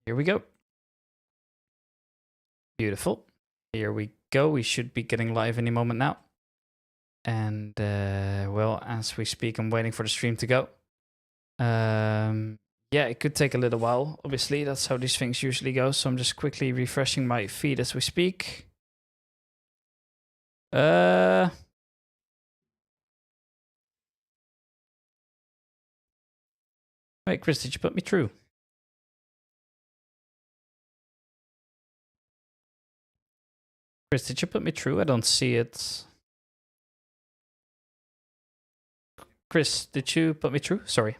Here we go. Beautiful. Here we go. We should be getting live any moment now. And, well, as we speak, I'm waiting for the stream to go. Yeah, it could take a little while. Obviously, that's how these things usually go. So I'm just quickly refreshing my feed as we speak. Wait, Chris, did you put me through? Chris, did you put me through? I don't see it. Chris, did you put me through? Sorry.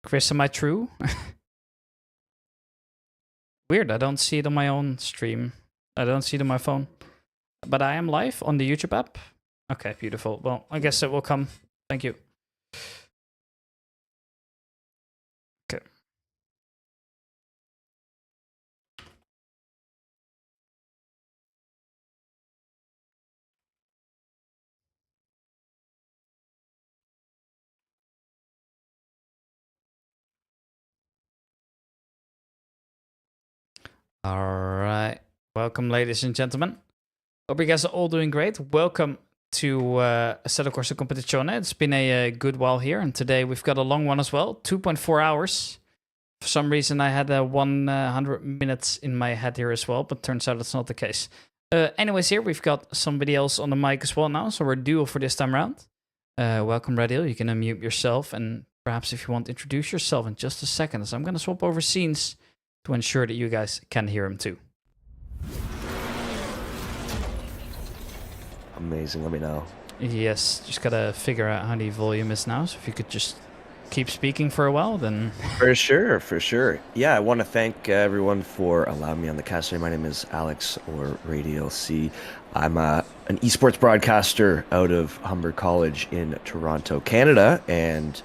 Chris, am I through? Weird, I don't see it on my own stream. I don't see it on my phone. But I am live on the YouTube app. Okay, beautiful. Well, I guess it will come. Thank you. Okay. All right. Welcome, ladies and gentlemen. Hope you guys are all doing great. Welcome to SRO Competizione. It's been a good while here, and today we've got a long one as well, 2.4 hours. For some reason, I had 100 minutes in my head here as well, but turns out it's not the case. Anyways, here we've got somebody else on the mic as well now, so we're duo for this time around. Welcome, Radil. You can unmute yourself, and perhaps if you want to introduce yourself in just a second, as I'm going to swap over scenes to ensure that you guys can hear him too. Amazing, let me know. Yes, just gotta figure out how the volume is now, so if you could just keep speaking for a while, then... For sure. Yeah, I want to thank everyone for allowing me on the cast today. My name is Alex, or Radio C. I'm an esports broadcaster out of Humber College in Toronto, Canada, and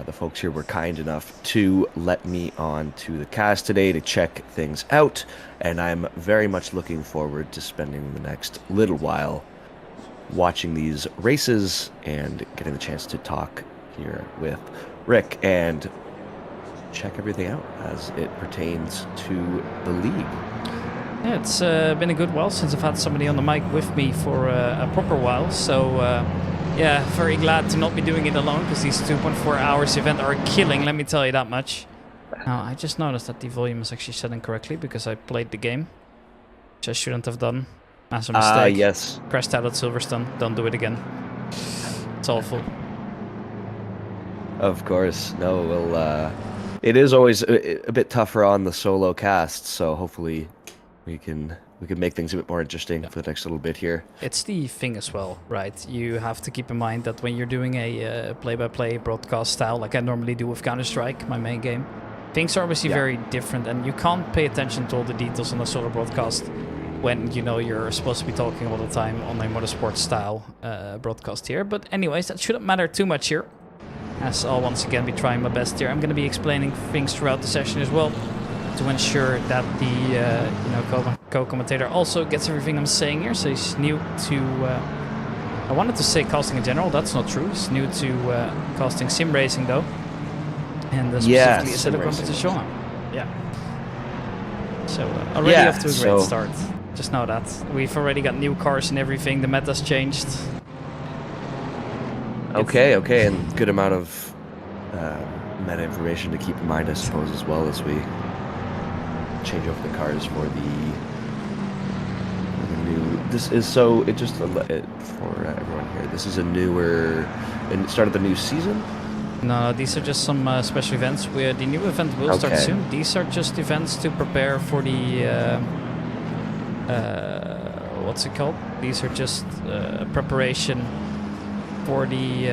the folks here were kind enough to let me on to the cast today to check things out, and I'm very much looking forward to spending the next little while watching these races and getting the chance to talk here with Rick and check everything out as it pertains to the league. Yeah, it's been a good while since I've had somebody on the mic with me for a proper while, so yeah, very glad to not be doing it alone, because these 2.4 hours event are killing, let me tell you that much. Now, I just noticed that the volume is actually set incorrectly because I played the game, which I shouldn't have done. That's a mistake. Yes. Crashed out at Silverstone. Don't do it again. It's awful. Of course. No, well, it is always a bit tougher on the solo cast, so hopefully we can make things a bit more interesting for the next little bit here. It's the thing as well, right? You have to keep in mind that when you're doing a play-by-play broadcast style, like I normally do with Counter-Strike, my main game, things are obviously very different, and you can't pay attention to all the details on a solo broadcast when you know you're supposed to be talking all the time on a motorsport style broadcast here. But anyways, that shouldn't matter too much here, as I'll once again be trying my best here. I'm going to be explaining things throughout the session as well, to ensure that the co-commentator also gets everything I'm saying here. So he's new to, I wanted to say casting in general, that's not true. He's new to casting sim racing though. And specifically SRO Competizione. Yeah. So already off to a great start. Just know that. We've already got new cars and everything, the meta's changed. Okay, and good amount of meta information to keep in mind, I suppose, as well as we change over the cars for the new. This is so it just for everyone here. This is a newer and start of the new season. No, these are just some special events. The new event will start soon. These are just events to prepare for the what's it called? These are just preparation for the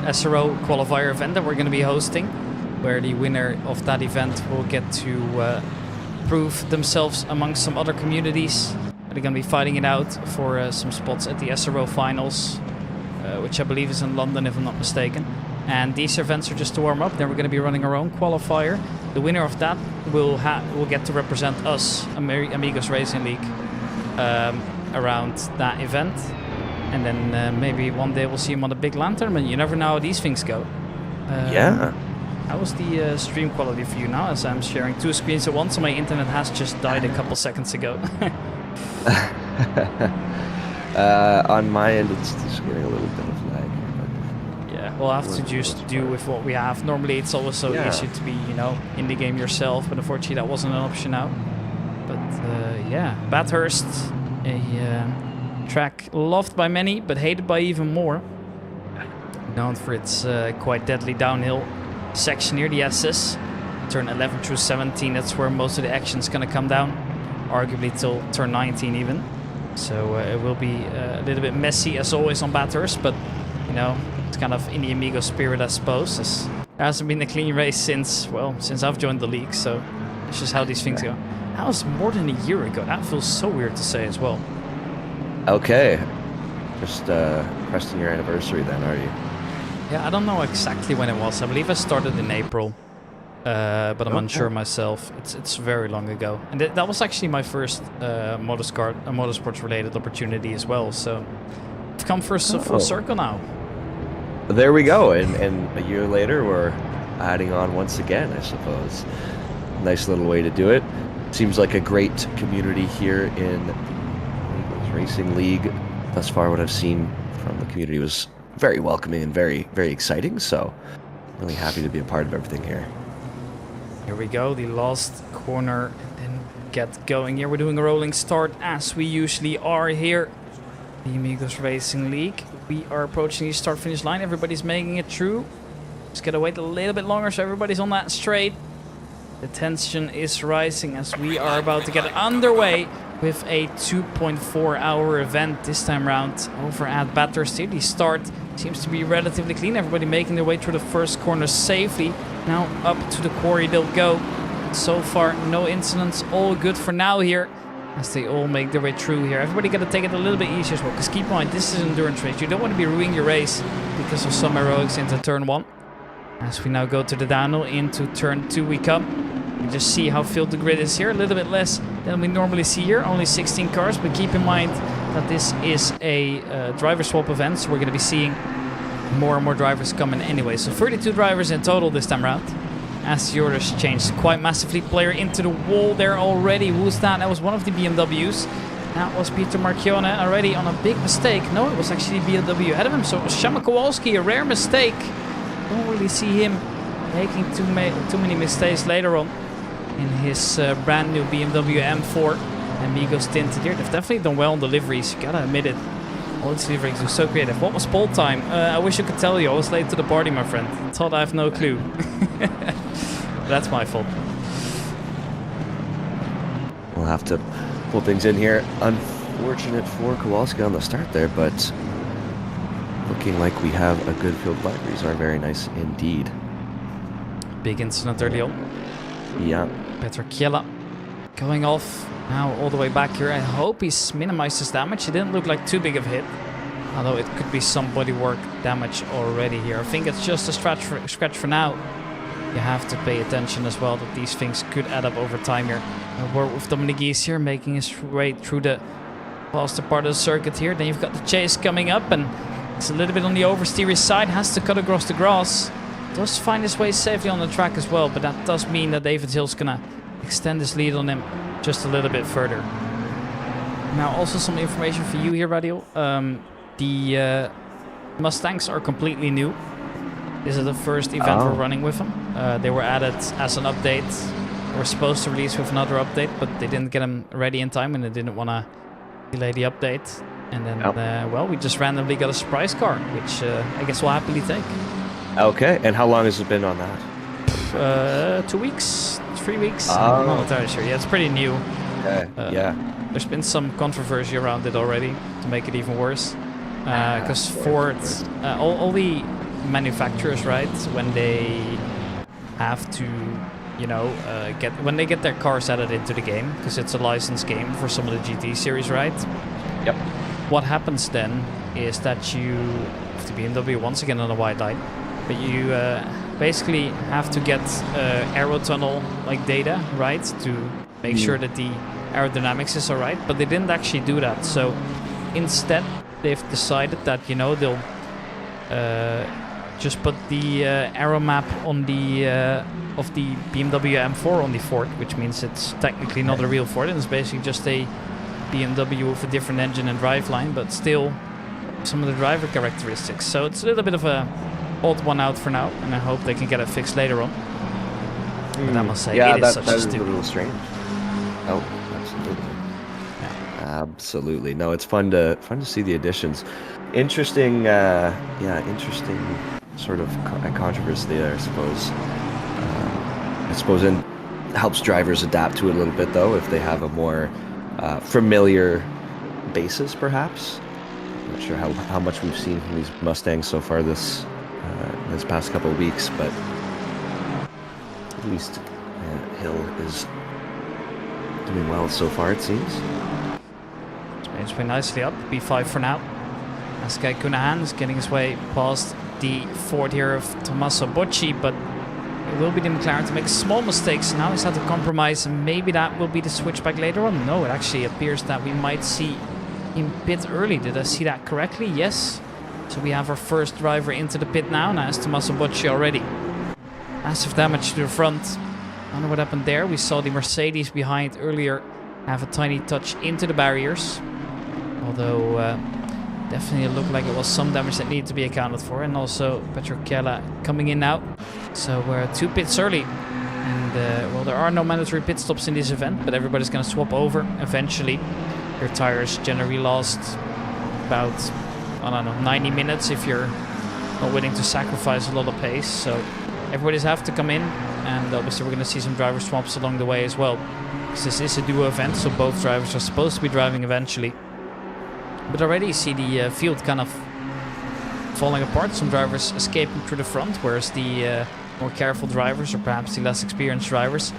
SRO qualifier event that we're going to be hosting, where the winner of that event will get to prove themselves amongst some other communities. They're going to be fighting it out for some spots at the SRO finals, which I believe is in London, if I'm not mistaken. And these events are just to warm up. Then we're going to be running our own qualifier. The winner of that will get to represent us, Amigos Racing League, around that event. And then maybe one day we'll see him on the big LAN tournament. You never know how these things go. Yeah. How was the stream quality for you now, as I'm sharing 2 screens at once and my internet has just died a couple seconds ago? On my end, it's just getting a little bit of lag. Yeah, we'll have to just do with what we have. Normally it's always so easy to be, in the game yourself, but unfortunately that wasn't an option now. But yeah, Bathurst, a track loved by many, but hated by even more. Known for its quite deadly downhill section here, the SS. Turn 11 through 17, that's where most of the action's gonna come down. Arguably till turn 19 even. So it will be a little bit messy as always on Bathurst, but it's kind of in the Amigos spirit, I suppose. There hasn't been a clean race since I've joined the league, so it's just how these things go. That was more than a year ago. That feels so weird to say as well. Okay. Just cresting your anniversary then, are you? Yeah, I don't know exactly when it was. I believe I started in April, but I'm unsure myself. It's very long ago. And that was actually my first motorsports-related opportunity as well, so I've come for a full circle now. There we go, and a year later we're adding on once again, I suppose. Nice little way to do it. Seems like a great community here in Amigos Racing League. Thus far, what I've seen from the community was very welcoming and very, very exciting, so really happy to be a part of everything here. Here we go, the last corner, and then get going here. We're doing a rolling start as we usually are here. The Amigos Racing League. We are approaching the start-finish line. Everybody's making it through. Just gotta wait a little bit longer so everybody's on that straight. The tension is rising as we are about to get underway with a 2.4-hour event this time round over at Bathurst. The start seems to be relatively clean. Everybody making their way through the first corner safely. Now up to the quarry they'll go. So far, no incidents. All good for now here as they all make their way through here. Everybody got to take it a little bit easier as well, because keep in mind, this is an endurance race. You don't want to be ruining your race because of some heroics into turn 1. As we now go to the downhill into turn 2 we come. You just see how filled the grid is here. A little bit less than we normally see here. Only 16 cars, but keep in mind that this is a driver swap event, so we're going to be seeing more and more drivers coming anyway. So 32 drivers in total this time around. As the orders changed quite massively. Player into the wall there already. Who's that? That was one of the BMWs. That was Peter Marchione already on a big mistake. No, it was actually BMW ahead of him. So it was Shama Kowalski, a rare mistake. Don't really see him making too many mistakes later on in his brand new BMW M4 Amigos tinted here. They've definitely done well on deliveries, gotta admit it. All these deliveries are so creative. What was pole time? I wish I could tell you. I was late to the party, my friend. Thought I have no clue. That's my fault. We'll have to pull things in here. Unfortunate for Kowalski on the start there, but looking like we have a good field. Libraries are very nice indeed. Big incident early on. Yeah. Petr Kiela going off now all the way back here. I hope he's minimized his damage. It didn't look like too big of a hit, although it could be some bodywork damage already here. I think it's just a scratch for now. You have to pay attention as well that these things could add up over time here. We're with Dominic Gies here, making his way through the faster part of the circuit here. Then you've got the chase coming up, and it's a little bit on the oversteery side. Has to cut across the grass. Does find his way safely on the track as well, but that does mean that David Hill's gonna extend his lead on him just a little bit further. Now, also some information for you here, Radio. The Mustangs are completely new. This is the first event we're running with them. They were added as an update. They were supposed to release with another update, but they didn't get them ready in time, and they didn't want to delay the update. And then, well, we just randomly got a surprise car, which I guess we'll happily take. Okay, and how long has it been on that? 2 weeks, 3 weeks. I'm not entirely sure. Yeah, it's pretty new. Okay, yeah. There's been some controversy around it already to make it even worse. Because Ford, all the manufacturers, right, when they have to, when they get their cars added into the game, because it's a licensed game for some of the GT series, right? Yep. What happens then is that you have the BMW once again on a wide line, but you basically have to get aero tunnel data, right, to make sure that the aerodynamics is alright, but they didn't actually do that. So instead they've decided that they'll just put the arrow map on the of the BMW M4 on the Ford, which means it's technically not a real Ford, and it's basically just a BMW with a different engine and driveline, but still some of the driver characteristics. So it's a little bit of a odd one out for now, and I hope they can get it fixed later on. But I must say, it is such a stupid. A little strange. Oh, absolutely. Yeah. Absolutely. No, it's fun to see the additions. Interesting. Interesting sort of controversy there, I suppose. I suppose it helps drivers adapt to it a little bit, though, if they have a more familiar basis, perhaps. I'm not sure how much we've seen from these Mustangs so far this past couple of weeks, but at least Hill is doing well so far, it seems. It's been nicely up, B5 for now. As Kai Cunahan is getting his way past the Ford here of Tommaso Bocci, but it will be the McLaren to make small mistakes. Now he's had to compromise, and maybe that will be the switchback later on. No, it actually appears that we might see him pit early. Did I see that correctly? Yes. So we have our first driver into the pit now. Now it's Tommaso Bocci already. Massive damage to the front. I don't know what happened there. We saw the Mercedes behind earlier have a tiny touch into the barriers. Although definitely looked like it was some damage that needed to be accounted for. And also Petrocchiella coming in now. So we're 2 pits early. And well, there are no mandatory pit stops in this event, but everybody's going to swap over eventually. Your tires generally last about, I don't know, 90 minutes if you're not willing to sacrifice a lot of pace. So everybody's have to come in, and obviously we're going to see some driver swaps along the way as well. Because this is a duo event, so both drivers are supposed to be driving eventually. But already you see the field kind of falling apart. Some drivers escaping through the front, whereas the more careful drivers, or perhaps the less experienced drivers,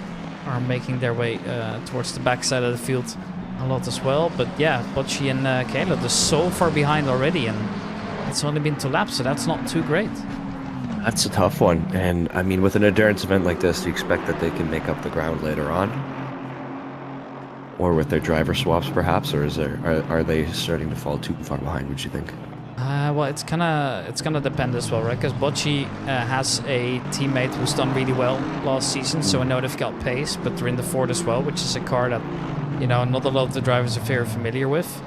are making their way towards the back side of the field a lot as well. But yeah, Bocci and Caleb are so far behind already, and it's only been 2 laps, so that's not too great. That's a tough one, and I mean, with an endurance event like this, you expect that they can make up the ground later on, or with their driver swaps, perhaps, or are they starting to fall too far behind? Would you think? Well, it's gonna depend as well, right? Because Bocci has a teammate who's done really well last season, so I know they've got pace, but they're in the Ford as well, which is a car that, you know, not a lot of the drivers are very familiar with.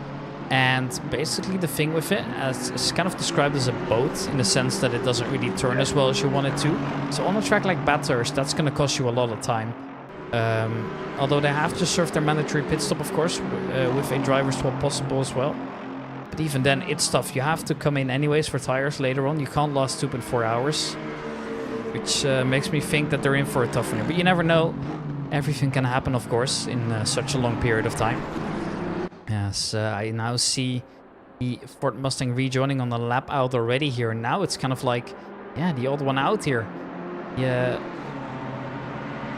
And basically the thing with it, as it's kind of described as a boat, in the sense that it doesn't really turn as well as you want it to. So on a track like Bathurst, that's going to cost you a lot of time. Although they have to serve their mandatory pit stop, of course, with a driver swap possible as well. But even then, it's tough. You have to come in anyways for tires later on. You can't last 2.4 hours, which makes me think that they're in for a tough one. But you never know. Everything can happen, of course, in such a long period of time. Yes, I now see the Ford Mustang rejoining on the lap out already here. Now it's kind of like, yeah, the odd one out here. The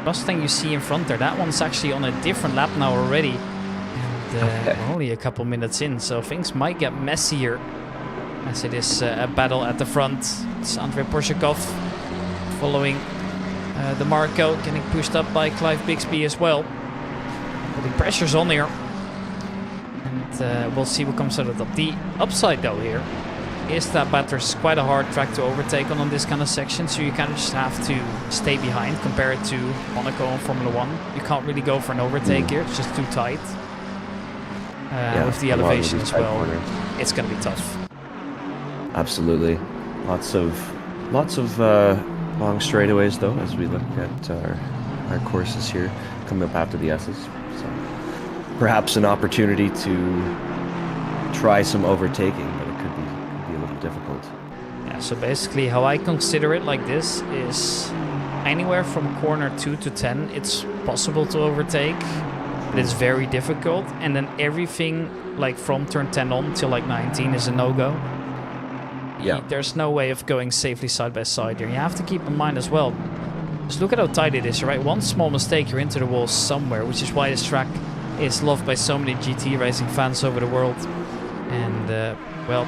Mustang you see in front there, that one's actually on a different lap now already. And we're only a couple minutes in, so things might get messier as it is a battle at the front. It's Andrei Porshakov following the Marco, getting pushed up by Clive Bixby as well. But the pressure's on here. And we'll see what comes out of that. The upside though here is that Bathurst is quite a hard track to overtake on this kind of section, so you kind of just have to stay behind compared to Monaco and Formula 1. You can't really go for an overtake here, it's just too tight. With the elevation as well, it's going to be tough. Absolutely. Lots of long straightaways though, as we look at our courses here coming up after the S's. So perhaps an opportunity to try some overtaking, but it could be a little difficult. Yeah, so basically how I consider it like this is anywhere from corner 2 to 10 it's possible to overtake, but it's very difficult, and then everything like from turn 10 on till like 19 is a no-go. Yeah, there's no way of going safely side by side here. You have to keep in mind as well, just look at how tight it is, right? One small mistake, you're into the wall somewhere, which is why this track is loved by so many GT racing fans over the world. And well,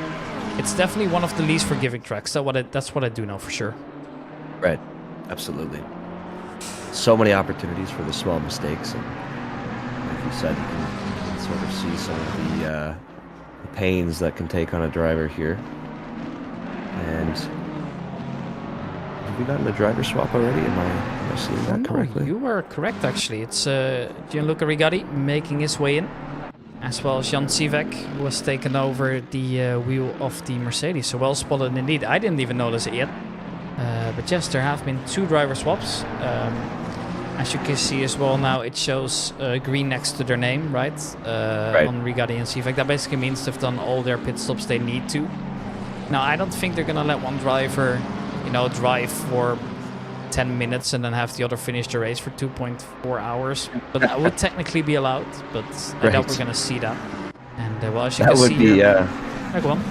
it's definitely one of the least forgiving tracks. That's what I do know for sure. Right, absolutely. So many opportunities for the small mistakes, and like you said, you can sort of see some of the pains that can take on a driver here. And have we gotten a driver swap already? Am I seeing that correctly? You are correct, actually. It's Gianluca Rigatti making his way in, as well as Jan Sivek, who has taken over the wheel of the Mercedes. So well spotted indeed. I didn't even notice it yet. But yes, there have been 2 driver swaps. As you can see as well now, it shows green next to their name, right? Right. On Rigatti and Sivek. That basically means they've done all their pit stops they need to. Now, I don't think they're going to let one driver, drive for 10 minutes and then have the other finish the race for 2.4 hours. But that would technically be allowed, but I doubt we're going to see that. And well, as you can see here, go on.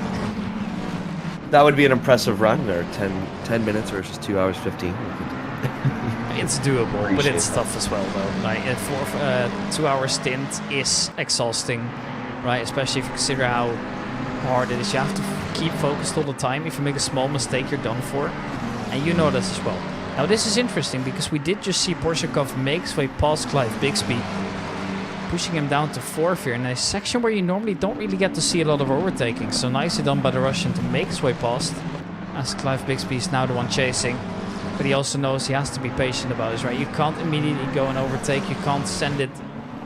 That would be an impressive run, or 10 minutes versus 2 hours 15. It's doable, but it's tough as well, though. Like, a 2-hour stint is exhausting, right? Especially if you consider how hard it is. You have to keep focused all the time. If you make a small mistake, you're done for. And you know this as well. Now, this is interesting because we did just see Porshakov make his way past Clive Bixby, pushing him down to 4th here in a section where you normally don't really get to see a lot of overtaking. So nicely done by the Russian to make his way past, as Clive Bixby is now the one chasing. But he also knows he has to be patient about this, right? You can't immediately go and overtake. You can't send it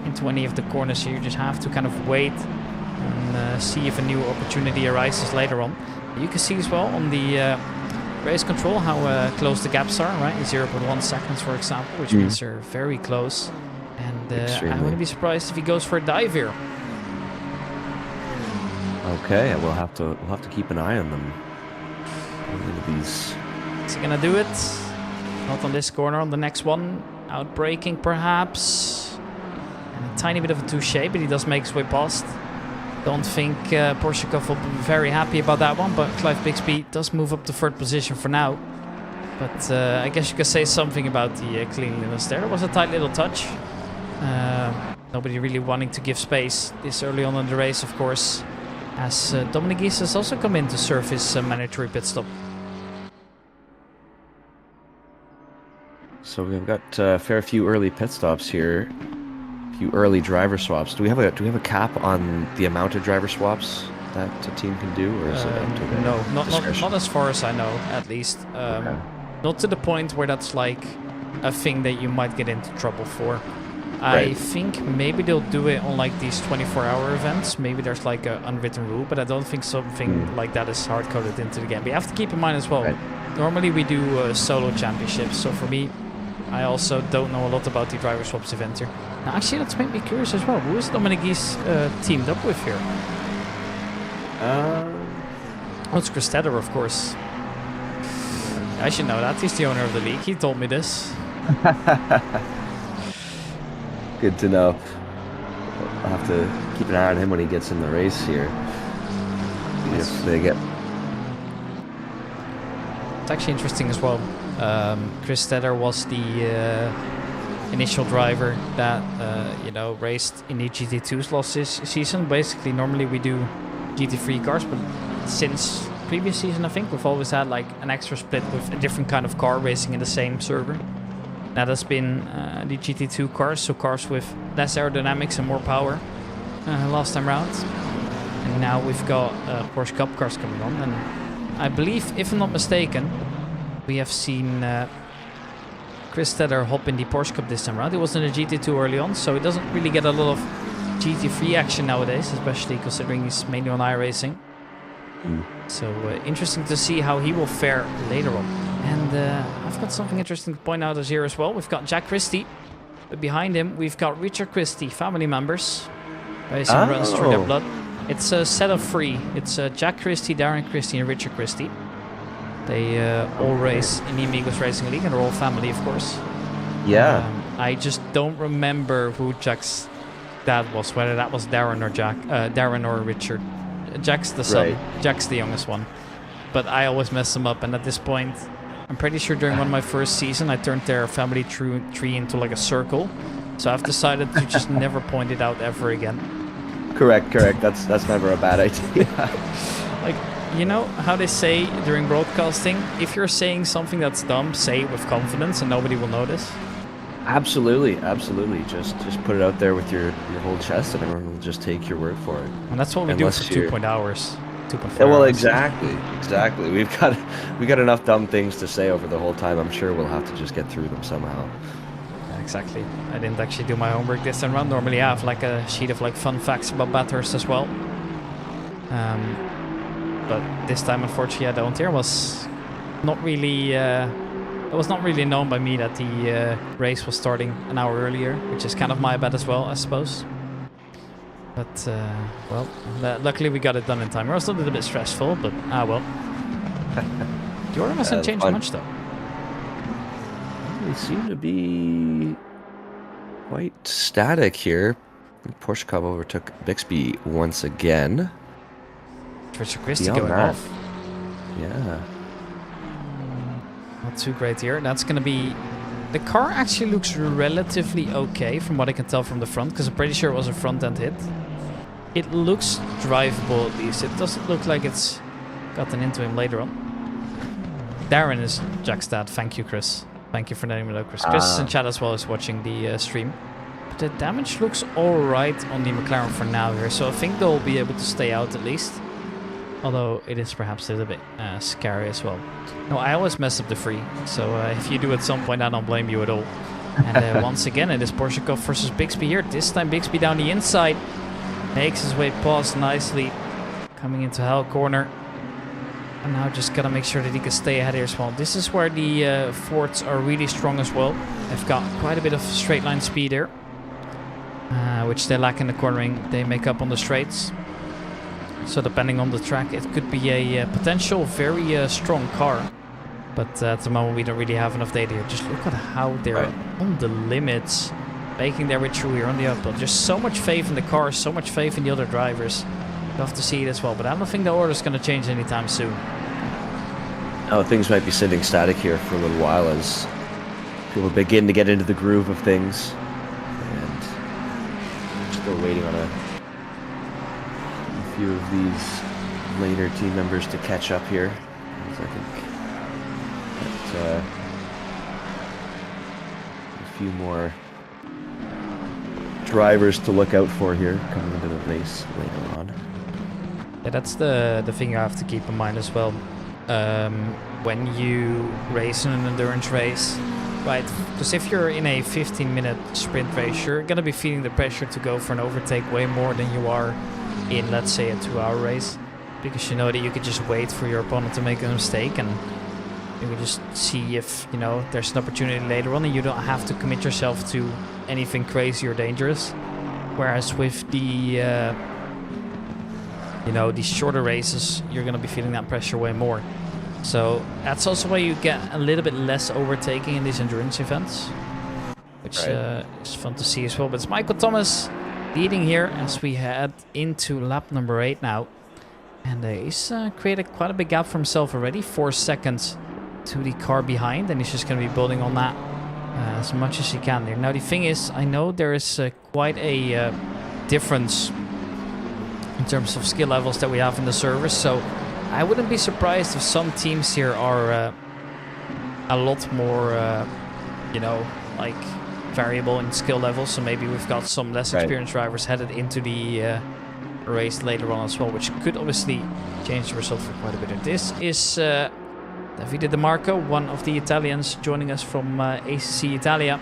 into any of the corners here. You just have to kind of wait and see if a new opportunity arises later on. You can see as well on the race control how close the gaps are, right? 0.1 seconds, for example, which means they're very close. And I wouldn't be surprised if he goes for a dive here. Okay, we'll have to keep an eye on them. Look at these. Is he gonna do it? Not on this corner, on the next one. Outbraking, perhaps. And a tiny bit of a touche, but he does make his way past. Don't think Porshakov will be very happy about that one, but Clive Bixby does move up to 3rd position for now. But I guess you could say something about the cleanliness there. It was a tight little touch. Nobody really wanting to give space this early on in the race, of course, as Dominic Gies has also come in to serve his mandatory pit stop. So we've got a fair few early pit stops here, a few early driver swaps. Do we have a cap on the amount of driver swaps that a team can do, or is it up to their No, not as far as I know, at least. Okay. Not to the point where that's like a thing that you might get into trouble for. Right. I think maybe they'll do it on like these 24-hour events. Maybe there's like an unwritten rule, but I don't think something like that is hard-coded into the game. But you have to keep in mind as well, normally we do solo championships, so for me, I also don't know a lot about the driver swaps event here. Now, actually, that's made me curious as well. Who is Dominic Gies teamed up with here? Oh, it's Chris Tedder, of course. I should know that. He's the owner of the league. He told me this. Good to know. I'll have to keep an eye on him when he gets in the race here. If they get... It's actually interesting as well. Chris Tedder was the initial driver that raced in the GT2s last season. Basically, normally we do GT3 cars, but since previous season, I think we've always had like an extra split with a different kind of car racing in the same server. That has been the GT2 cars, so cars with less aerodynamics and more power last time round. And now we've got Porsche Cup cars coming on, and I believe, if I'm not mistaken, we have seen Chris Tedder hop in the Porsche Cup this time around. He was in the GT2 early on, so he doesn't really get a lot of GT3 action nowadays, especially considering he's mainly on iRacing. So interesting to see how he will fare later on. And I've got something interesting to point out here as well. We've got Jack Christie, but behind him we've got Richard Christie, family members. Racing runs through their blood. It's a set of 3. It's Jack Christie, Darren Christie, and Richard Christie. They all race in the Amigos Racing League, and they're all family, of course. Yeah. I just don't remember who Jack's dad was, whether that was Darren or Darren or Richard. Jack's the son, Jack's the youngest one. But I always mess them up, and at this point, I'm pretty sure during one of my first season, I turned their family tree into like a circle. So I've decided to just never point it out ever again. Correct. That's never a bad idea. Like, you know how they say during broadcasting, if you're saying something that's dumb, say it with confidence and nobody will notice. Absolutely. Just put it out there with your whole chest and everyone will just take your word for it. And that's what we do for 2 hours. 2.4 Yeah, well, hours. exactly. We got enough dumb things to say over the whole time. I'm sure we'll have to just get through them somehow. Yeah, exactly. I didn't actually do my homework this time around. Normally I have like a sheet of like fun facts about Bathurst as well. But this time, unfortunately, I don't. It was not really known by me that the race was starting an hour earlier, which is kind of my bad as well, I suppose. But, well, luckily we got it done in time. It was a little bit stressful, but, well. The order hasn't changed much, though. They seem to be quite static here. Porsche Cup overtook Bixby once again. Richard Christie going off. Yeah. Not too great here. That's going to be... The car actually looks relatively okay from what I can tell from the front, because I'm pretty sure it was a front-end hit. It looks drivable, at least. It doesn't look like it's gotten into him later on. Darren is Jack's dad. Thank you, Chris. Thank you for letting me know, Chris. Chris is in chat as well as watching the stream. But the damage looks alright on the McLaren for now here, so I think they'll be able to stay out at least. Although it is perhaps a little bit scary as well. No, I always mess up the free, so if you do at some point, I don't blame you at all. And once again, it is Porsche Cup versus Bixby here. This time Bixby down the inside. Makes his way past nicely. Coming into Hell corner. And now just gotta make sure that he can stay ahead here as well. This is where the Fords are really strong as well. They've got quite a bit of straight line speed here. Which they lack in the cornering. They make up on the straights. So depending on the track, it could be a potential very strong car. But at the moment, we don't really have enough data here. Just look at how they're on the limits, making their way through here on the uphill. Just so much faith in the car, so much faith in the other drivers. You have to see it as well. But I don't think the order is going to change anytime soon. Oh, things might be sitting static here for a little while as people begin to get into the groove of things. And still waiting on a few of these later team members to catch up here. I think that, a few more drivers to look out for here coming into the race later on. Yeah, that's the thing you have to keep in mind as well. When you race in an endurance race, right? Because if you're in a 15-minute sprint race, you're gonna be feeling the pressure to go for an overtake way more than you are in, let's say, a 2-hour race, because you know that you could just wait for your opponent to make a mistake and you can just see if, you know, there's an opportunity later on and you don't have to commit yourself to anything crazy or dangerous. Whereas with the, you know, these shorter races, you're going to be feeling that pressure way more. So that's also why you get a little bit less overtaking in these endurance events, which is fun to see as well. But it's Michael Thomas leading here as we head into lap number 8 now. And he's created quite a big gap for himself already. 4 seconds to the car behind. And he's just going to be building on that as much as he can there. Now the thing is, I know there is quite a difference in terms of skill levels that we have in the servers. So I wouldn't be surprised if some teams here are a lot more, you know, like variable in skill levels. So maybe we've got some less experienced drivers headed into the race later on as well, which could obviously change the result for quite a bit. And this is Davide De Marco, one of the Italians joining us from ACC Italia.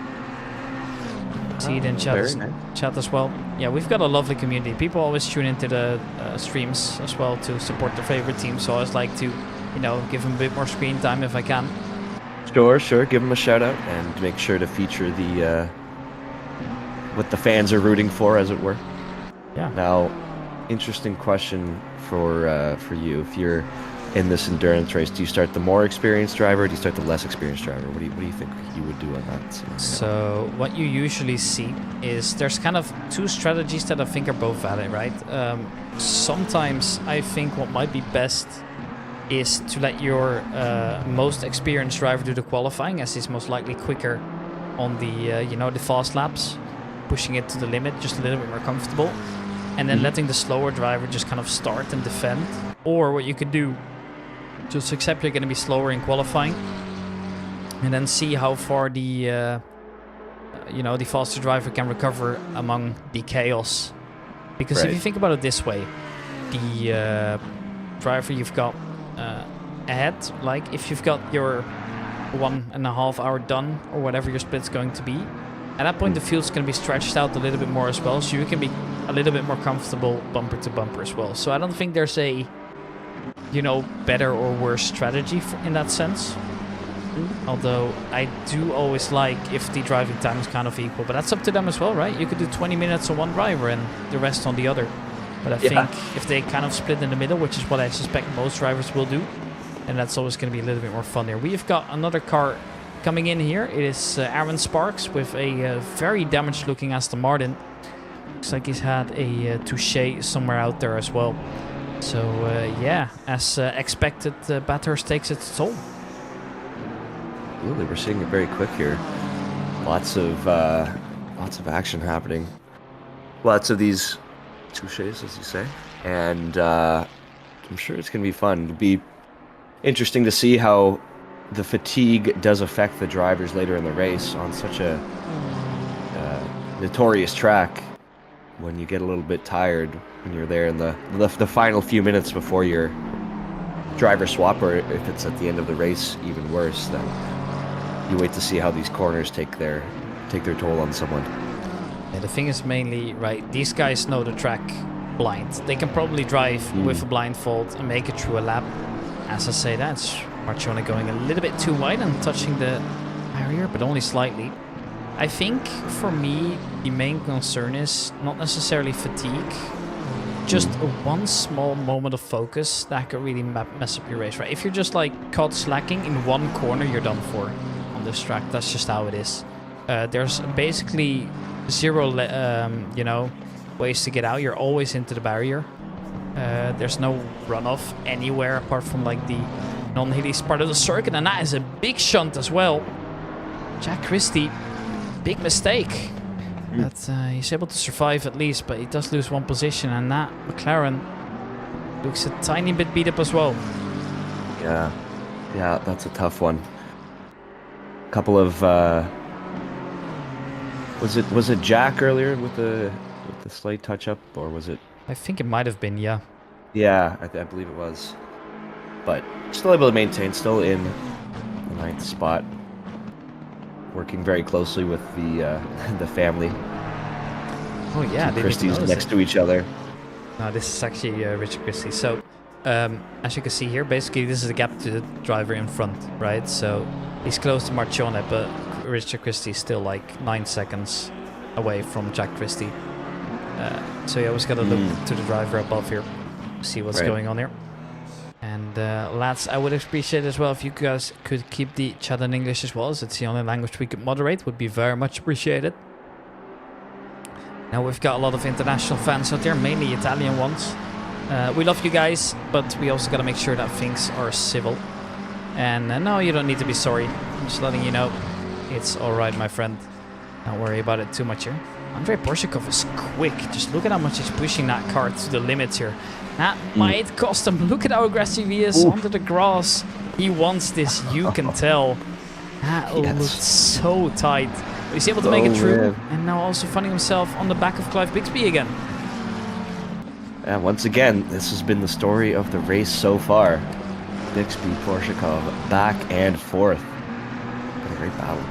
See it in chat as well. Yeah, we've got a lovely community. People always tune into the streams as well to support their favorite team. So I always like to, you know, give them a bit more screen time if I can. Sure. Give them a shout out and make sure to feature the what the fans are rooting for, as it were. Yeah. Now, interesting question for you. If you're in this endurance race, do you start the more experienced driver or do you start the less experienced driver? What do you think you would do on that scenario? So what you usually see is there's kind of two strategies that I think are both valid, right? Sometimes I think what might be best is to let your most experienced driver do the qualifying, as he's most likely quicker on the you know, the fast laps, pushing it to the limit, just a little bit more comfortable, and then letting the slower driver just kind of start and defend. Or what you could do, just accept you're going to be slower in qualifying, and then see how far the you know, the faster driver can recover among the chaos. Because if you think about it this way, the driver you've got ahead. Like if you've got your 1.5 hour done or whatever your split's going to be, at that point the field's going to be stretched out a little bit more as well, so you can be a little bit more comfortable bumper to bumper as well. So I don't think there's a, you know, better or worse strategy in that sense. Although I do always like if the driving time is kind of equal, but that's up to them as well, right? You could do 20 minutes on one driver and the rest on the other. But I think if they kind of split in the middle, which is what I suspect most drivers will do, and that's always going to be a little bit more fun there. We've got another car coming in here. It is Aaron Sparks with a very damaged looking Aston Martin. Looks like he's had a touche somewhere out there as well. So yeah, as expected, Bathurst takes its toll. Absolutely, we're seeing it very quick here. Lots of action happening. Lots of these touches, as you say, and I'm sure it's going to be fun. It'll be interesting to see how the fatigue does affect the drivers later in the race on such a notorious track. When you get a little bit tired when you're there in the final few minutes before your driver swap, or if it's at the end of the race, even worse, then you wait to see how these corners take their toll on someone. Yeah, the thing is mainly, right, these guys know the track blind. They can probably drive with a blindfold and make it through a lap. As I say, that's Marcione going a little bit too wide and touching the barrier, but only slightly. I think for me, the main concern is not necessarily fatigue, just one small moment of focus that could really mess up your race, right? If you're just like caught slacking in one corner, you're done for on this track. That's just how it is. There's basically zero, you know, ways to get out. You're always into the barrier. There's no runoff anywhere apart from like the non-hilly part of the circuit, and that is a big shunt as well. Jack Christie, big mistake. But he's able to survive at least, but he does lose one position, and that McLaren looks a tiny bit beat up as well. Yeah, that's a tough one. A couple of was it Jack earlier with the slight touch up, or was it? I think it might have been, yeah. Yeah, I believe it was. But still able to maintain, still in the 9th spot. Working very closely with the family. Oh yeah, Christie's next to each other. No, this is actually Richard Christie. So, as you can see here, basically this is the gap to the driver in front, right? So he's close to Marcione, but Richard Christie is still like 9 seconds away from Jack Christie. So you always got to look to the driver above here, see what's going on here. And lads, I would appreciate as well if you guys could keep the chat in English as well, as it's the only language we could moderate. Would be very much appreciated. Now we've got a lot of international fans out there, mainly Italian ones. We love you guys, but we also got to make sure that things are civil. And no, you don't need to be sorry. I'm just letting you know it's all right, my friend. Don't worry about it too much here. Andrei Porshikov is quick. Just look at how much he's pushing that car to the limits here. That might cost him. Look at how aggressive he is onto the grass. He wants this, you can tell. That looked so tight. But he's able to make it through. Man. And now also finding himself on the back of Clive Bixby again. Yeah, once again, this has been the story of the race so far. Bixby, Porshikov, back and forth. What a great battle.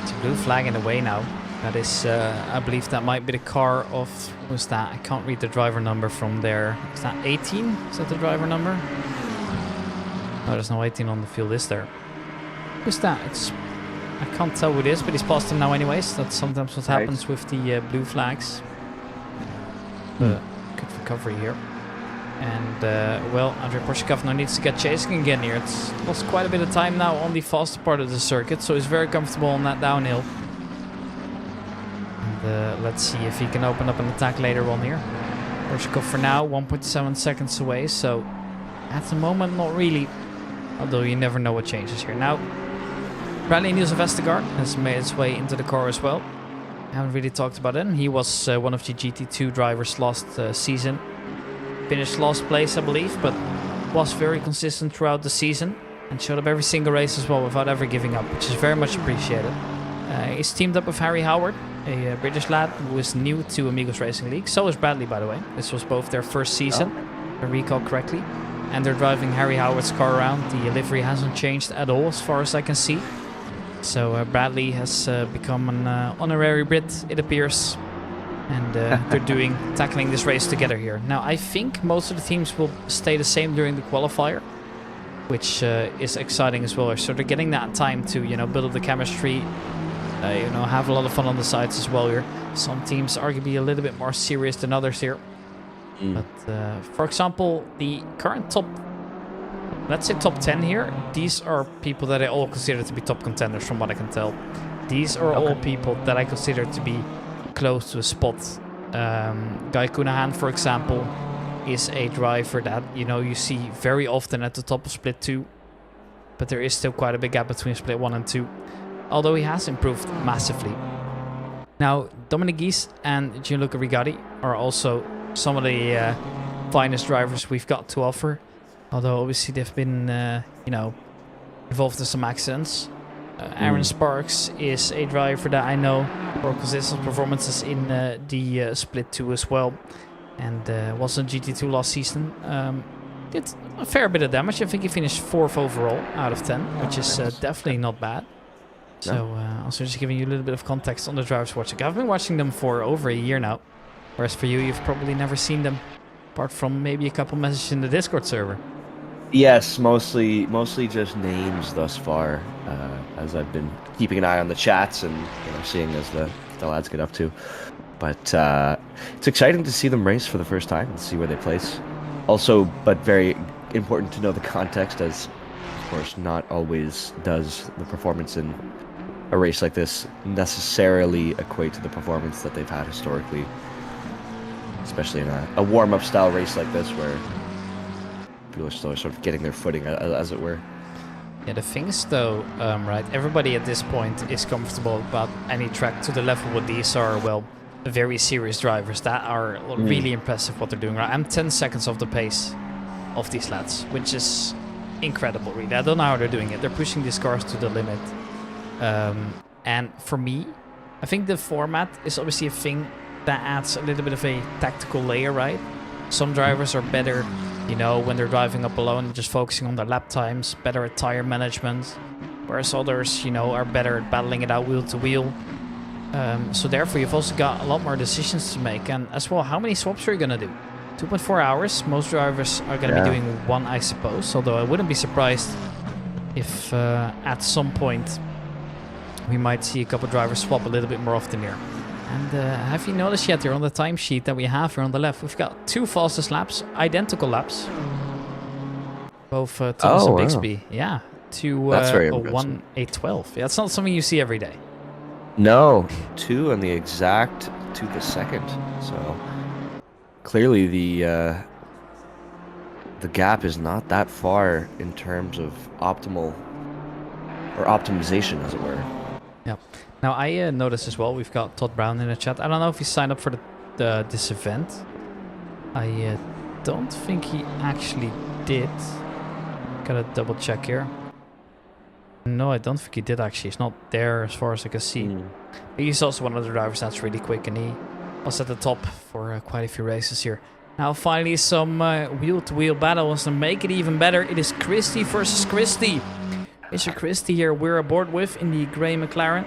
It's a blue flag in the way now. That is, I believe that might be the car of, who's that? I can't read the driver number from there. Is that 18? Is that the driver number? No, there's no 18 on the field, is there? Who's that? I can't tell who it is, but he's past him now anyways. That's sometimes what happens with the blue flags. Good recovery here. And, well, Andrei Porshikov now needs to get chasing again here. It's lost quite a bit of time now on the faster part of the circuit, so he's very comfortable on that downhill. Let's see if he can open up an attack later on here. Porshikov for now, 1.7 seconds away, so at the moment not really. Although you never know what changes here. Now, Bradley Nielsen Vestergaard has made his way into the car as well. Haven't really talked about him. He was one of the GT2 drivers last season. Finished last place, I believe, but was very consistent throughout the season and showed up every single race as well without ever giving up, which is very much appreciated. He's teamed up with Harry Howard, a British lad who is new to Amigos Racing League. So is Bradley, by the way. This was both their first season. I recall correctly. And they're driving Harry Howard's car around. The livery hasn't changed at all as far as I can see. So Bradley has become an honorary Brit, it appears. And they're tackling this race together here. Now, I think most of the teams will stay the same during the qualifier, which is exciting as well. So they're getting that time to, build up the chemistry, have a lot of fun on the sides as well here. Some teams arguably a little bit more serious than others here. But, for example, the current let's say top 10 here, these are people that I all consider to be top contenders from what I can tell. These are all people that I consider to be close to a spot. Guy Cunahan, for example, is a driver that, you see very often at the top of Split 2. But there is still quite a big gap between Split 1 and 2. Although he has improved massively. Now, Dominic Gies and Gianluca Rigatti are also some of the finest drivers we've got to offer. Although obviously they've been, involved in some accidents. Aaron Sparks is a driver that I know for consistent performances in the Split 2 as well. And was on GT2 last season. Did a fair bit of damage. I think he finished 4th overall out of 10, which is definitely not bad. So also just giving you a little bit of context on the drivers watching. I've been watching them for over a year now. Whereas for you, you've probably never seen them, apart from maybe a couple messages in the Discord server. Yes, mostly just names thus far, as I've been keeping an eye on the chats and seeing as the lads get up to. But it's exciting to see them race for the first time and see where they place. Also, but very important to know the context, as of course not always does the performance in a race like this necessarily equate to the performance that they've had historically. Especially in a warm-up style race like this, where people are still sort of getting their footing, as it were. Yeah, the thing is, though, right, everybody at this point is comfortable about any track to the level what these are, well, very serious drivers that are really impressive what they're doing. Right, I'm 10 seconds off the pace of these lads, which is incredible, really. I don't know how they're doing it. They're pushing these cars to the limit. And for me, I think the format is obviously a thing that adds a little bit of a tactical layer, right? Some drivers are better, when they're driving up alone, just focusing on their lap times, better at tire management, whereas others, are better at battling it out wheel to wheel. So therefore, you've also got a lot more decisions to make. And as well, how many swaps are you going to do? 2.4 hours. Most drivers are going to be doing one, I suppose. Although I wouldn't be surprised if at some point we might see a couple drivers swap a little bit more often here. And have you noticed yet here on the timesheet that we have here on the left, we've got 2 fastest laps, identical laps. Both Thomas and Bixby. Yeah, that's very a impressive. 1:8:12. Yeah, it's not something you see every day. No, 2 on the exact to the second. So clearly the gap is not that far in terms of optimal or optimization, as it were. Yeah. Now I noticed as well, we've got Todd Brown in the chat. I don't know if he signed up for this event. I don't think he actually did. Gotta double check here. No, I don't think he did actually. He's not there as far as I can see. But he's also one of the drivers that's really quick, and he was at the top for quite a few races here. Now finally some wheel-to-wheel battles to make it even better. It is Christie versus Christie. Mr. Christie here we're aboard with in the grey McLaren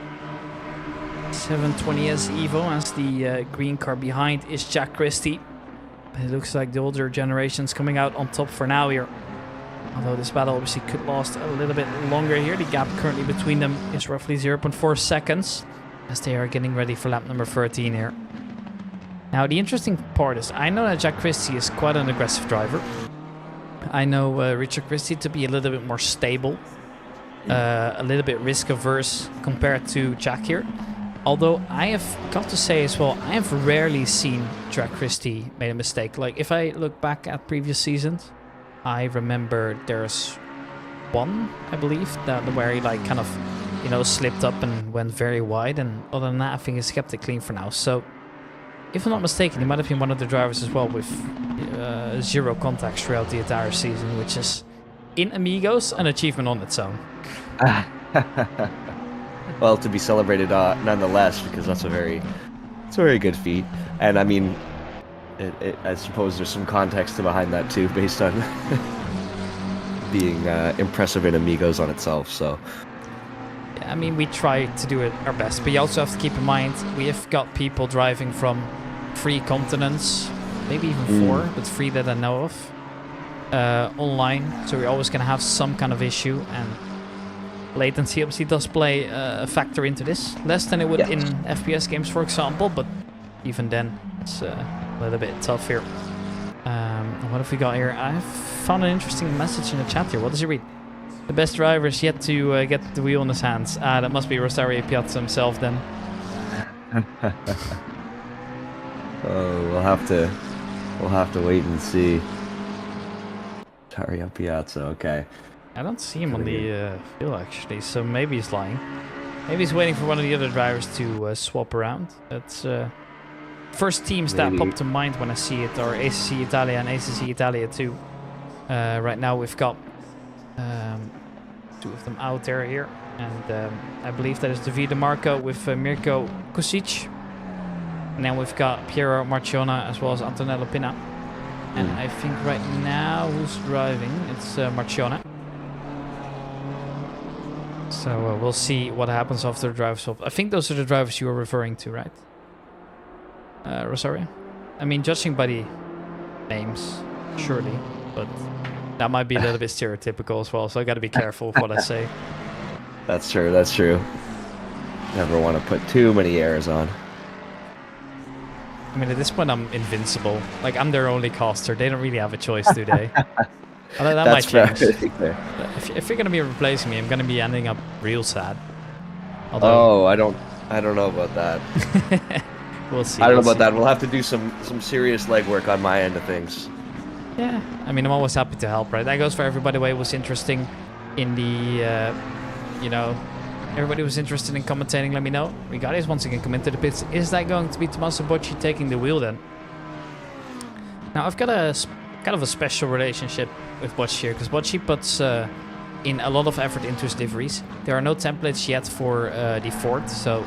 720S Evo, as the green car behind is Jack Christie. It looks like the older generation's coming out on top for now here. Although this battle obviously could last a little bit longer here. The gap currently between them is roughly 0.4 seconds as they are getting ready for lap number 13 here. Now the interesting part is I know that Jack Christie is quite an aggressive driver. I know Richard Christie to be a little bit more stable. A little bit risk averse compared to Jack here. Although I have got to say as well, I have rarely seen Jack Christie made a mistake. Like if I look back at previous seasons, I remember there's one, I believe, where he like kind of, slipped up and went very wide. And other than that, I think he's kept it clean for now. So if I'm not mistaken, he might have been one of the drivers as well with 0 contacts throughout the entire season, which is in Amigos an achievement on its own. Well, to be celebrated nonetheless, because that's a very good feat. And I mean, I suppose there's some context behind that too, based on being impressive in Amigos on itself. So Yeah, I mean, we try to do it our best, but you also have to keep in mind we have got people driving from 3 continents, maybe even 4, but 3 that I know of, online. So we're always gonna have some kind of issue, and latency obviously does play a factor into this, less than it would in FPS games, for example. But even then, it's a little bit tough here. What have we got here? I found an interesting message in the chat here. What does he read? The best driver is yet to get the wheel in his hands. That must be Rosario Piazza himself then. Oh, we'll have to wait and see. Rosario Piazza, okay. I don't see him on the field actually, so maybe he's lying. Maybe he's waiting for one of the other drivers to swap around. That's first teams that pop to mind when I see it are ACC Italia and ACC Italia too. Right now we've got 2 of them out there here, and I believe that is Davide Marco with Mirko Kusic, and then we've got Piero Marciona as well as Antonello Pina. And I think right now who's driving? It's Marciona. So we'll see what happens after the driver swap. I think those are the drivers you were referring to, right? Rosario? I mean, judging by the names, surely, but that might be a little bit stereotypical as well, so I gotta be careful with what I say. That's true, that's true. Never want to put too many airs on. I mean, at this point, I'm invincible. Like, I'm their only caster. They don't really have a choice, do they? Although that might change. If you're gonna be replacing me, I'm gonna be ending up real sad. Although, I don't know about that. We'll see. I don't know about that. We'll have to do some serious legwork on my end of things. Yeah, I mean, I'm always happy to help, right? That goes for everybody. Way was interesting in the, you know, everybody was interested in commentating. Let me know. Regardless, once again, come into the pits. Is that going to be Tommaso Bocci taking the wheel then? Now, I've got a kind of a special relationship with Bocci here, because Bocci puts in a lot of effort into his liveries. There are no templates yet for the Ford, so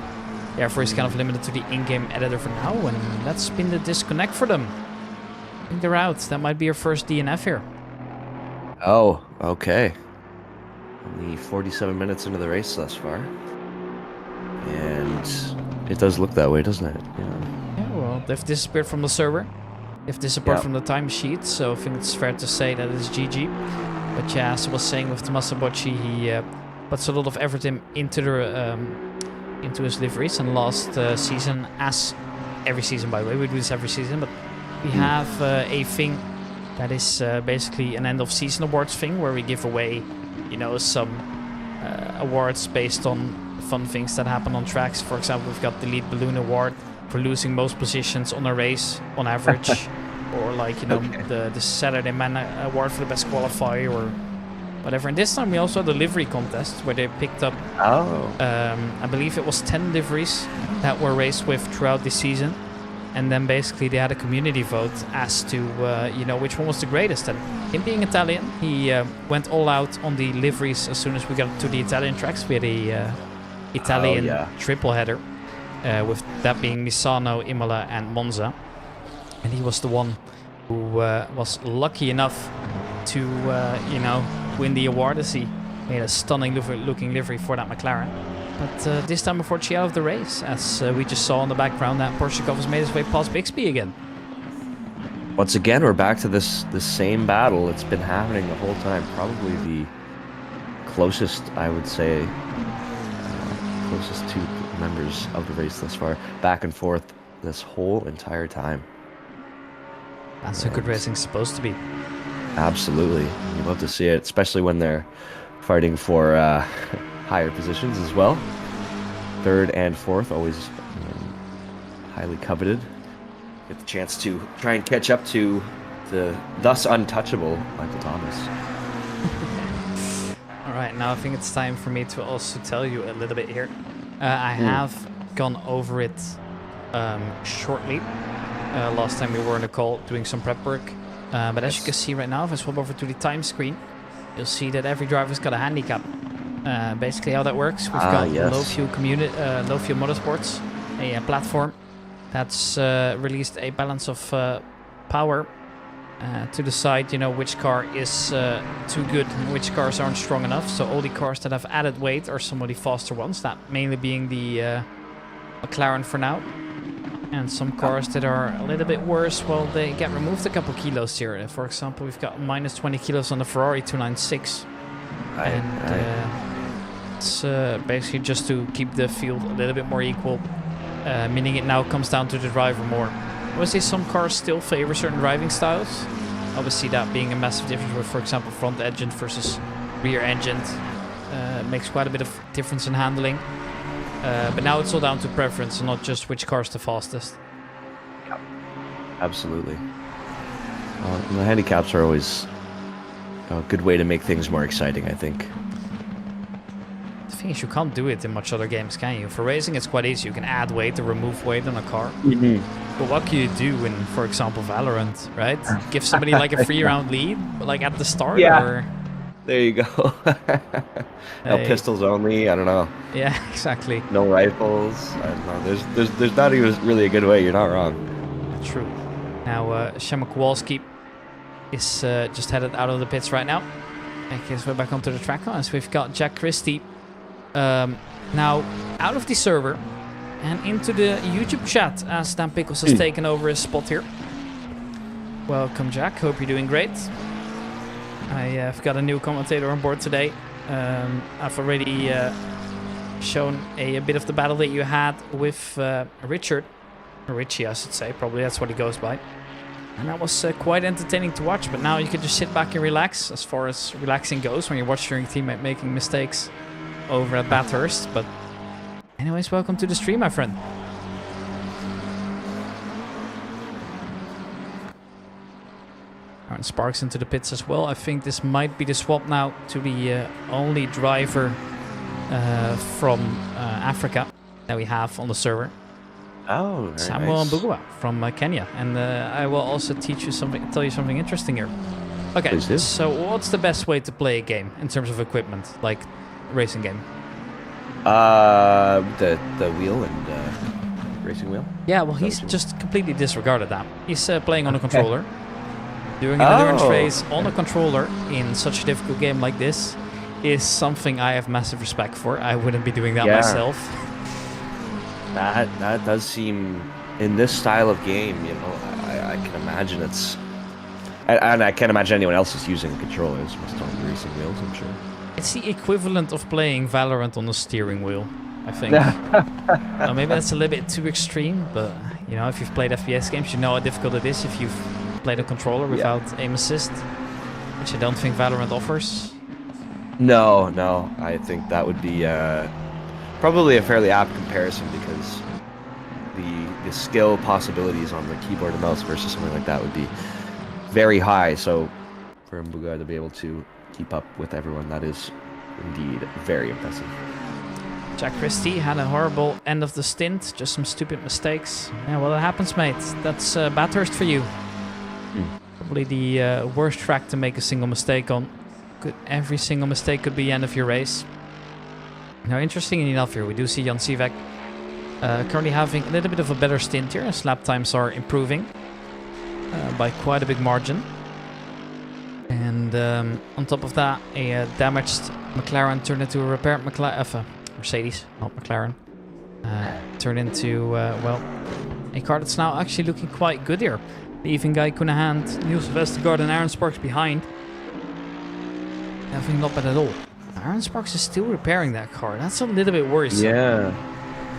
therefore he's kind of limited to the in-game editor for now, and that's been the disconnect for them. I think they're out. That might be your first DNF here. Oh, okay. Only 47 minutes into the race thus far. And it does look that way, doesn't it? Yeah, well, they've disappeared from the server. They've disappeared from the timesheet, so I think it's fair to say that it's GG. But yeah, as I was saying with Tommaso Bocci, he puts a lot of effort into his liveries. And last season, as every season, by the way, we do this every season, but we have a thing that is basically an end of season awards thing where we give away, you know, some awards based on fun things that happen on tracks. For example, we've got the Lead Balloon Award for losing most positions on a race on average, or like, you know, the Saturday Man Award for the best qualifier or whatever. And this time we also had the livery contest where they picked up, I believe it was 10 liveries that were raced with throughout the season. And then basically they had a community vote as to, you know, which one was the greatest. And him being Italian, he went all out on the liveries as soon as we got to the Italian tracks. We had a Italian triple header, with that being Misano, Imola, and Monza. And he was the one who was lucky enough to, you know, win the award, as he made a stunning looking livery for that McLaren. But this time, unfortunately, out of the race, as we just saw in the background, that Porsche has made his way past Bixby again. Once again, we're back to this same battle. It's been happening the whole time. Probably the closest, I would say, closest two members of the race thus far. Back and forth this whole entire time. That's how good racing's supposed to be. Absolutely. You love to see it, especially when they're fighting for higher positions as well. Third and fourth, always highly coveted. Get the chance to try and catch up to the thus untouchable Michael Thomas. All right, now I think it's time for me to also tell you a little bit here. I have gone over it shortly. Last time we were on the call doing some prep work. But as you can see right now, if I swap over to the time screen, you'll see that every driver's got a handicap. Basically how that works, we've got Low Fuel Motorsports, a platform that's released a balance of power to decide, you know, which car is too good and which cars aren't strong enough. So all the cars that have added weight are some of the faster ones, that mainly being the McLaren for now. And some cars that are a little bit worse, well, they get removed a couple kilos here. For example, we've got minus 20 kilos on the Ferrari 296. It's basically just to keep the field a little bit more equal, meaning it now comes down to the driver more. Obviously, some cars still favor certain driving styles. Obviously, that being a massive difference with, for example, front engine versus rear engine makes quite a bit of difference in handling. But now it's all down to preference and not just which car's the fastest. Yep. Absolutely. The handicaps are always a good way to make things more exciting, I think. The thing is, you can't do it in much other games, can you? For racing, it's quite easy. You can add weight or remove weight on a car. But what can you do in, for example, Valorant, right? Give somebody like a 3-round lead, like at the start? Yeah. Or... There you go. No pistols only. I don't know. Yeah, exactly. No rifles. I don't know. There's not even really a good way. You're not wrong. True. Now, Sean Kowalski is just headed out of the pits right now. In case we're back onto the track lines, we've got Jack Christie now out of the server and into the YouTube chat as Dan Pickles has taken over his spot here. Welcome, Jack. Hope you're doing great. I've got a new commentator on board today. I've already shown a bit of the battle that you had with Richard. Or Richie, I should say. Probably that's what he goes by. And that was quite entertaining to watch. But now you can just sit back and relax, as far as relaxing goes, when you watch your teammate making mistakes over at Bathurst. But anyways, welcome to the stream, my friend. And Sparks into the pits as well. I think this might be the swap now to the only driver from Africa that we have on the server. Oh, very Samuel nice. Mbugua from Kenya. And I will also tell you something interesting here. Okay, so what's the best way to play a game in terms of equipment, like racing game? The wheel and racing wheel. Yeah, well, he's just completely disregarded that. He's playing on a controller. Doing an endurance race on a controller in such a difficult game like this is something I have massive respect for. I wouldn't be doing that myself. That does seem, in this style of game, you know, I can imagine it's... And I can't imagine anyone else is using controllers. Must on racing wheels, I'm sure. It's the equivalent of playing Valorant on a steering wheel, I think. Now, maybe that's a little bit too extreme, but, you know, if you've played FPS games, you know how difficult it is if you've played a controller without aim assist, which I don't think Valorant offers. No, I think that would be probably a fairly apt comparison, because the skill possibilities on the keyboard and mouse versus something like that would be very high. So for Mbuga to be able to keep up with everyone, that is indeed very impressive. Jack Christie had a horrible end of the stint, just some stupid mistakes. Yeah, well, it happens, mate. That's Bathurst for you. Probably the worst track to make a single mistake on. Every single mistake could be the end of your race. Now, interesting enough here, we do see Jan Sivek currently having a little bit of a better stint here, as lap times are improving by quite a big margin. And on top of that, a damaged McLaren turned into a repaired Mercedes, not McLaren. Turned into, well, a car that's now actually looking quite good here. Leaving Guy Cunahan, Niels Vestergaard and Aaron Sparks behind. Having not bad at all. Aaron Sparks is still repairing that car. That's a little bit worrisome. Yeah.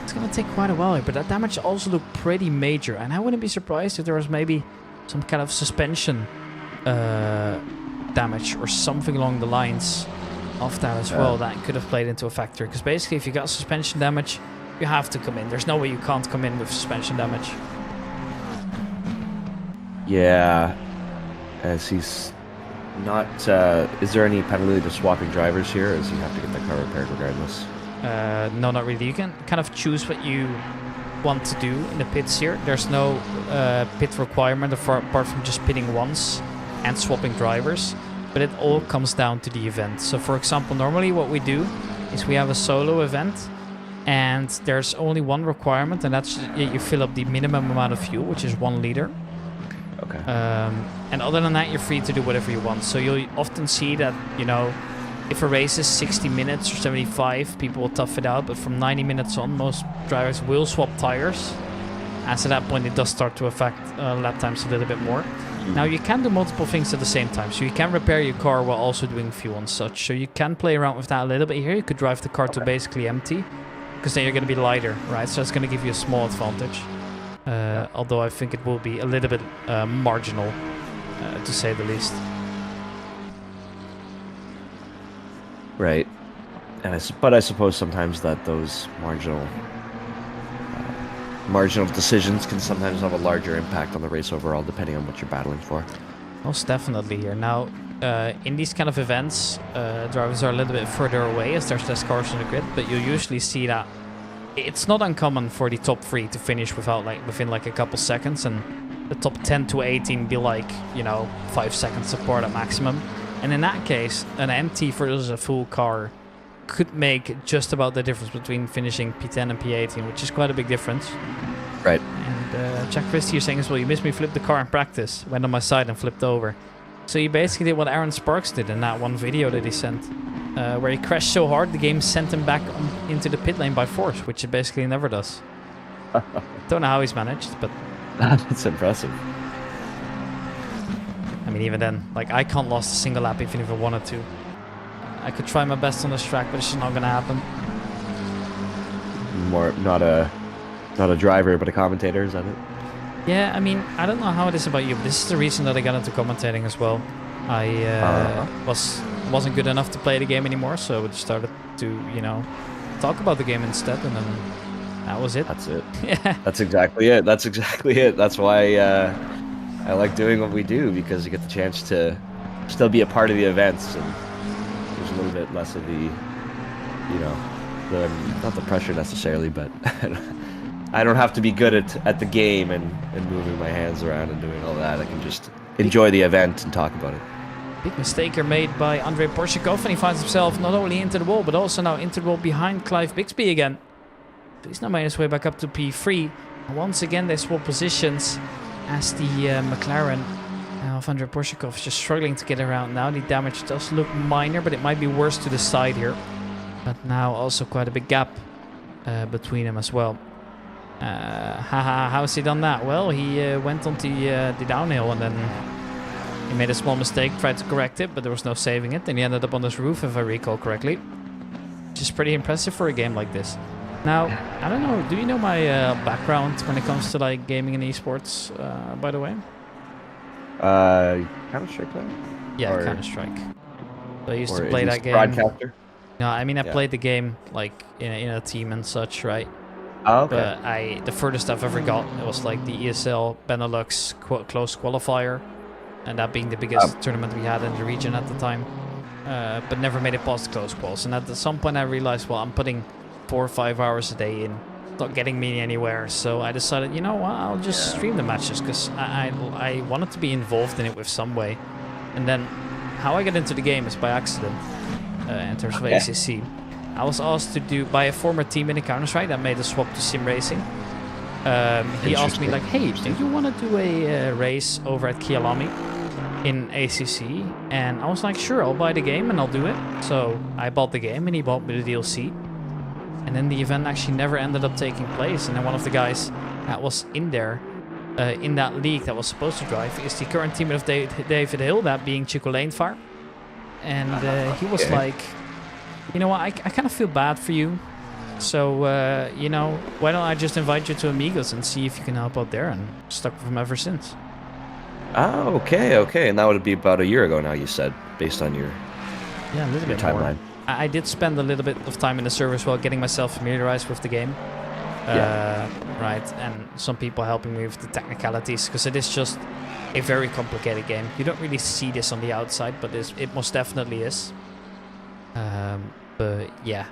It's going to take quite a while here, but that damage also looked pretty major. And I wouldn't be surprised if there was maybe some kind of suspension damage or something along the lines of that as well that could have played into a factor. Because basically, if you got suspension damage, you have to come in. There's no way you can't come in with suspension damage. Yeah, as he's not... is there any penalty to swapping drivers here, or does he have to get the car repaired regardless? No, not really. You can kind of choose what you want to do in the pits here. There's no pit requirement apart from just pitting once and swapping drivers, but it all comes down to the event. So for example, normally what we do is we have a solo event, and there's only one requirement, and that's you fill up the minimum amount of fuel, which is 1 liter. Okay. And other than that, you're free to do whatever you want. So you'll often see that, you know, if a race is 60 minutes or 75, people will tough it out. But from 90 minutes on, most drivers will swap tires. As at that point, it does start to affect lap times a little bit more. Now, you can do multiple things at the same time. So you can repair your car while also doing fuel and such. So you can play around with that a little bit here. You could drive the car to basically empty, because then you're going to be lighter, right? So it's going to give you a small advantage. Although I think it will be a little bit marginal, to say the least. Right. But I suppose sometimes that those marginal decisions can sometimes have a larger impact on the race overall, depending on what you're battling for. Most definitely here. Now, in these kind of events, drivers are a little bit further away as there's less cars on the grid, but you'll usually see that it's not uncommon for the top 3 to finish within like a couple seconds, and the top 10 to 18 be like, you know, 5 seconds apart at maximum. And in that case, an empty versus a full car could make just about the difference between finishing P10 and P18, which is quite a big difference. Right. And Jack Christie, you're saying as well, you missed me flip the car in practice, went on my side and flipped over. So you basically did what Aaron Sparks did in that one video that he sent, where he crashed so hard the game sent him back into the pit lane by force, which it basically never does. Don't know how he's managed, but... That's impressive. I mean, even then, like, I can't last a single lap even if I wanted to. I could try my best on this track, but it's just not going to happen. Not a driver, but a commentator, is that it? Yeah, I mean, I don't know how it is about you, but this is the reason that I got into commentating as well. I wasn't good enough to play the game anymore, so I just started to, you know, talk about the game instead, and then that was it. That's it. Yeah. That's exactly it. That's exactly it. That's why I like doing what we do, because you get the chance to still be a part of the events, and there's a little bit less of the, you know, not the pressure necessarily, but I don't have to be good at the game and moving my hands around and doing all that. I can just enjoy the event and talk about it. Big mistake here made by Andrei Porshikov, and he finds himself not only into the wall, but also now into the wall behind Clive Bixby again. So he's now made his way back up to P3. And once again, they swap positions as the McLaren of Andrei Porshikov is just struggling to get around now. The damage does look minor, but it might be worse to the side here. But now also quite a big gap between them as well. How has he done that? Well, he went onto the downhill, and then he made a small mistake, tried to correct it, but there was no saving it. And he ended up on this roof, if I recall correctly. Which is pretty impressive for a game like this. Now, I don't know, do you know my background when it comes to like gaming and esports, by the way? Counter-Strike player? Yeah, Counter-Strike. So I used to Or play is that he game. broadcaster? No, I mean, I Yeah. played the game like in a team and such, right? Oh, okay. But the furthest I've ever got, it was like the ESL Benelux close qualifier, and that being the biggest tournament we had in the region at the time. But never made it past close quals. And at some point I realized, well, I'm putting 4 or 5 hours a day in, not getting me anywhere. So I decided, you know what, I'll just stream the matches, because I wanted to be involved in it with some way. And then how I got into the game is by accident, in terms of ACC. I was asked by a former team in Counter-Strike that made a swap to sim racing. He asked me like, hey, do you want to do a race over at Kialami in ACC? And I was like, sure, I'll buy the game and I'll do it. So I bought the game and he bought me the DLC. And then the event actually never ended up taking place. And then one of the guys that was in there, in that league that was supposed to drive, is the current teammate of David Hill, that being Chico Lanevar. And he was like, you know what, I kind of feel bad for you. So, you know, why don't I just invite you to Amigos and see if you can help out there, and stuck with him ever since. Oh, okay. And that would be about a year ago now, you said, based on your a little bit timeline. more. I did spend a little bit of time in the server as well, getting myself familiarized with the game. Right, and some people helping me with the technicalities, because it is just a very complicated game. You don't really see this on the outside, but it most definitely is. But yeah,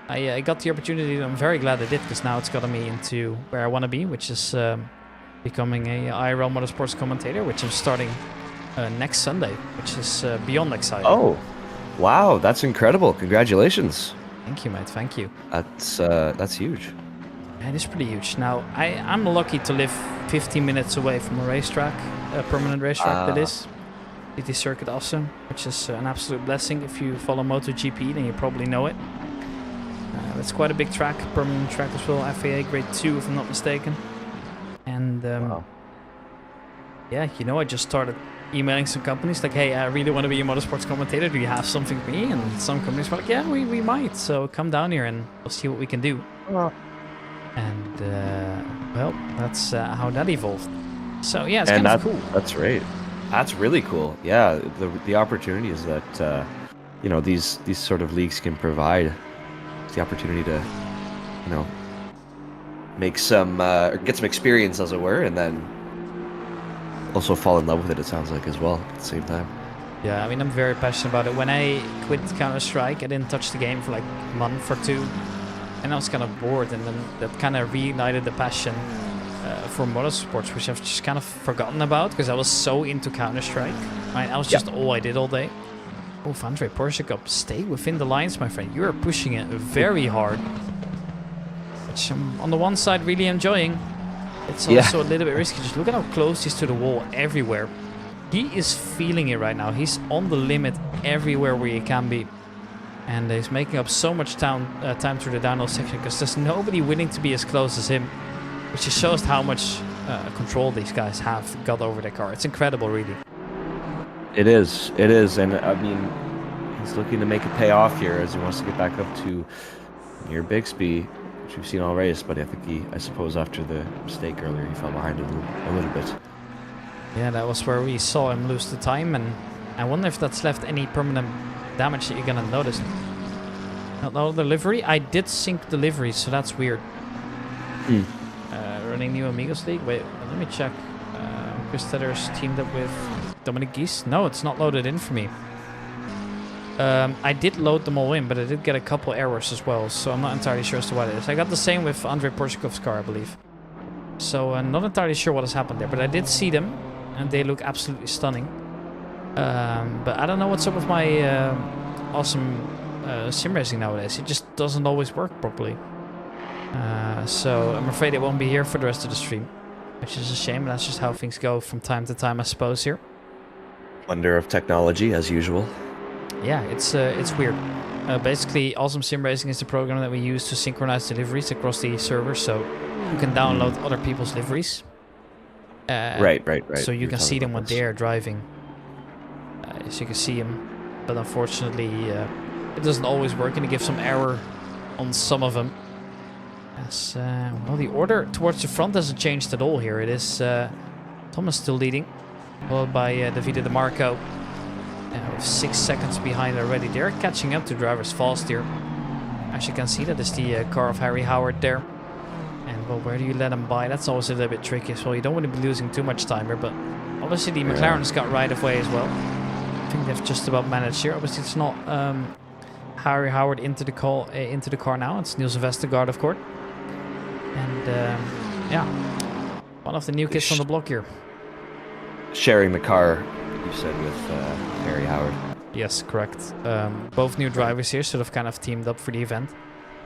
I got the opportunity, and I'm very glad I did, because now it's gotten me into where I want to be, which is becoming a IRL motorsports commentator, which I'm starting next Sunday, which is beyond exciting. Oh, wow, that's incredible! Congratulations. Thank you, mate. Thank you. That's huge. It is pretty huge. Now, I'm lucky to live 15 minutes away from a racetrack, a permanent racetrack that is. City Circuit also, which is an absolute blessing. If you follow MotoGP, then you probably know it. It's quite a big track, permanent track as well, FAA Grade 2 if I'm not mistaken. And yeah, you know, I just started emailing some companies like, hey, I really want to be a motorsports commentator. Do you have something for me? And some companies were like, yeah, we might. So come down here and we'll see what we can do. And well, that's how that evolved. So yeah, it's kind of cool. That's right. That's really cool. Yeah, the opportunities that you know, these sort of leagues can provide. The opportunity to, you know, make some or get some experience, as it were, and then also fall in love with it. It sounds like as well at the same time. Yeah, I mean, I'm very passionate about it. When I quit Counter-Strike, I didn't touch the game for like a month or two, and I was kind of bored, and then that kind of reignited the passion for motorsports, which I've just kind of forgotten about because I was so into Counter-Strike. Right, I was just all I did all day. Oh, Andre Porsche Cup, stay within the lines, my friend. You are pushing it very hard, which I'm on the one side really enjoying. It's also a little bit risky. Just look at how close he's to the wall everywhere. He is feeling it right now. He's on the limit everywhere where he can be. And he's making up so much time through the downhill section because there's nobody willing to be as close as him, which just shows how much control these guys have got over their car. It's incredible, really. It is, and I mean, he's looking to make it pay off here as he wants to get back up to near Bixby, which we've seen all race. But I think I suppose after the mistake earlier, he fell behind a little bit. Yeah, that was where we saw him lose the time, and I wonder if that's left any permanent damage that you're gonna notice. Not know the livery. I did sync the livery, so that's weird. Running new Amigos League. Wait, let me check. Chris Tedder's teamed up with Dominic Gies. No, it's not loaded in for me. I did load them all in, but I did get a couple errors as well, so I'm not entirely sure as to what it is. I got the same with Andre Porsche car, I believe. So I'm not entirely sure what has happened there, but I did see them, and they look absolutely stunning. But I don't know what's up with my awesome sim racing nowadays. It just doesn't always work properly. So I'm afraid it won't be here for the rest of the stream, which is a shame. That's just how things go from time to time, I suppose, here. Wonder of technology, as usual. Yeah, it's weird. Basically, Awesome Sim Racing is the program that we use to synchronize deliveries across the server, so you can download other people's liveries. Right. So you can see them when they're driving. So you can see them, but unfortunately, it doesn't always work, and it gives some error on some of them. As well, the order towards the front hasn't changed at all here. It is Thomas still leading, followed by Davide De Marco. With 6 seconds behind already. They're catching up to drivers fast here. As you can see, that is the car of Harry Howard there. And well, where do you let him by? That's always a little bit tricky as well. You don't want to be losing too much time here, but obviously the McLaren's got right of way as well. I think they've just about managed here. Obviously, it's not Harry Howard into the car now. It's Niels Vestergaard, of course. And yeah, one of the new kids on the block here. Sharing the car, you said, with Harry Howard. Yes, correct. Both new drivers here sort of kind of teamed up for the event,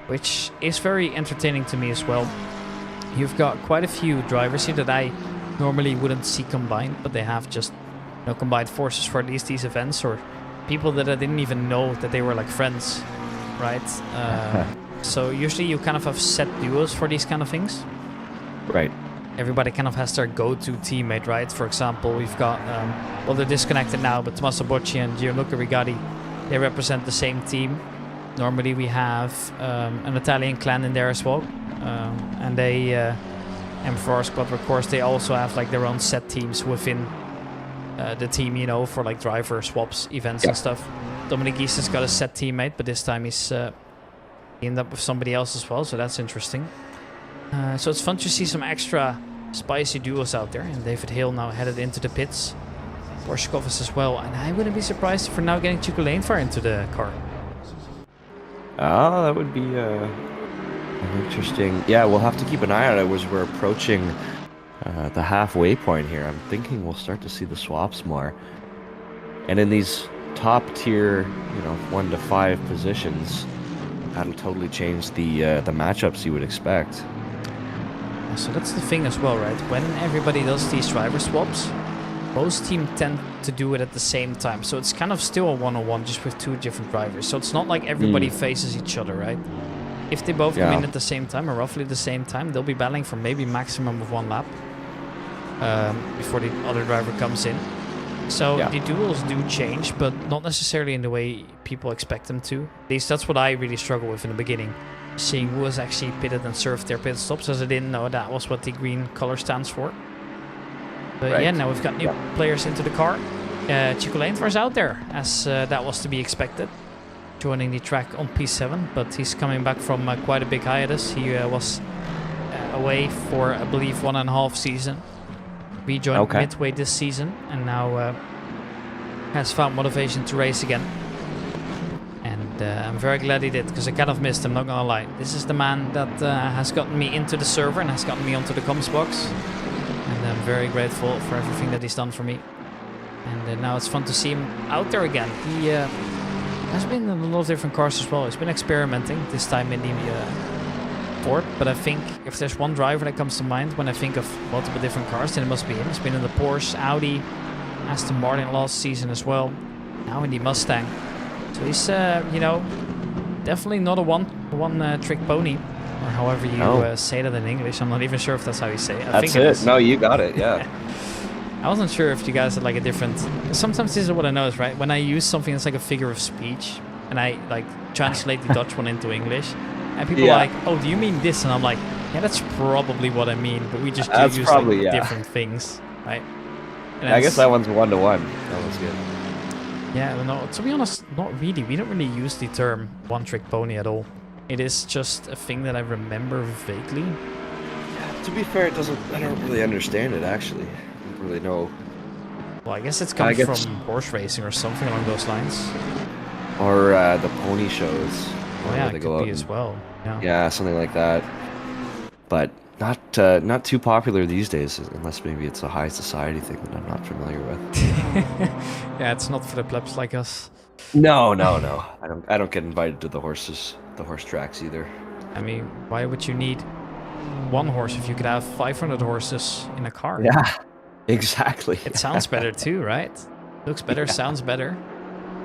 which is very entertaining to me as well. You've got quite a few drivers here that I normally wouldn't see combined, but they have just, you know, combined forces for at least these events, or people that I didn't even know that they were like friends, right? So usually you kind of have set duos for these kind of things. Right. Everybody kind of has their go-to teammate, right? For example, we've got, well, they're disconnected now, but Tommaso Bocci and Gianluca Rigatti, they represent the same team. Normally we have an Italian clan in there as well. And they, and for our squad, of course, they also have like their own set teams within the team, you know, for like driver swaps, events and stuff. Dominic Gies has got a set teammate, but this time he's ended up with somebody else as well, so that's interesting. So it's fun to see some extra spicy duos out there, and David Hale now headed into the pits. Porsche is as well, and I wouldn't be surprised if we're now getting Chico Lanefire into the car. Ah, that would be interesting. Yeah, we'll have to keep an eye on it as we're approaching the halfway point here. I'm thinking we'll start to see the swaps more. And in these top tier, you know, 1 to 5 positions, that'll totally change the matchups you would expect. So that's the thing as well, right? When everybody does these driver swaps, most teams tend to do it at the same time. So it's kind of still a one-on-one, just with 2 different drivers. So it's not like everybody faces each other, right? If they both come in at the same time, or roughly the same time, they'll be battling for maybe maximum of 1 lap before the other driver comes in. So the duels do change, but not necessarily in the way people expect them to. At least that's what I really struggled with in the beginning. Seeing who was actually pitted and served their pit stops, as I didn't know that was what the green color stands for. But yeah, now we've got new players into the car. Chico Lanevar's out there, as that was to be expected, joining the track on P7, but he's coming back from quite a big hiatus. He was away for, I believe, 1.5 season. Rejoined midway this season, and now has found motivation to race again. And I'm very glad he did, because I kind of missed him, not gonna lie. This is the man that has gotten me into the server and has gotten me onto the comms box. And I'm very grateful for everything that he's done for me. And now it's fun to see him out there again. He has been in a lot of different cars as well. He's been experimenting, this time in the Ford. But I think if there's one driver that comes to mind when I think of multiple different cars, then it must be him. He's been in the Porsche, Audi, Aston Martin last season as well. Now in the Mustang. So he's, you know, definitely not a one-trick pony. Or however you say that in English. I'm not even sure if that's how you say it. That's it. No, you got it. Yeah. I wasn't sure if you guys had like a different... Sometimes this is what I notice, right? When I use something that's like a figure of speech, and I like translate the Dutch one into English, and people are like, oh, do you mean this? And I'm like, yeah, that's probably what I mean, but we just use probably, like different things, right? And I guess that one's 1-to-1. That was good. Yeah, no, to be honest, not really. We don't really use the term one-trick pony at all. It is just a thing that I remember vaguely. Yeah, to be fair, I don't really understand it, actually. I don't really know. Well, I guess it's coming from horse racing or something along those lines. Or the pony shows. Oh yeah, it could be as well. Yeah, something like that. But not too popular these days, unless maybe it's a high society thing that I'm not familiar with. Yeah, it's not for the plebs like us. No. I don't get invited to the horse tracks either. I mean, why would you need 1 horse if you could have 500 horses in a car? Yeah, exactly. It sounds better too, right? Looks better, sounds better.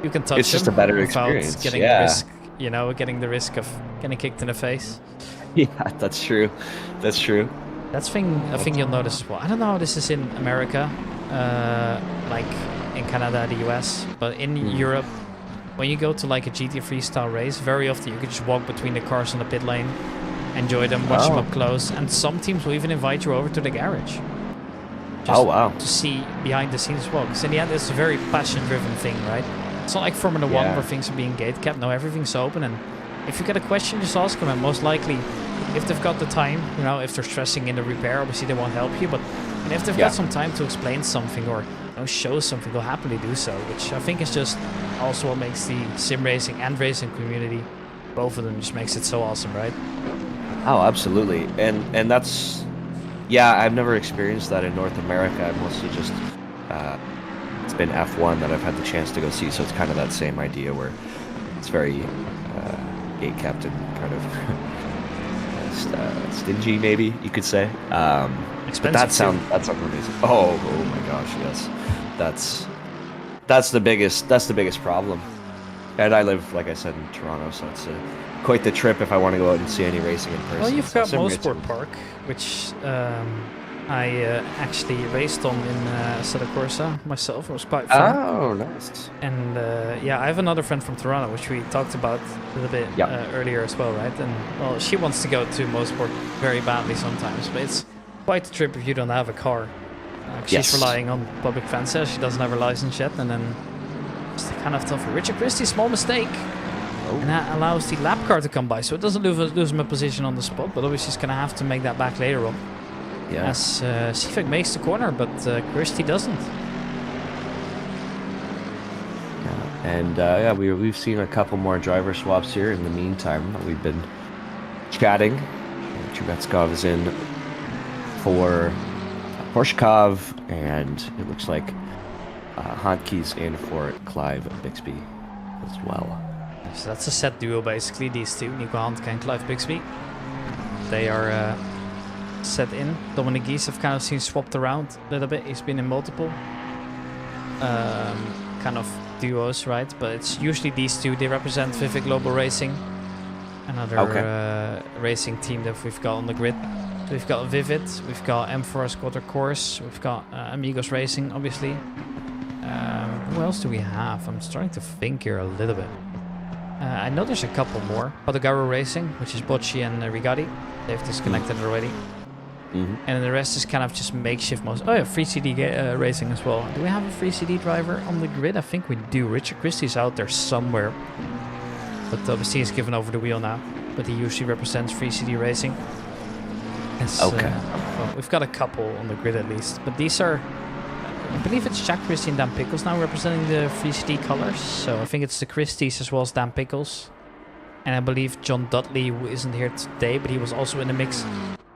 You can touch It's just a better experience. Getting the risk, you know, getting the risk of getting kicked in the face. Yeah, that's true. That's true. That's a thing you'll notice as well. I don't know how this is in America, like in Canada, the US, but in Europe, when you go to like a GT3 style race, very often you can just walk between the cars on the pit lane, enjoy them, watch them up close, and some teams will even invite you over to the garage. Just to see behind the scenes as well, because in the end it's a very passion-driven thing, right? It's not like Formula 1 where things are being gate-kept. No, everything's open, and if you get a question, just ask them, and most likely, if they've got the time, you know, if they're stressing in the repair, obviously they won't help you, but if they've got some time to explain something or show something, they'll happily do so, which I think is just also what makes the sim racing and racing community, both of them, just makes it so awesome, right? Oh, absolutely. And that's, yeah, I've never experienced that in North America. I've mostly just, it's been F1 that I've had the chance to go see, so it's kind of that same idea where it's very gate-kept and kind of stingy, maybe you could say. Expensive. That sounds amazing. Oh my gosh, yes. That's the biggest problem. And I live, like I said, in Toronto, so it's quite the trip if I want to go out and see any racing in person. Well, you've got Mosport Park, which I actually raced on in Santa Corsa myself. It was quite fun. Oh, nice. And yeah, I have another friend from Toronto, which we talked about a little bit earlier as well, right? And well, she wants to go to Mosport very badly sometimes, but it's quite a trip if you don't have a car. She's relying on public transit. She doesn't have her license yet, and then it's kind of tough. Richard Christie, small mistake. And that allows the lap car to come by, so it doesn't lose him a position on the spot, but obviously he's going to have to make that back later on. Yeah. As Sivek makes the corner, but Christie doesn't. Yeah. And yeah, we've seen a couple more driver swaps here in the meantime. We've been chatting. Chubetskov is in for Horshkov, and it looks like Hontke's in for Clive Bixby as well. So that's a set duo basically, these two, Nico Handke and Clive Bixby. They are set in. Dominic Gies I've kind of seen swapped around a little bit. He's been in multiple kind of duos, right? But it's usually these two. They represent Vivid Global Racing, another racing team that we've got on the grid. So we've got Vivid, we've got M4 Squatter Course, we've got Amigos Racing, obviously. Who else do we have? I'm starting to think here a little bit. I know there's a couple more. Padogaro Racing, which is Bocci and Rigatti. They've disconnected already. And then the rest is kind of just makeshift most. Oh yeah, Free CD Racing as well. Do we have a Free CD driver on the grid? I think we do. Richard Christie's out there somewhere. But obviously he's given over the wheel now. But he usually represents Free CD Racing. Well, we've got a couple on the grid at least. But these are... I believe it's Jack Christie and Dan Pickles now representing the Free CD colors. So I think it's the Christies as well as Dan Pickles. And I believe John Dudley, who isn't here today, but he was also in the mix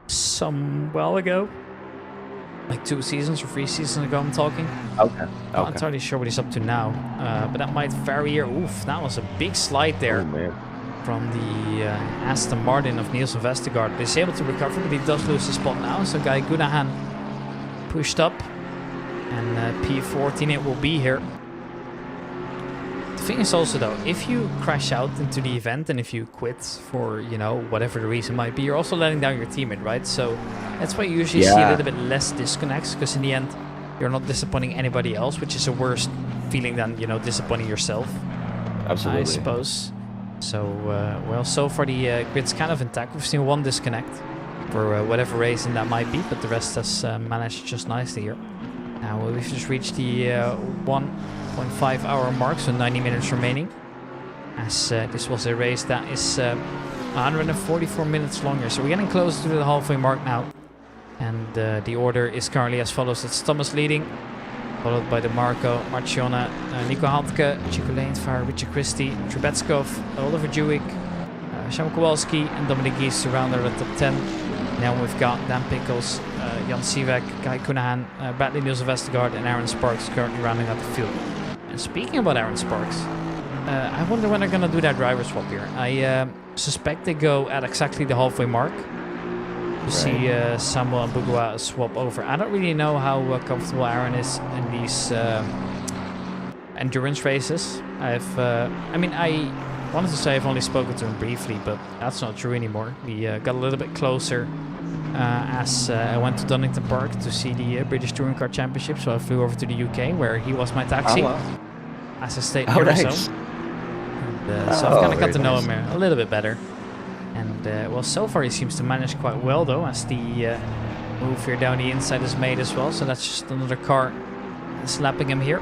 some while ago. Like 2 seasons or 3 seasons ago, I'm talking. Okay. Not entirely sure what he's up to now. But that might vary here. Oof, that was a big slide there. Oh, man. From the Aston Martin of Niels Vestergaard. But he's able to recover, but he does lose his spot now. So Guy Gunahan pushed up. And P14 it will be here. The thing is also though, if you crash out into the event and if you quit for, you know, whatever the reason might be, you're also letting down your teammate, right? So that's why you usually see a little bit less disconnects, because in the end, you're not disappointing anybody else, which is a worse feeling than, you know, disappointing yourself. Absolutely. I suppose. So, well, so far the grid's kind of intact. We've seen 1 disconnect for whatever reason that might be, but the rest has managed just nicely here. Now we've just reached the 1.5 hour mark, so 90 minutes remaining. As this was a race that is 144 minutes longer. So we're getting close to the halfway mark now. And the order is currently as follows. It's Thomas leading, followed by DeMarco, Marciona, Nico Handke, Chico Leentvaar, Richard Christie, Trubetskov, Oliver Jewick, Sam Kowalski, and Dominic Gies to round out the top 10. Now we've got Dan Pickles, Jan Sivek, Guy Cunahan, Bradley Niels Vestergaard, and Aaron Sparks currently rounding out the field. And speaking about Aaron Sparks, I wonder when they're going to do that driver swap here. I suspect they go at exactly the halfway mark. You see Samuel and Bugua swap over. I don't really know how comfortable Aaron is in these endurance races. I wanted to say I've only spoken to him briefly, but that's not true anymore. We got a little bit closer as I went to Donington Park to see the British Touring Car Championship, so I flew over to the UK where he was my taxi as I stayed in Arizona. Nice. And, so I've kind of got to know him a little bit better. And well, so far he seems to manage quite well though, as the move here down the inside is made as well. So that's just another car slapping him here.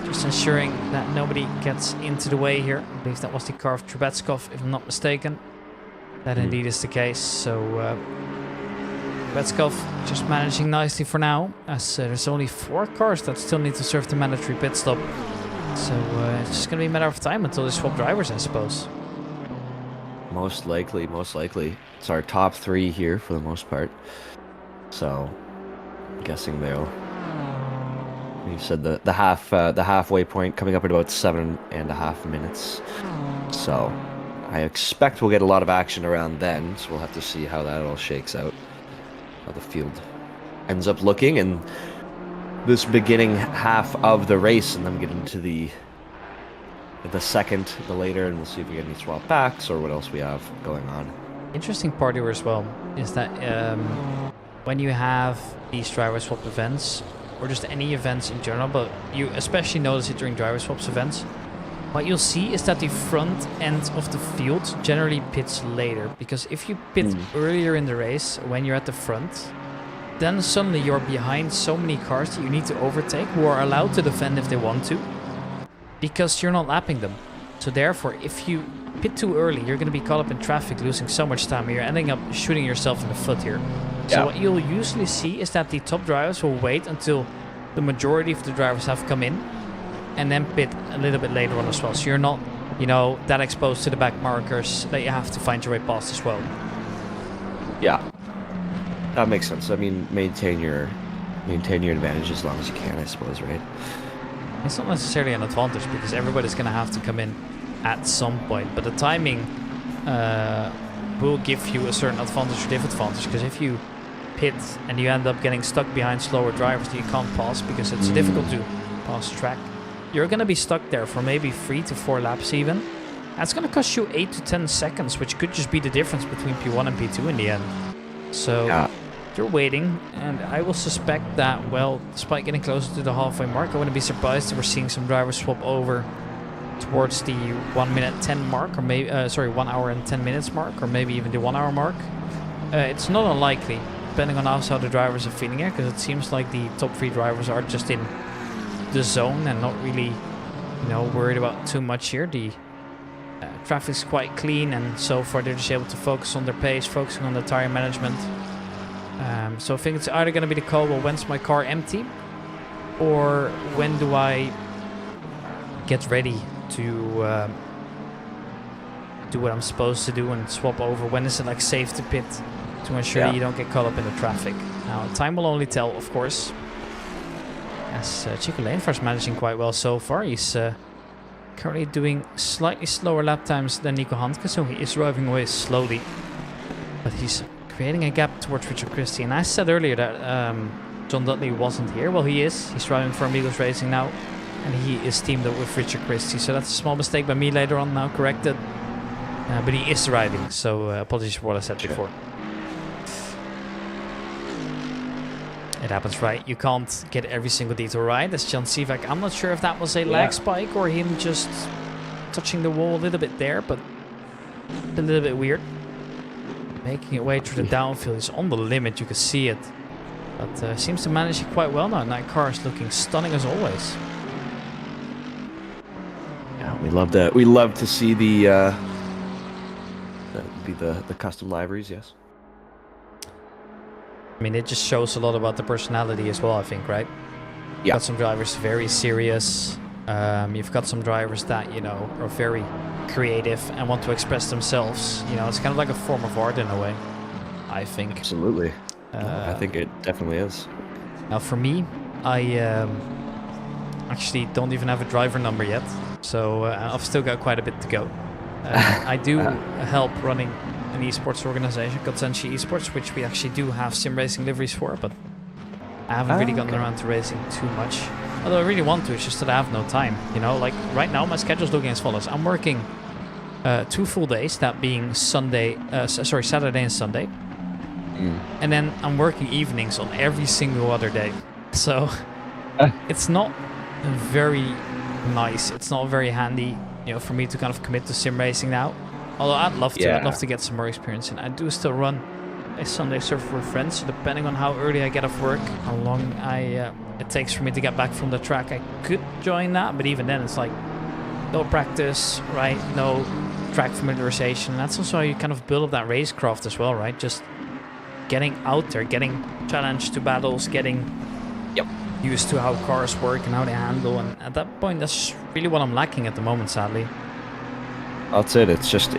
Just ensuring that nobody gets into the way here. I believe that was the car of Trubetskov, if I'm not mistaken. That indeed is the case. So Trubetskov just managing nicely for now, as there's only 4 cars that still need to serve the mandatory pit stop. So it's just going to be a matter of time until they swap drivers, I suppose. Most likely. It's our top 3 here for the most part. So, I'm guessing they'll... You said the halfway point coming up at about 7.5 minutes. So, I expect we'll get a lot of action around then. So we'll have to see how that all shakes out, how the field ends up looking, and this beginning half of the race, and then get into the second, the later, and we'll see if we get any swap backs or what else we have going on. Interesting part here as well is that when you have these driver swap events, or just any events in general, but you especially notice it during driver swaps events, what you'll see is that the front end of the field generally pits later, because if you pit earlier in the race when you're at the front, then suddenly you're behind so many cars that you need to overtake, who are allowed to defend if they want to, because you're not lapping them. So therefore, if you pit too early, you're going to be caught up in traffic, losing so much time. You're ending up shooting yourself in the foot here. So what you'll usually see is that the top drivers will wait until the majority of the drivers have come in, and then pit a little bit later on as well. So you're not, you know, that exposed to the back markers that you have to find your way past as well. Yeah, that makes sense. I mean, maintain your advantage as long as you can, I suppose, right? It's not necessarily an advantage, because everybody's going to have to come in at some point, but the timing will give you a certain advantage or disadvantage, because if you pit and you end up getting stuck behind slower drivers that you can't pass because it's difficult to pass the track, you're going to be stuck there for maybe 3 to 4 laps even. That's going to cost you 8 to 10 seconds, which could just be the difference between P1 and P2 in the end. So you're waiting, and I will suspect that, well, despite getting closer to the halfway mark, I wouldn't be surprised if we're seeing some drivers swap over towards the 1 minute 10 mark, or maybe 1 hour and 10 minutes mark, or maybe even the 1 hour mark. It's not unlikely, depending on how the drivers are feeling here, because it seems like the top 3 drivers are just in the zone and not really, worried about too much here. The traffic's quite clean, and so far they're just able to focus on their pace, focusing on the tire management. So I think it's either going to be the call, well, when's my car empty, or when do I get ready to do what I'm supposed to do and swap over? When is it like safe to pit to ensure that you don't get caught up in the traffic? Now, time will only tell, of course. As Chico Lanefar's managing quite well so far. He's currently doing slightly slower lap times than Nico Handke, so he is driving away slowly. But he's creating a gap towards Richard Christie. And I said earlier that John Dudley wasn't here. Well, he is. He's driving for Amigos Racing now. And he is teamed up with Richard Christie. So that's a small mistake by me later on, now corrected. But he is driving, so apologies for what I said before. It happens, right? You can't get every single detail right. As Jan Sivak, I'm not sure if that was a lag spike or him just touching the wall a little bit there, but a little bit weird. Making it way through the downfield. He's on the limit, you can see it. But seems to manage it quite well now. And that car is looking stunning as always. Yeah, we love to see the custom liveries, yes. I mean, it just shows a lot about the personality as well, I think, right? You've got some drivers very serious. You've got some drivers that, are very creative and want to express themselves. It's kind of like a form of art in a way, I think. Absolutely. I think it definitely is. Now, for me, I actually don't even have a driver number yet. So I've still got quite a bit to go. I do help running an esports organization called Senshi Esports, which we actually do have sim racing liveries for, but I haven't really gotten around to racing too much. Although I really want to, it's just that I have no time. Like right now my schedule's looking as follows. I'm working 2 full days, that being Saturday and Sunday. And then I'm working evenings on every single other day. So it's not very nice. It's not very handy, for me to kind of commit to sim racing now. Although I'd love to. I'd love to get some more experience in. I do still run a Sunday server with friends, so depending on how early I get off work, how long it takes for me to get back from the track, I could join that. But even then, it's like no practice, right? No track familiarization. And that's also how you kind of build up that racecraft as well, right? Just getting out there, getting challenged to battles, getting used to how cars work and how they handle. And at that point, that's really what I'm lacking at the moment, sadly. That's it. It's just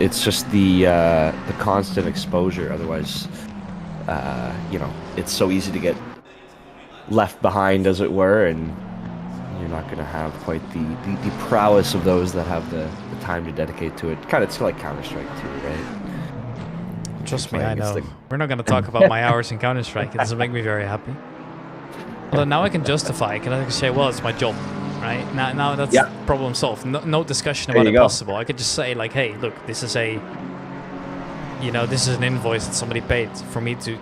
the constant exposure. Otherwise, it's so easy to get left behind, as it were, and you're not going to have quite the prowess of those that have the time to dedicate to it. Kind of, it's like Counter-Strike too, right? Trust me, I know. We're not going to talk about my hours in Counter-Strike. It doesn't make me very happy. Although now I can justify it. I can say, well, it's my job. Right now that's problem solved. No discussion about it possible. I could just say like, hey, look, this is an invoice that somebody paid for me to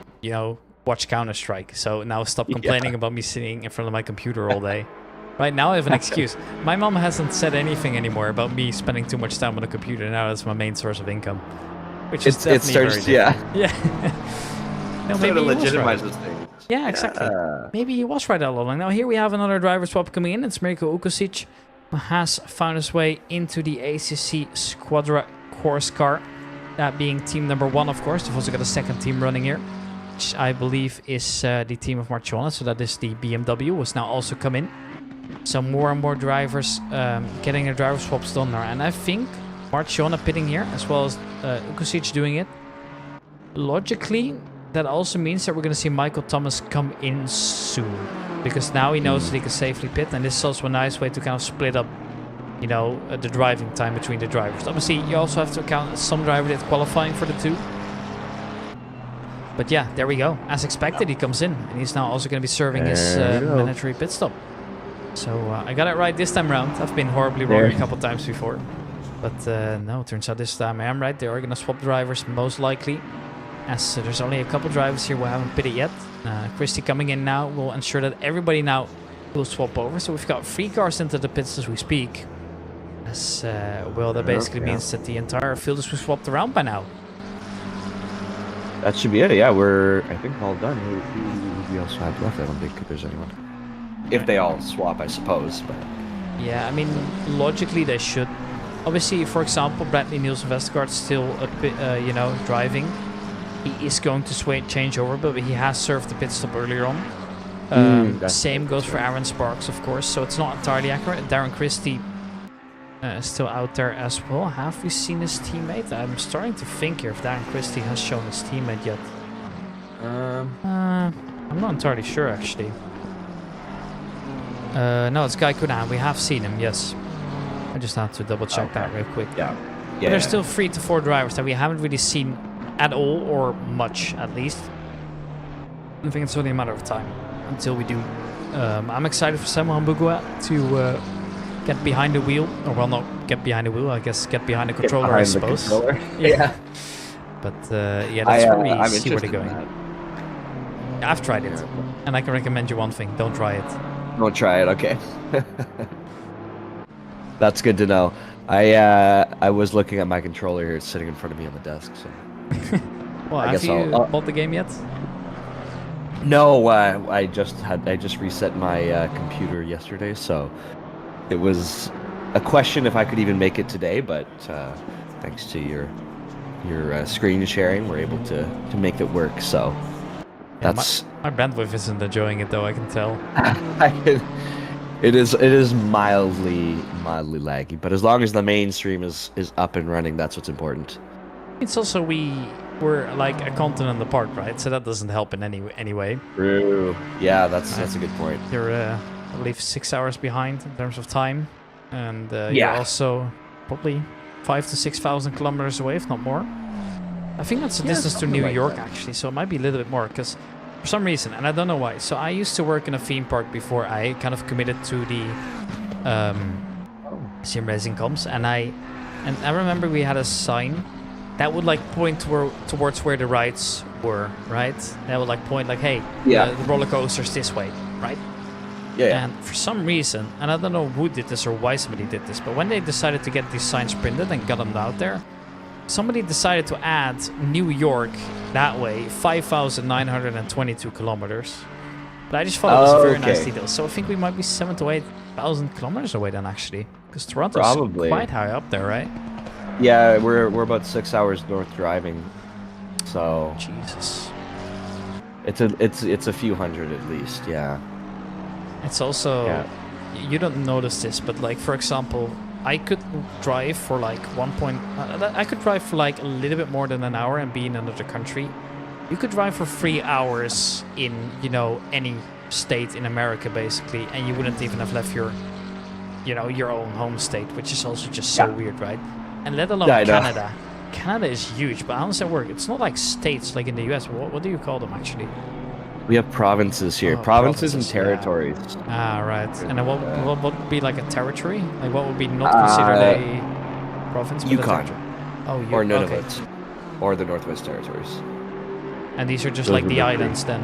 watch Counter-Strike. So now stop complaining about me sitting in front of my computer all day. Right now I have an excuse. My mom hasn't said anything anymore about me spending too much time on the computer. Now that's my main source of income, which is definitely No, maybe to legitimize those things. Yeah, exactly. Maybe he was right all along. Now here we have another driver swap coming in. It's Mirko Ukosic, who has found his way into the ACC Squadra course car. That being team number 1, of course. They've also got a second team running here, which I believe is the team of Marciona. So that is the BMW, who's now also come in. So more and more drivers getting their driver swaps done there. And I think Marciona pitting here, as well as Ukosic doing it. Logically, that also means that we're going to see Michael Thomas come in soon, because now he knows that he can safely pit, and this is also a nice way to kind of split up, the driving time between the drivers. Obviously, you also have to account some driver did qualifying for the 2, But yeah, there we go. As expected, he comes in, and he's now also going to be serving his mandatory pit stop. So I got it right this time around. I've been horribly wrong a couple times before. But no, it turns out this time I am right. They are going to swap drivers, most likely. As there's only a couple drivers here who haven't pitted yet. Christie coming in now will ensure that everybody now will swap over. So we've got 3 cars into the pits as we speak. As, well, that basically means that the entire field is swapped around by now. That should be it. Yeah, we're, I think, all done. Who we also have left? I don't think there's anyone. If they all swap, I suppose. But yeah, I mean, logically they should. Obviously, for example, Bradley Nielsen Vestergaard's still, you know, driving. He is going to change over, but he has served the pit stop earlier on. Same goes for Aaron Sparks, of course. So it's not entirely accurate. Darren Christie is still out there as well. Have we seen his teammate? I'm starting to think here if Darren Christie has shown his teammate yet. I'm not entirely sure, actually. No, it's Guy Kunan. We have seen him, yes. I just have to double check that real quick. Yeah. But there's still 3 to 4 drivers that we haven't really seen at all, or much at least. I think it's only a matter of time until we do. I'm excited for Samuel Mbugua to get behind the wheel, or well, not get behind the wheel, I guess get behind the controller, I suppose. Yeah. But yeah, that's where we see where they're going. I've tried it, and I can recommend you one thing: don't try it. Don't try it, okay. That's good to know. I was looking at my controller here, it's sitting in front of me on the desk, so. Well, have you bought the game yet? No, I just reset my computer yesterday, so it was a question if I could even make it today, but thanks to your screen sharing, we're able to make it work. So that's my bandwidth isn't enjoying it though. I can tell. It is mildly laggy, but as long as the mainstream is up and running, that's what's important. It's also we're like a continent apart, right? So that doesn't help in any way. True. Yeah, that's a good point. You're I believe 6 hours behind in terms of time, and you're also probably 5,000 to 6,000 kilometers away, if not more. I think that's the distance to New York actually, so it might be a little bit more because for some reason, and I don't know why. So I used to work in a theme park before I kind of committed to the sim racing comms, and I remember we had a sign that would like point towards where the rides were, right? That would like point like, hey, the roller coaster's this way, right? Yeah. And for some reason, and I don't know who did this or why somebody did this, but when they decided to get these signs printed and got them out there, somebody decided to add New York that way, 5,922 kilometers. But I just thought it was a very nice detail. So I think we might be 7,000 to 8,000 kilometers away then, actually. Because Toronto's quite high up there, right? Yeah, we're about 6 hours north driving. So Jesus. It's a few hundred at least, yeah. It's also, you don't notice this, but like, for example, I could drive for like I could drive for like a little bit more than an hour and be in another country. You could drive for 3 hours in, you know, any state in America basically, and you wouldn't even have left your, you know, your own home state, which is also just so weird, right? And let alone Canada. Canada is huge, but how does that work? It's not like states like in the US. What do you call them actually? We have provinces here, provinces and territories. Ah, right. And then what would be like a territory? Like what would be not considered a province? But Yukon. a territory? Oh, or Nunavut. Or the Northwest Territories. And these are just like the islands then,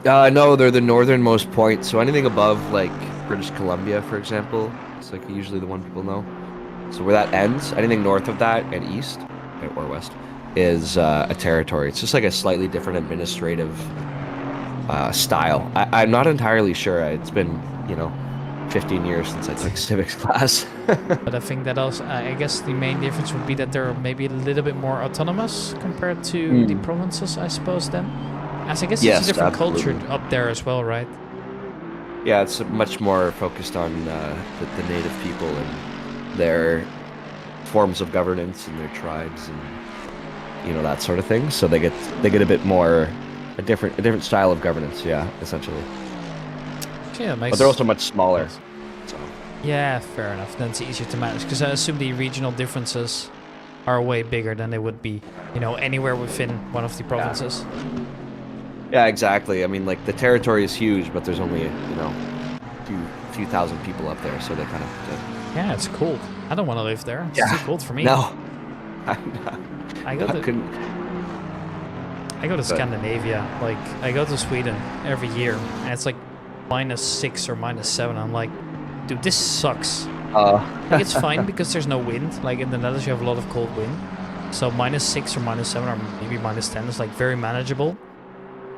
or? No, they're the northernmost point. So anything above like British Columbia, for example, it's like usually the one people know. So where that ends, anything north of that and east or west is a territory. It's just like a slightly different administrative style. I'm not entirely sure. It's been, 15 years since I took civics class. But I think that also, I guess the main difference would be that they're maybe a little bit more autonomous compared to the provinces, I suppose, then. As I guess it's a different culture up there as well, right? Yeah, it's much more focused on the native people and their forms of governance and their tribes and that sort of thing. So they get a bit more a different style of governance. Yeah, essentially. Yeah, but they're also much smaller. So. Yeah, fair enough. Then it's easier to manage because I assume the regional differences are way bigger than they would be, anywhere within one of the provinces. Yeah, exactly. I mean, like the territory is huge, but there's only few thousand people up there, so they kind of. Yeah, it's cold. I don't want to live there. It's too cold for me. No. I go to Scandinavia. Like I go to Sweden every year, and it's like -6 or -7. I'm like, dude, this sucks. Like it's fine because there's no wind. Like in the Netherlands, you have a lot of cold wind, so -6 or -7 or maybe -10 is like very manageable.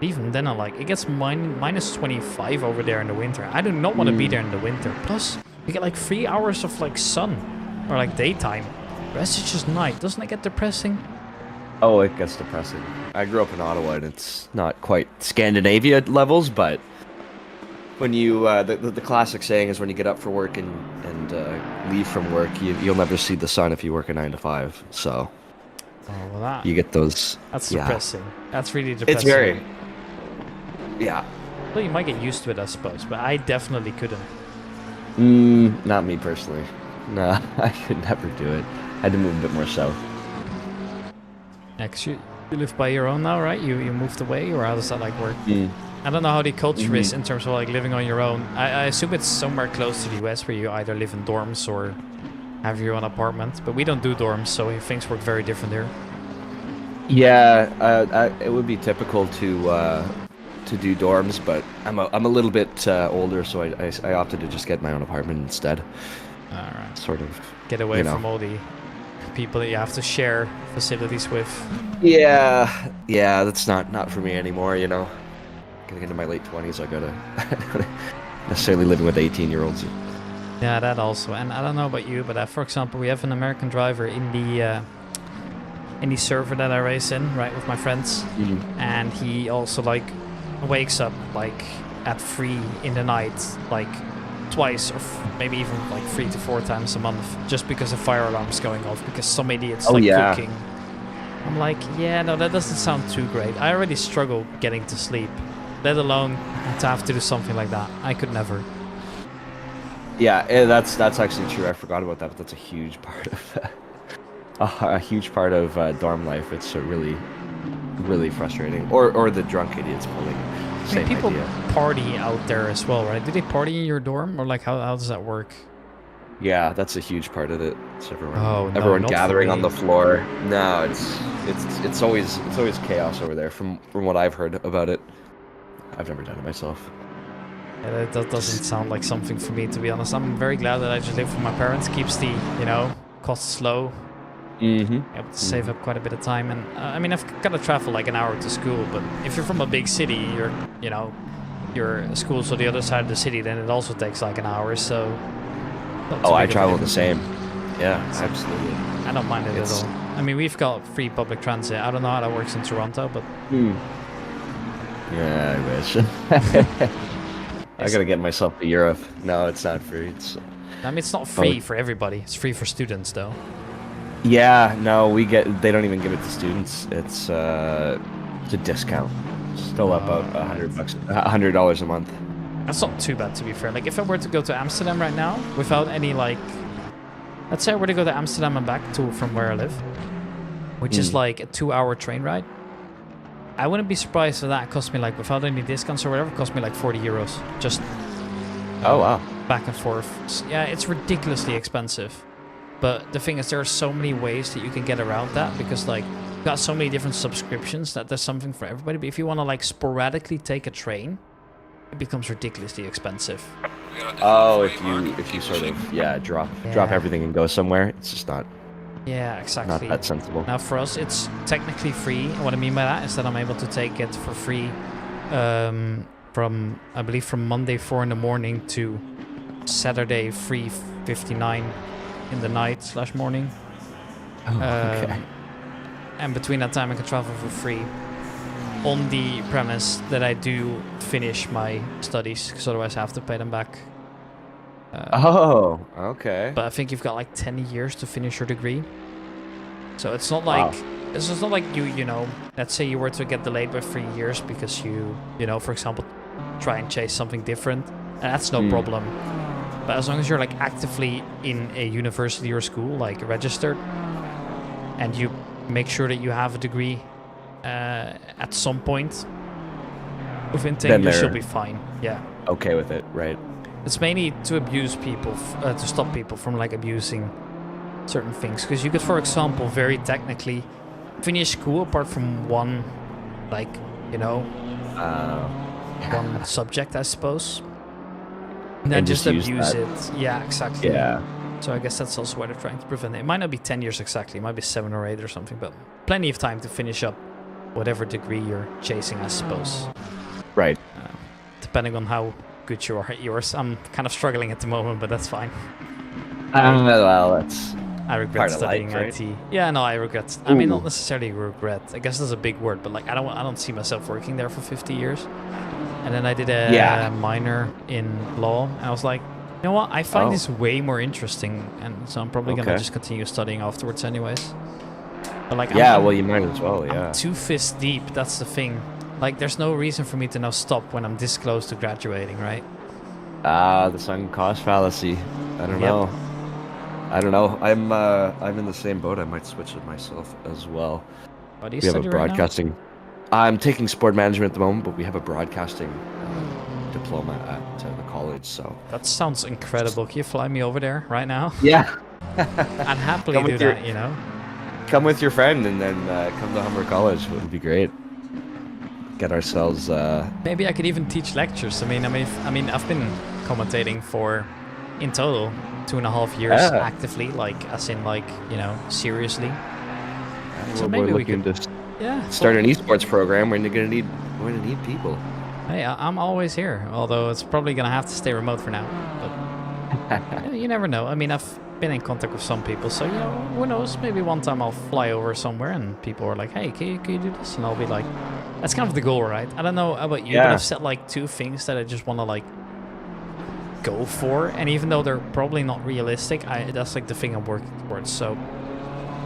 Even then, I'm like, it gets -25 over there in the winter. I do not want to be there in the winter. Plus, you get like 3 hours of like sun or like daytime. The rest is just night. Doesn't it get depressing? Oh, it gets depressing. I grew up in Ottawa, and it's not quite Scandinavia levels, but when you the classic saying is when you get up for work and leave from work, you'll never see the sun if you work a 9 to 5. So you get those. That's depressing. That's really depressing. It's very. Yeah. Well, you might get used to it, I suppose, but I definitely couldn't. Not me personally. No, I could never do it. I had to move a bit more south. Next, you live by your own now, right? You moved away, or how does that like work? I don't know how the culture is in terms of like living on your own. I assume it's somewhere close to the US where you either live in dorms or have your own apartment. But we don't do dorms, so things work very different here. Yeah, it would be typical to do dorms, but I'm a little bit older, so I opted to just get my own apartment instead. All right. Sort of. Get away from all the people that you have to share facilities with. Yeah, that's not for me anymore. Getting into my late 20s, I gotta necessarily living with 18-year-olds. Yeah, that also. And I don't know about you, but for example, we have an American driver in the server that I race in, right, with my friends, and he also like wakes up like at 3 in the night, like twice or maybe even like 3 to 4 times a month, just because a fire alarm's going off because some idiot's cooking. I'm like, yeah, no, that doesn't sound too great. I already struggle getting to sleep, let alone to have to do something like that. I could never. Yeah, that's actually true. I forgot about that, but that's a huge part of dorm life. It's really frustrating. Or the drunk idiots pulling. Same people idea. party out there as well, right? Do they party in your dorm, or like how does that work? Yeah, that's a huge part of it. It's everyone, everyone gathering on the floor. No, it's always chaos over there. From what I've heard about it, I've never done it myself. Yeah, that doesn't sound like something for me, to be honest. I'm very glad that I just live with my parents. Keeps the costs low. Able to save up quite a bit of time, and I mean, I've got to travel like an hour to school. But if you're from a big city, your school's on the other side of the city, then it also takes like an hour. So. I travel the same. Yeah, absolutely. I don't mind it at all. I mean, we've got free public transit. I don't know how that works in Toronto, but. Yeah, I wish. I gotta get myself to Europe. No, it's not free. I mean, it's not free for everybody. It's free for students, though. Yeah, no, they don't even give it to students. It's a discount. Still about $100 a month. That's not too bad, to be fair. Like, if I were to go to Amsterdam right now, without any, like... Let's say I were to go to Amsterdam and back from where I live, which is like a 2-hour train ride. I wouldn't be surprised if that cost me, like, without any discounts or whatever, cost me like 40 euros. Just... Oh, wow. Back and forth. Yeah, it's ridiculously expensive. But the thing is, there are so many ways that you can get around that, because, like, you've got so many different subscriptions that there's something for everybody. But if you want to, like, sporadically take a train, it becomes ridiculously expensive. Oh, if you sort of drop everything and go somewhere, it's just not. Yeah, exactly. Not that sensible. Now for us, it's technically free. And what I mean by that is that I'm able to take it for free, from I believe from Monday 4 in the morning to Saturday 3:59 in the night/morning. Oh, okay. And between that time, I can travel for free, on the premise that I do finish my studies, because otherwise I have to pay them back. Oh, okay. But I think you've got like 10 years to finish your degree. So it's not like it's just not like you know, let's say you were to get delayed by 3 years because you know, for example, try and chase something different. And that's no problem. But as long as you're like actively in a university or school, like registered, and you make sure that you have a degree at some point within 10 years, you'll be fine. Yeah. Okay with it, right? It's mainly to abuse people, to stop people from like abusing certain things. Because you could, for example, very technically finish school apart from one, like, you know, one subject, I suppose. And then just abuse it. Yeah, exactly. Yeah. So I guess that's also why they're trying to prevent it. It might not be 10 years exactly. It might be 7 or 8 or something, but plenty of time to finish up whatever degree you're chasing, I suppose. Right. Depending on how good you are at yours. I'm kind of struggling at the moment, but that's fine. Well, that's I regret part of studying life, right? IT. Yeah, no, I regret. I mean, not necessarily regret. I guess that's a big word, but like I don't see myself working there for 50 years. And then I did a minor in law, and I was like, you know what? I find this way more interesting, and so I'm probably gonna just continue studying afterwards, anyways. But like, well, you might as well. Yeah. I'm 2 fists deep. That's the thing. Like, there's no reason for me to now stop when I'm this close to graduating, right? The sunk cost fallacy. I don't know. I'm in the same boat. I might switch it myself as well. What do you We have study a right now? broadcasting. I'm taking sport management at the moment, but we have a broadcasting diploma at the college. So That sounds incredible. Can you fly me over there right now? yeah, I'd happily do that, you know? come with your friend and then come to Humber College. It would be great. Get ourselves. Maybe I could even teach lectures. I mean, I've been commentating for, in total, 2.5 years actively, like, as in, like, you know, seriously. So maybe we could start an esports program. We're gonna need people. Hey, I'm always here, although it's probably gonna have to stay remote for now. But you never know. I mean, I've been in contact with some people, so you know, who knows? Maybe one time I'll fly over somewhere and people are like, "Hey, can you do this?" And I'll be like, "That's kind of the goal, right?" I don't know about you, but I've set like 2 things that I just want to like go for, and even though they're probably not realistic, that's like the thing I'm working towards. So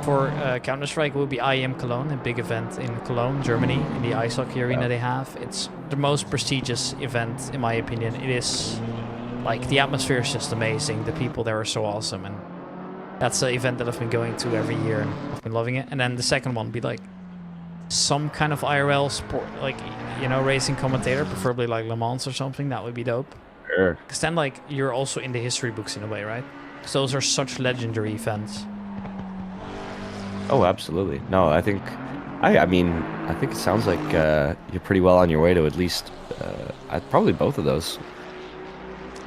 for Counter-Strike, it will be IEM Cologne, a big event in Cologne, Germany, in the ice hockey arena they have. It's the most prestigious event, in my opinion. It is, like, the atmosphere is just amazing. The people there are so awesome, and that's an event that I've been going to every year, and I've been loving it. And then the second one would be, like, some kind of IRL sport, like, you know, racing commentator, preferably, like, Le Mans or something. That would be dope. Sure. Because then, like, you're also in the history books in a way, right? Because those are such legendary events. Oh, absolutely. No, I think it sounds like you're pretty well on your way to at least probably both of those.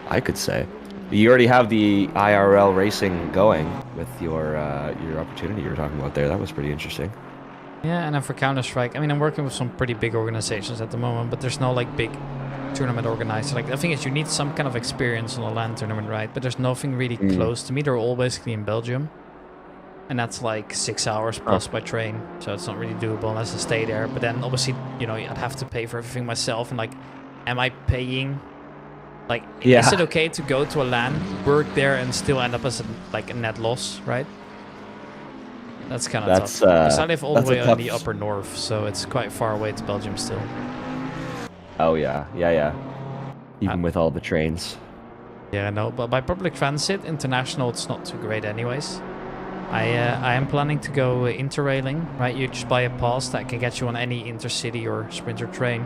I could say you already have the IRL racing going with your opportunity you were talking about there. That was pretty interesting. Yeah, and then for Counter-Strike, I mean, I'm working with some pretty big organizations at the moment, but there's no like big tournament organizer. Like, the thing is, you need some kind of experience on a LAN tournament, right? But there's nothing really close to me. They're all basically in Belgium. And that's like 6 hours plus by train, so it's not really doable unless I stay there. But then obviously, you know, I'd have to pay for everything myself. And like, am I paying? Like, is it okay to go to a LAN, work there, and still end up as a net loss, right? That's kind of tough. Because I live all the way in the upper north, so it's quite far away to Belgium still. Oh yeah. Even with all the trains. Yeah, no, but by public transit, international, it's not too great anyways. I am planning to go interrailing, right? You just buy a pass that can get you on any intercity or sprinter train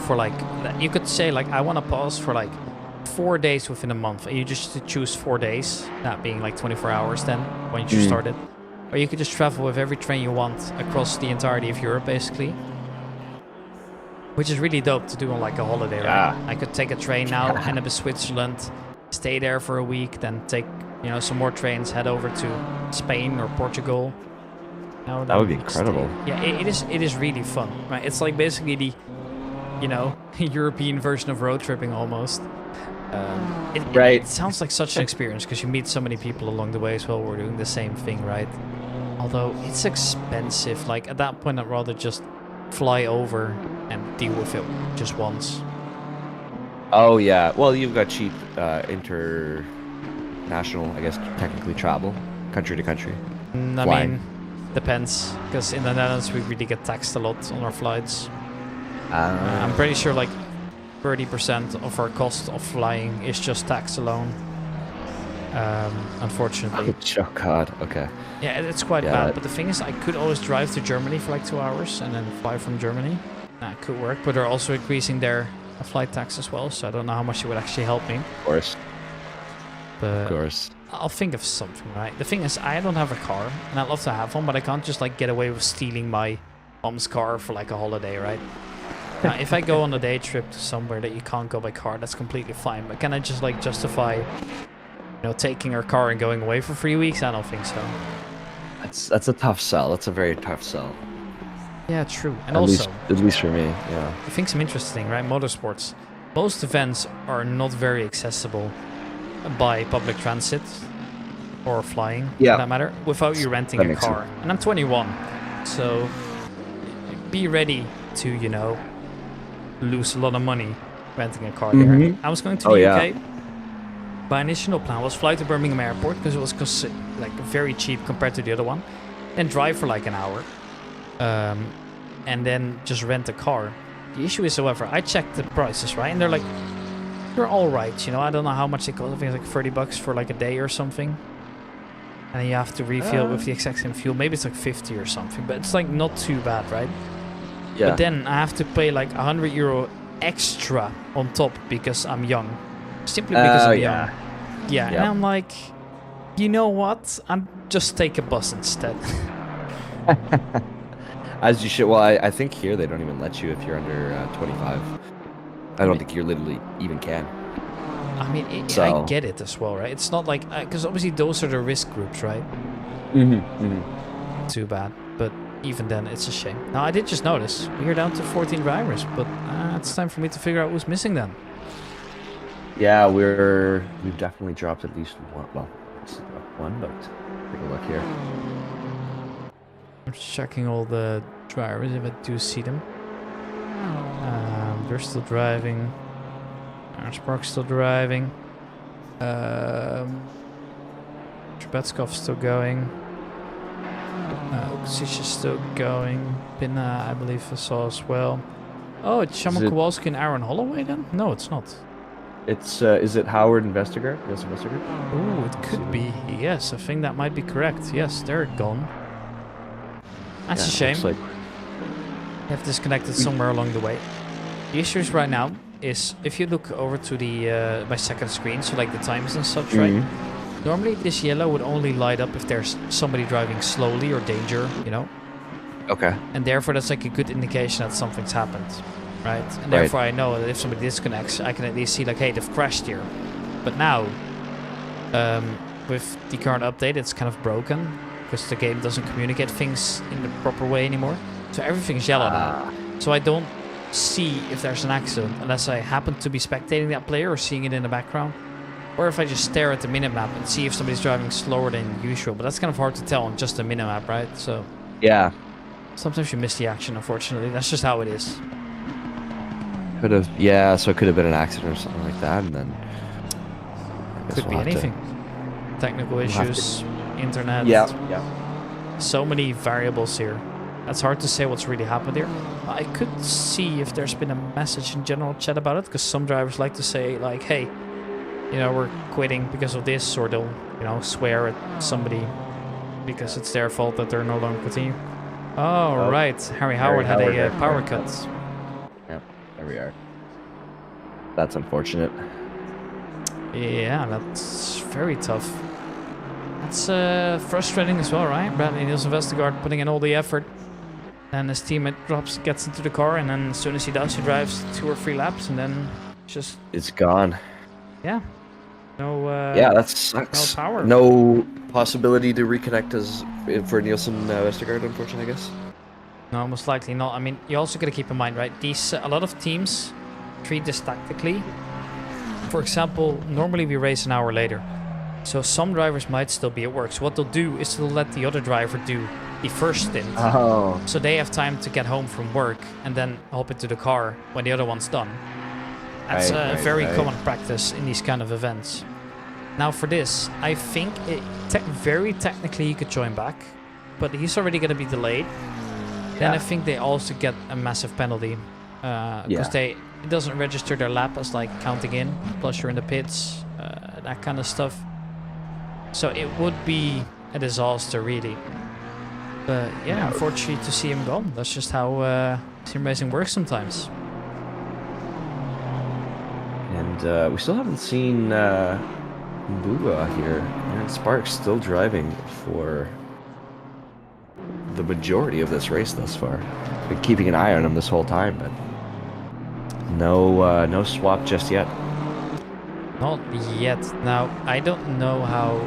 for like, you could say like, I want a pass for like 4 days within a month, and you just choose 4 days, that being like 24 hours then when you started. Or you could just travel with every train you want across the entirety of Europe basically, which is really dope to do on like a holiday, right? I could take a train now, end up in Switzerland, stay there for a week, then take, you know, some more trains, head over to Spain or Portugal. No, that would be incredible. Yeah, it is really fun, right? It's like basically the, you know, European version of road tripping almost. It sounds like such an experience because you meet so many people along the way as well who are doing the same thing, right? Although it's expensive. Like, at that point, I'd rather just fly over and deal with it just once. Oh yeah, well, you've got cheap international, I guess, technically travel, country to country. I mean, depends, because in the Netherlands we really get taxed a lot on our flights. I'm pretty sure like 30% of our cost of flying is just tax alone. unfortunately. Oh God. Okay. Yeah, it's quite bad. But the thing is, I could always drive to Germany for like 2 hours and then fly from Germany. That could work, but they're also increasing their flight tax as well, so I don't know how much it would actually help me. Of course. But of course. I'll think of something, right? The thing is, I don't have a car, and I'd love to have one, but I can't just like get away with stealing my mom's car for like a holiday, right? Now, if I go on a day trip to somewhere that you can't go by car, that's completely fine. But can I just like justify, taking her car and going away for 3 weeks? I don't think so. That's a tough sell. That's a very tough sell. Yeah, true. And at also, least for me, yeah. I think some interesting, right? Motorsports. Most events are not very accessible by public transit or flying, for that matter, without you renting a car. And I'm 21, so be ready to, lose a lot of money renting a car there. I was going to the UK. My initial plan was fly to Birmingham Airport because it was like very cheap compared to the other one, and drive for like an hour, and then just rent a car. The issue is, however, I checked the prices, right, and they're all right. I don't know how much they cost. I think it's like $30 for like a day or something, and then you have to refill with the exact same fuel. Maybe it's like 50 or something, but it's like not too bad, right? Yeah. But then I have to pay like €100 extra on top because I'm young. Simply because I'm young. Yeah, and I'm like, you know what? I'm just take a bus instead. As you should. Well, I think here they don't even let you if you're under 25. I don't think you literally even can. I mean, I get it as well, right? It's not like, because obviously those are the risk groups, right? Too bad, but even then, it's a shame. Now, I did just notice we're down to 14 drivers, but it's time for me to figure out who's missing then. Yeah, we've definitely dropped at least one. Well, it's one, but take a look here. I'm just checking all the drivers if I do see them. They're still driving. Spark's still driving. Trebetskov's still going. Oksisha's still going. Pinna, I believe I saw as well. Oh, it's Shaman Kowalski and Aaron Holloway then? No, it's not. It's is it Howard and Vestergaard? Yes, Vestergaard. Oh, it could be. Yes, I think that might be correct. Yes, they're gone. That's a shame. Like... They have disconnected somewhere along the way. The issue right now is if you look over to the my second screen, so like the times and such, right? Normally this yellow would only light up if there's somebody driving slowly or danger, Okay. And therefore that's like a good indication that something's happened, right? And therefore I know that if somebody disconnects, I can at least see like, hey, they've crashed here. But now, with the current update, it's kind of broken because the game doesn't communicate things in the proper way anymore. So everything's yellow now. So I don't see if there's an accident unless I happen to be spectating that player or seeing it in the background. Or if I just stare at the minimap and see if somebody's driving slower than usual. But that's kind of hard to tell on just the minimap, right? So yeah. Sometimes you miss the action, unfortunately. That's just how it is. Could have, yeah, so it could have been an accident or something like that, and then... Could be anything. Technical issues, internet. Yeah. So many variables here. That's hard to say what's really happened here. I could see if there's been a message in general chat about it, because some drivers like to say, like, hey, we're quitting because of this, or they'll, swear at somebody because it's their fault that they're no longer continuing. Oh, right. Harry Howard had a power cut. Yep, there we are. That's unfortunate. Yeah, that's very tough. That's frustrating as well, right? Bradley Nielsen Vestergaard putting in all the effort. And his teammate gets into the car, and then as soon as he does, he drives 2 or 3 laps, and then just... It's gone. Yeah. No. Yeah, that sucks. No power. No possibility to reconnect for Nielsen Vestergaard, unfortunately, I guess. No, most likely not. I mean, you also got to keep in mind, right? A lot of teams treat this tactically. For example, normally we race an hour later, so some drivers might still be at work. So what they'll do is they'll let the other driver do the first stint. Oh. So they have time to get home from work and then hop into the car when the other one's done. That's a very common practice in these kind of events. Now for this, I think very technically he could join back, but he's already going to be delayed. Then I think they also get a massive penalty because it doesn't register their lap as like counting in, plus you're in the pits, that kind of stuff. So it would be a disaster, really. But yeah, unfortunately to see him gone. That's just how sim racing works sometimes. And we still haven't seen Mbuga here. And Sparks still driving for the majority of this race thus far. Been keeping an eye on him this whole time, but no swap just yet. Not yet. Now, I don't know how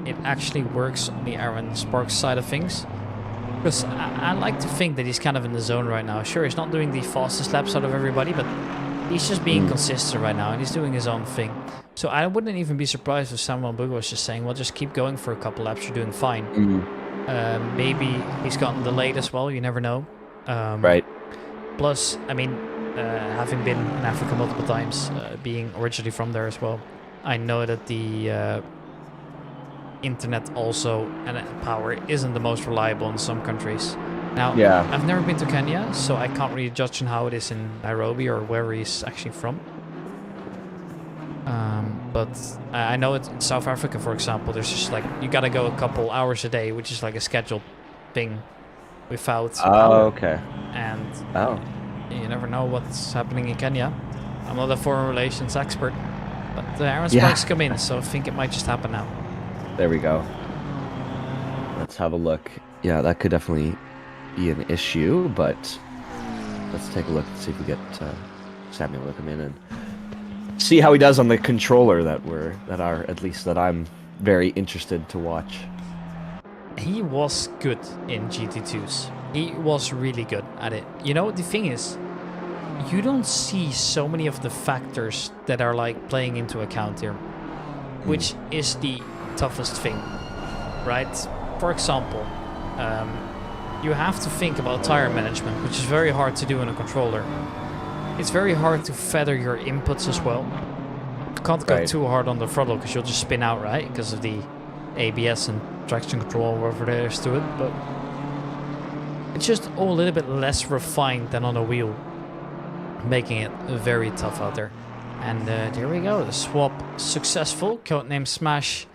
it actually works on the Aaron Sparks side of things. Because I like to think that he's kind of in the zone right now. Sure, he's not doing the fastest laps out of everybody, but he's just being consistent right now, and he's doing his own thing. So I wouldn't even be surprised if Samuel Bugo was just saying, well, just keep going for a couple laps, you're doing fine. Maybe he's gotten delayed as well, you never know. Right. Plus, I mean, having been in Africa multiple times, being originally from there as well, I know that the internet also and power isn't the most reliable in some countries. Now, I've never been to Kenya, so I can't really judge on how it is in Nairobi or where he's actually from. But I know it's in South Africa, for example, there's just like, you gotta go a couple hours a day, which is like a scheduled thing without power. Okay. And you never know what's happening in Kenya. I'm not a foreign relations expert, but the Aaron Sparks come in, so I think it might just happen now. There we go. Let's have a look. Yeah, that could definitely be an issue, but let's take a look and see if we get Samuel to come in and see how he does on the controller that I'm very interested to watch. He was good in GT2s. He was really good at it. You know, the thing is, you don't see so many of the factors that are like playing into account here, which is the toughest thing, right? For example, you have to think about tire management, which is very hard to do on a controller. It's very hard to feather your inputs as well. You can't go too hard on the throttle because you'll just spin out, right? Because of the ABS and traction control, whatever there is to it. But it's just all a little bit less refined than on a wheel, making it very tough out there. And there we go, the swap successful. Codename Smash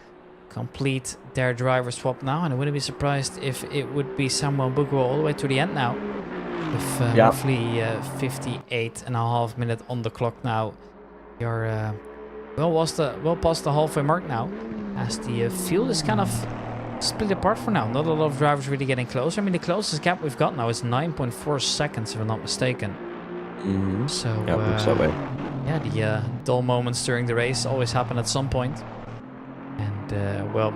complete their driver swap now, and I wouldn't be surprised if it would be Samuel Bugo all the way to the end now. With roughly 58.5 minutes on the clock now. You're well past the halfway mark now, as the field is kind of split apart for now. Not a lot of drivers really getting closer. I mean, the closest gap we've got now is 9.4 seconds, if I'm not mistaken. So, looks that way. Yeah, the dull moments during the race always happen at some point. And, well,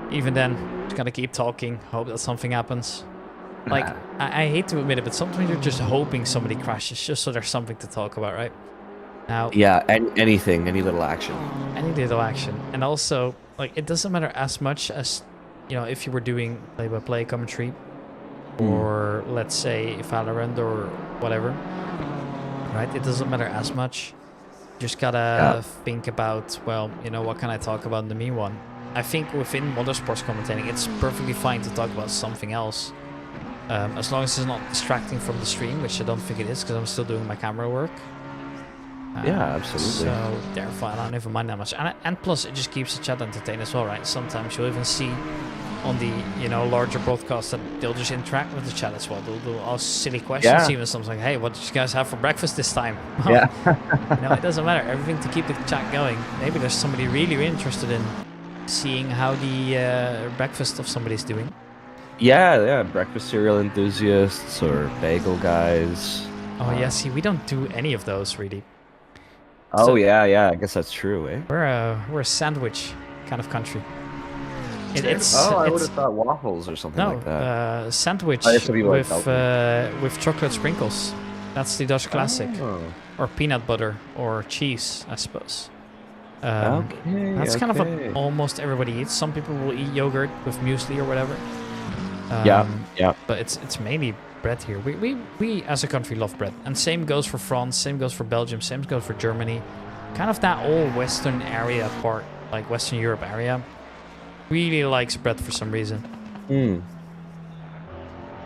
even then, just gotta keep talking, hope that something happens. Like, I hate to admit it, but sometimes you're just hoping somebody crashes, just so there's something to talk about, right? Now, yeah, anything, any little action. Any little action. And also, like, it doesn't matter as much as, you know, if you were doing play-by-play commentary, or let's say Valorant or whatever, right? It doesn't matter as much. You just gotta think about, well, you know, what can I talk about in the meanwhile? I think within motorsports commentating, it's perfectly fine to talk about something else. As long as it's not distracting from the stream, which I don't think it is, because I'm still doing my camera work. Yeah, absolutely. So therefore, I don't even mind that much. And plus, it just keeps the chat entertained as well, right? Sometimes you'll even see on the, you know, larger broadcasts that they'll just interact with the chat as well. They'll ask silly questions, even something like, hey, what did you guys have for breakfast this time? Yeah. You know, it doesn't matter. Everything to keep the chat going. Maybe there's somebody really interested in seeing how the breakfast of somebody's doing. Yeah, breakfast cereal enthusiasts or bagel guys. Oh yeah, see, we don't do any of those really. Oh so yeah, I guess that's true, eh? We're a sandwich kind of country. I would have thought waffles or something like that. No, sandwich with chocolate sprinkles. That's the Dutch classic. Or peanut butter or cheese, I suppose. That's kind of what almost everybody eats. Some people will eat yogurt with muesli or whatever. But it's mainly bread here. We as a country love bread, and same goes for France, same goes for Belgium, same goes for Germany. Kind of that all Western area part, like Western Europe area, really likes bread for some reason.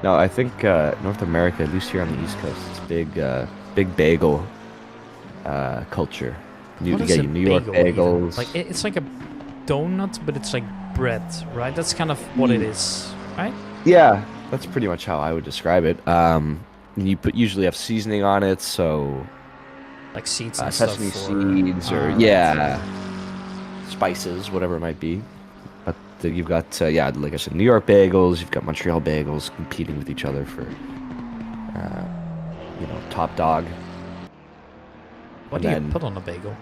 No, I think North America, at least here on the East Coast, it's big bagel culture. You get New York bagels. Like it's like a donut, but it's like bread, right? That's kind of what it is, right? Yeah, that's pretty much how I would describe it. You usually have seasoning on it, so Like seeds and sesame stuff, or seeds or right. spices, whatever it might be. But you've got like I said, New York bagels. You've got Montreal bagels competing with each other for top dog. What do you put on a bagel?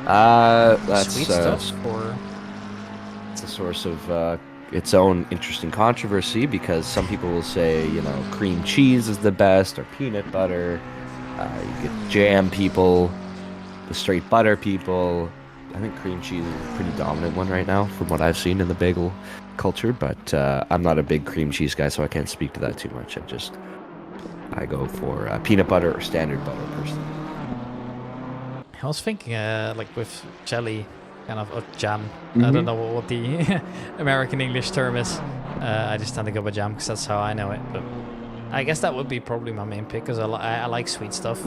That's Sweet stuff, or it's a source of its own interesting controversy because some people will say, cream cheese is the best or peanut butter. You get jam people, the straight butter people. I think cream cheese is a pretty dominant one right now from what I've seen in the bagel culture, but I'm not a big cream cheese guy, so I can't speak to that too much. I go for peanut butter or standard butter personally. I was thinking, like with jelly, kind of jam. I don't know what the American English term is. I just tend to go with jam because that's how I know it. But I guess that would be probably my main pick because I like sweet stuff.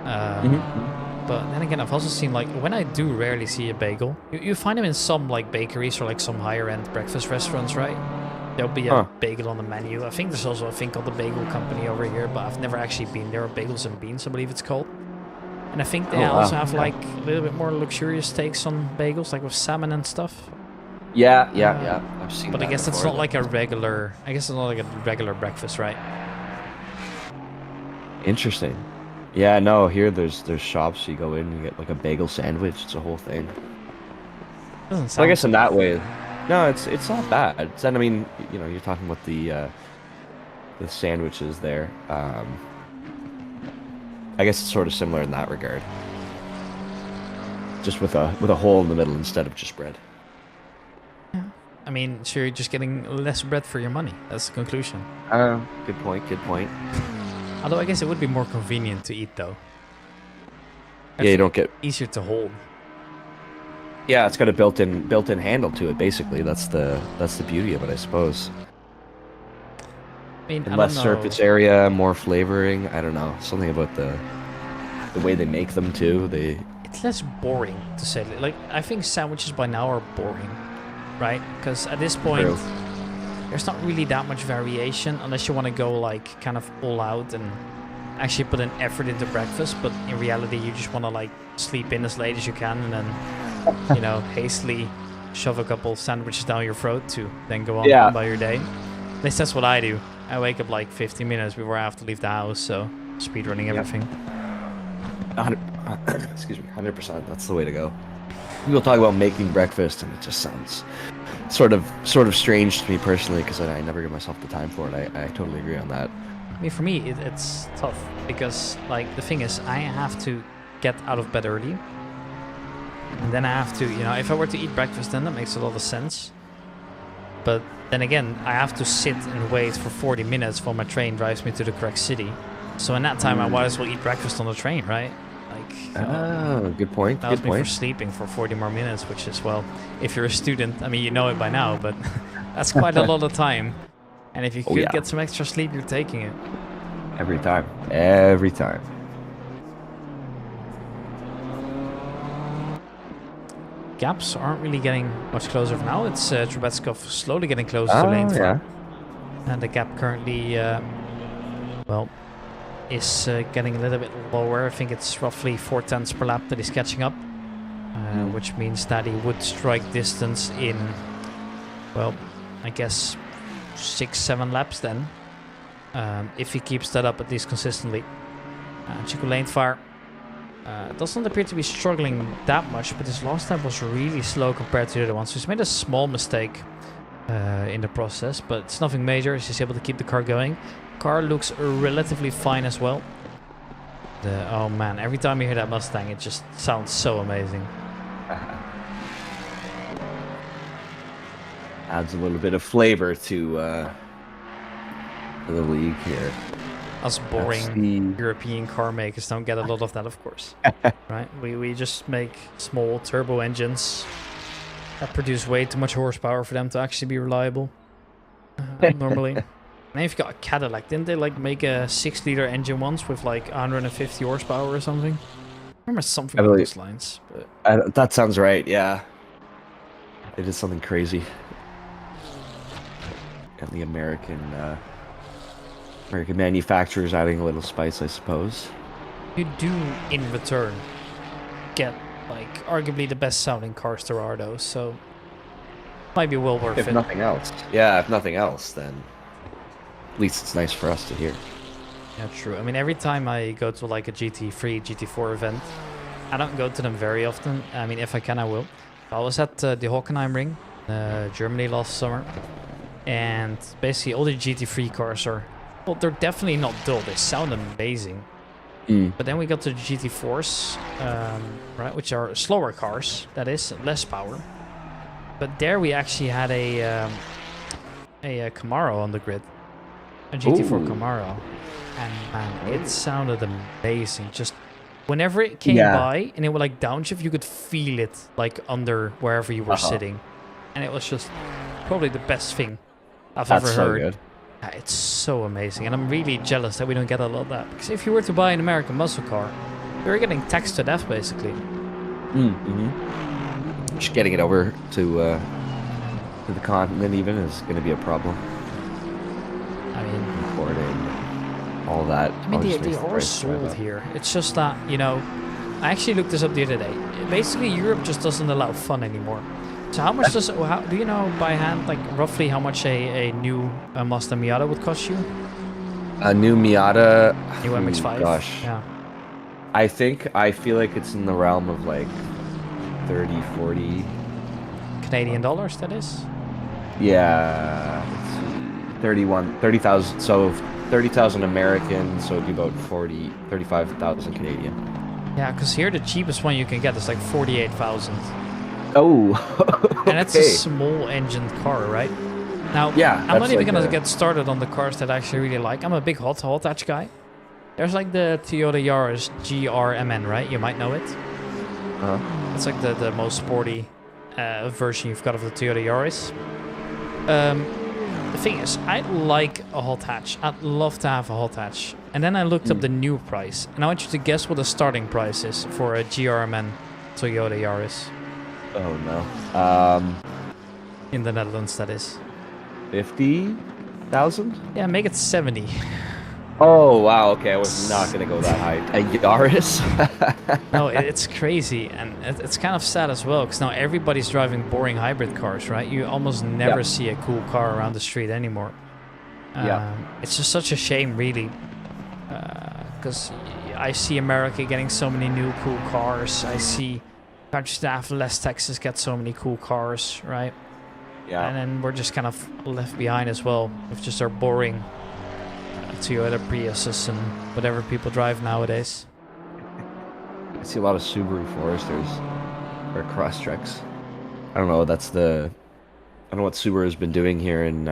But then again, I've also seen, like, when I do rarely see a bagel, you find them in some like bakeries or like some higher end breakfast restaurants, right? There'll be a bagel on the menu. I think there's also a thing called the Bagel Company over here, but I've never actually been there. Bagels and Beans, I believe it's called. And I think they also have like a little bit more luxurious takes on bagels, like with salmon and stuff. Yeah. I've seen. But I guess it's not like a regular. I guess it's not like a regular breakfast, right? Interesting. Yeah, no. Here, there's shops you go in and you get like a bagel sandwich. It's a whole thing. Doesn't sound. So I guess in that way, no, it's not bad. And I mean, you're talking about the sandwiches there. I guess it's sort of similar in that regard. Just with a hole in the middle instead of just bread. Yeah. I mean, so you're just getting less bread for your money. That's the conclusion. Good point. Although I guess it would be more convenient to eat, though. Yeah, you don't get easier to hold. Yeah, it's got a built-in handle to it. Basically, that's the beauty of it, I suppose. I mean, less surface area, more flavoring. I don't know, something about the way they make them too. It's less boring to say. Like, I think sandwiches by now are boring, right? Because at this point, there's not really that much variation unless you want to go like kind of all out and actually put an effort into breakfast. But in reality, you just want to like sleep in as late as you can and then, hastily shove a couple sandwiches down your throat to then go on by your day. At least that's what I do. I wake up like 15 minutes before I have to leave the house, so speed running everything. 100%. That's the way to go. People talk about making breakfast, and it just sounds sort of strange to me personally because I never give myself the time for it. I totally agree on that. I mean, for me, it's tough because, like, the thing is, I have to get out of bed early, and then I have to, if I were to eat breakfast, then that makes a lot of sense. But then again, I have to sit and wait for 40 minutes while my train drives me to the correct city. So in that time, I might as well eat breakfast on the train, right? Like, good point. That was me for sleeping for 40 more minutes, which is, well, if you're a student, I mean, you know it by now, but that's quite a lot of time. And if you could get some extra sleep, you're taking it. Every time. Gaps aren't really getting much closer for now. It's Trubetskov slowly getting closer to lane 4. And the gap currently, is getting a little bit lower. I think it's roughly 4/10 per lap that he's catching up, which means that he would strike distance in, well, I guess 6-7 laps then, if he keeps that up at least consistently. Chico lane fire. Doesn't appear to be struggling that much, but his last lap was really slow compared to the other one. So he's made a small mistake in the process, but it's nothing major. He's just able to keep the car going. Car looks relatively fine as well. Oh man, every time you hear that Mustang, it just sounds so amazing. Adds a little bit of flavor to the league here. Us boring European car makers don't get a lot of that, of course. Right? We just make small turbo engines that produce way too much horsepower for them to actually be reliable. Normally. And if you got a Cadillac, didn't they like make a 6-liter engine once with like 150 horsepower or something? I remember something along those lines. But that sounds right, yeah. it is something crazy. And the American manufacturers adding a little spice, I suppose. You do, in return, get like arguably the best sounding cars there are, though. So might be well worth it. If nothing else, yeah. If nothing else, then at least it's nice for us to hear. Yeah, true. I mean, every time I go to like a GT3, GT4 event, I don't go to them very often. I mean, if I can, I will. I was at the Hockenheim Ring, Germany last summer, and basically all the GT3 cars are, well, they're definitely not dull. They sound amazing. But then we got to the GT4s, right, which are slower cars. That is less power. But there we actually had a Camaro on the grid, a GT4 Camaro, and man, it sounded amazing. Just whenever it came by and it would like downshift, you could feel it like under wherever you were sitting, and it was just probably the best thing I've ever heard. Good. Yeah, it's so amazing, and I'm really jealous that we don't get a lot of that. Because if you were to buy an American muscle car, you're getting taxed to death, basically. Just getting it over to the continent even is going to be a problem. I mean, Importing, all that. I mean, they are sold here. It's just that, you know, I actually looked this up the other day. Basically, Europe just doesn't allow fun anymore. So how much do you know by hand, like roughly how much a new Mazda Miata would cost you? A new Miata? New MX-5? Gosh. Yeah. I feel like it's in the realm of like 30, 40. Canadian dollars, that is? Yeah. 30,000. So 30,000 American, so it'd be about 35,000 Canadian. Yeah, because here the cheapest one you can get is like 48,000. Oh, and that's a small engined car, right? Now, yeah, I'm not even gonna get started on the cars that I actually really like. I'm a big hot hatch guy. There's like the Toyota Yaris GRMN, right? You might know it. It's like the most sporty version you've got of the Toyota Yaris. The thing is, I like a hot hatch. I'd love to have a hot hatch. And then I looked up the new price, and I want you to guess what the starting price is for a GRMN Toyota Yaris. Oh no. In the Netherlands, that is. 50,000? Yeah, make it 70. Oh wow, okay, I was not gonna go that high. A Yaris? No, it's crazy, and it's kind of sad as well, because now everybody's driving boring hybrid cars, right? You almost never see a cool car around the street anymore. It's just such a shame, really, because I see America getting so many new cool cars. I see countries that have less taxes get so many cool cars, right? Yeah. And then we're just kind of left behind as well with just our boring Toyota Priuses and whatever people drive nowadays. I see a lot of Subaru Foresters or Crosstreks. I don't know. I don't know what Subaru's been doing here in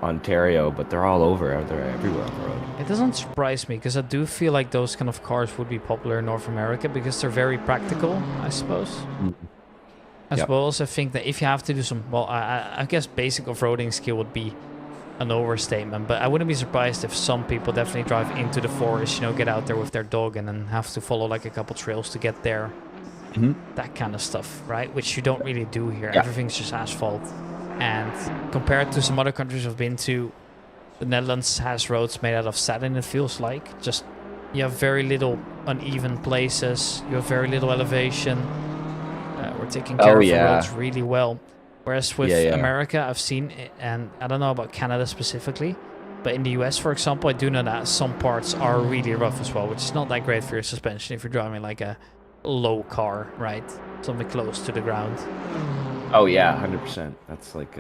Ontario, but they're all over. They're everywhere on the road. It doesn't surprise me, because I do feel like those kind of cars would be popular in North America because they're very practical, I suppose. As well as I think that if you have to do some, well, I guess basic off-roading skill would be an overstatement, but I wouldn't be surprised if some people definitely drive into the forest, you know, get out there with their dog and then have to follow like a couple trails to get there. That kind of stuff, right? Which you don't really do here. Everything's just asphalt. And compared to some other countries I've been to, the Netherlands has roads made out of satin, it feels like. Just, you have very little uneven places, you have very little elevation. We're taking care of the roads really well. Whereas with America, I've seen, and I don't know about Canada specifically, but in the US, for example, I do know that some parts are really rough as well, which is not that great for your suspension if you're driving like a low car, right? Something close to the ground. Oh yeah, 100%. That's like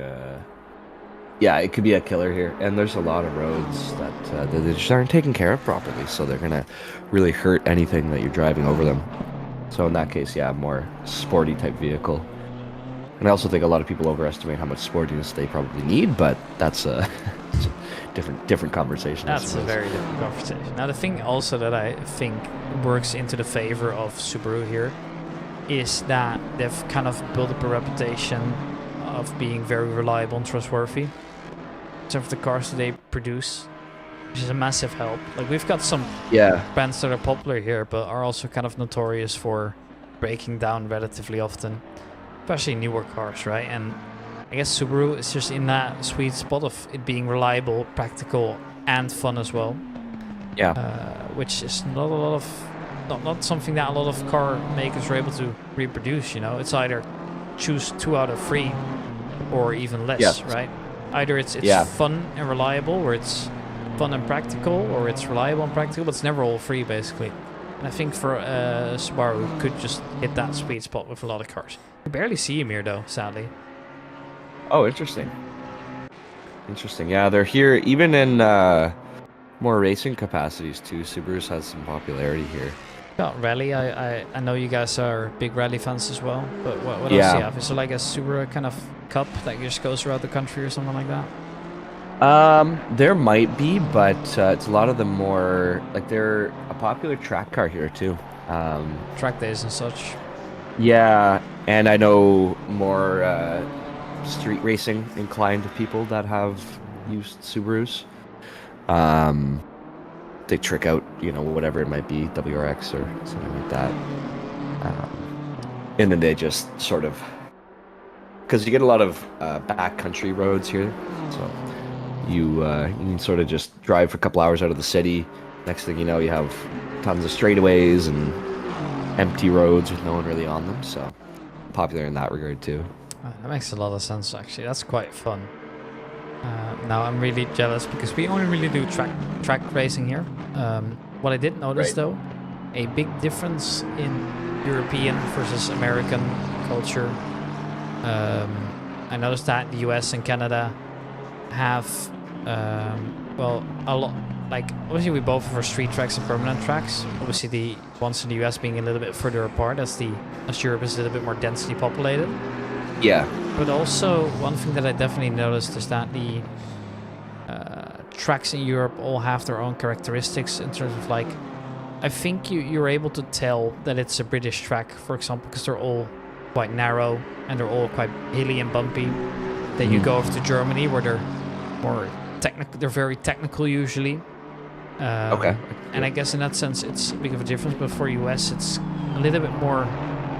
it could be a killer here. And there's a lot of roads that they just aren't taken care of properly, so they're gonna really hurt anything that you're driving over them. So in that case, more sporty type vehicle. And I also think a lot of people overestimate how much sportiness they probably need, but that's a different conversation. That's a very different conversation. Now, the thing also that I think works into the favor of Subaru here is that they've kind of built up a reputation of being very reliable and trustworthy in terms of the cars that they produce, which is a massive help. Like, we've got some brands that are popular here, but are also kind of notorious for breaking down relatively often. especially newer cars, right? And I guess Subaru is just in that sweet spot of it being reliable, practical, and fun as well. Yeah. Which is not a lot of, not something that a lot of car makers are able to reproduce. You know, it's either choose 2 out of 3, or even less, right? Either it's fun and reliable, or it's fun and practical, or it's reliable and practical, but it's never all 3 basically. And I think for Subaru could just hit that sweet spot with a lot of cars. You barely see him here though, sadly. Oh, interesting. Interesting. Yeah, they're here even in more racing capacities too. Subaru's has some popularity here. Got rally. I know you guys are big rally fans as well. But what else do you have? Is there like a Subaru kind of cup that just goes throughout the country or something like that? There might be, but it's a lot of them more like they're a popular track car here too. Track days and such. Yeah, and I know more street racing inclined people that have used Subarus. They trick out, whatever it might be, WRX or something like that. And then they just sort of, because you get a lot of backcountry roads here, so you can sort of just drive for a couple hours out of the city. Next thing you know, you have tons of straightaways and empty roads with no one really on them. So popular in that regard too. That makes a lot of sense, actually. That's quite fun. Now I'm really jealous because we only really do track racing here. What I did notice though, a big difference in European versus American culture. I noticed that the US and Canada have a lot, like obviously we both have our street tracks and permanent tracks. Obviously the ones in the US being a little bit further apart as Europe is a little bit more densely populated. Yeah. But also, one thing that I definitely noticed is that the tracks in Europe all have their own characteristics in terms of, like, I think you're able to tell that it's a British track, for example, because they're all quite narrow and they're all quite hilly and bumpy. Then you go over to Germany where they're more technical, they're very technical usually. Okay. And I guess in that sense it's a big of a difference, but for US it's a little bit more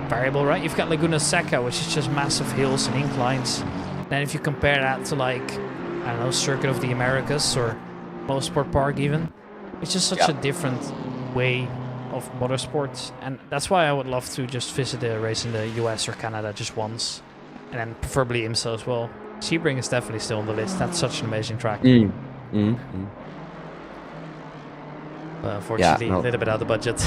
variable, right? You've got Laguna Seca, which is just massive hills and inclines. Then if you compare that to, like, I don't know, Circuit of the Americas or Motorsport Park even, it's just such a different way of motorsports. And that's why I would love to just visit a race in the US or Canada just once. And then preferably IMSA as well. Sebring is definitely still on the list. That's such an amazing track. Unfortunately, a little bit out of the budget.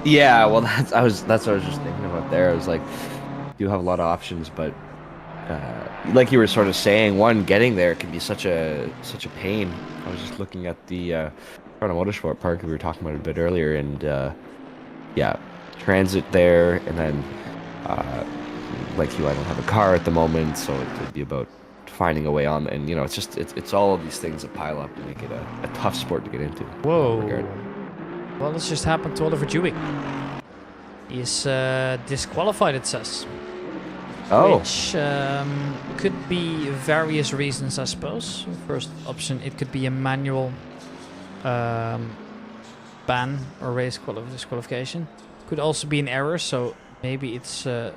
Yeah, well, that's what I was just thinking about there. I was like, you have a lot of options, but like you were sort of saying, getting there can be such a pain. I was just looking at the Toronto Motorsport Park we were talking about a bit earlier, and transit there, and then like I don't have a car at the moment, so it would be about finding a way on, and it's all of these things that pile up to make it a tough sport to get into. Whoa. Well, this just happened to Oliver Dewey. He's disqualified, it says. Oh. Which could be various reasons, I suppose. First option, it could be a manual ban or race disqualification. Could also be an error, so maybe it's going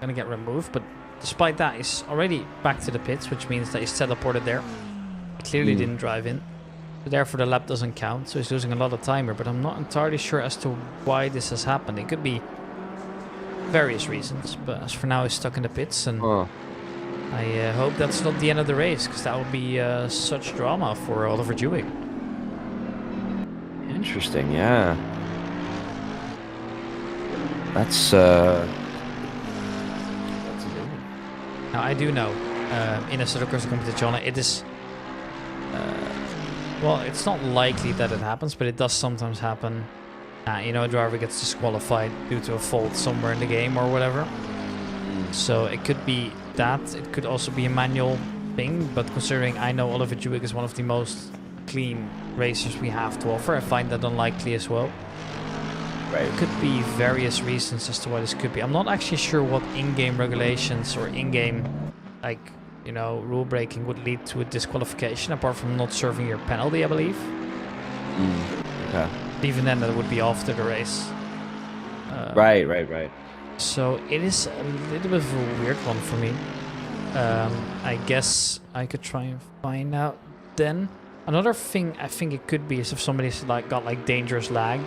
to get removed. But despite that, he's already back to the pits, which means that he's teleported there. He clearly didn't drive in. So therefore the lap doesn't count, so he's losing a lot of time here, but I'm not entirely sure as to why this has happened. It could be various reasons, but as for now he's stuck in the pits, and I hope that's not the end of the race, because that would be such drama for Oliver Dewey. Interesting, yeah. That's amazing. Now I do know, in a SRO Competizione, it is... well, it's not likely that it happens, but it does sometimes happen. A driver gets disqualified due to a fault somewhere in the game or whatever. So it could be that. It could also be a manual thing, but considering I know Oliver Dewey is one of the most clean racers we have to offer, I find that unlikely as well. Right. It could be various reasons as to why this could be. I'm not actually sure what in-game regulations or in-game, like, rule breaking would lead to a disqualification, apart from not serving your penalty, I believe. Okay. Even then, that would be after the race. Right. So it is a little bit of a weird one for me. I guess I could try and find out then. Another thing I think it could be is if somebody's like got like dangerous lag.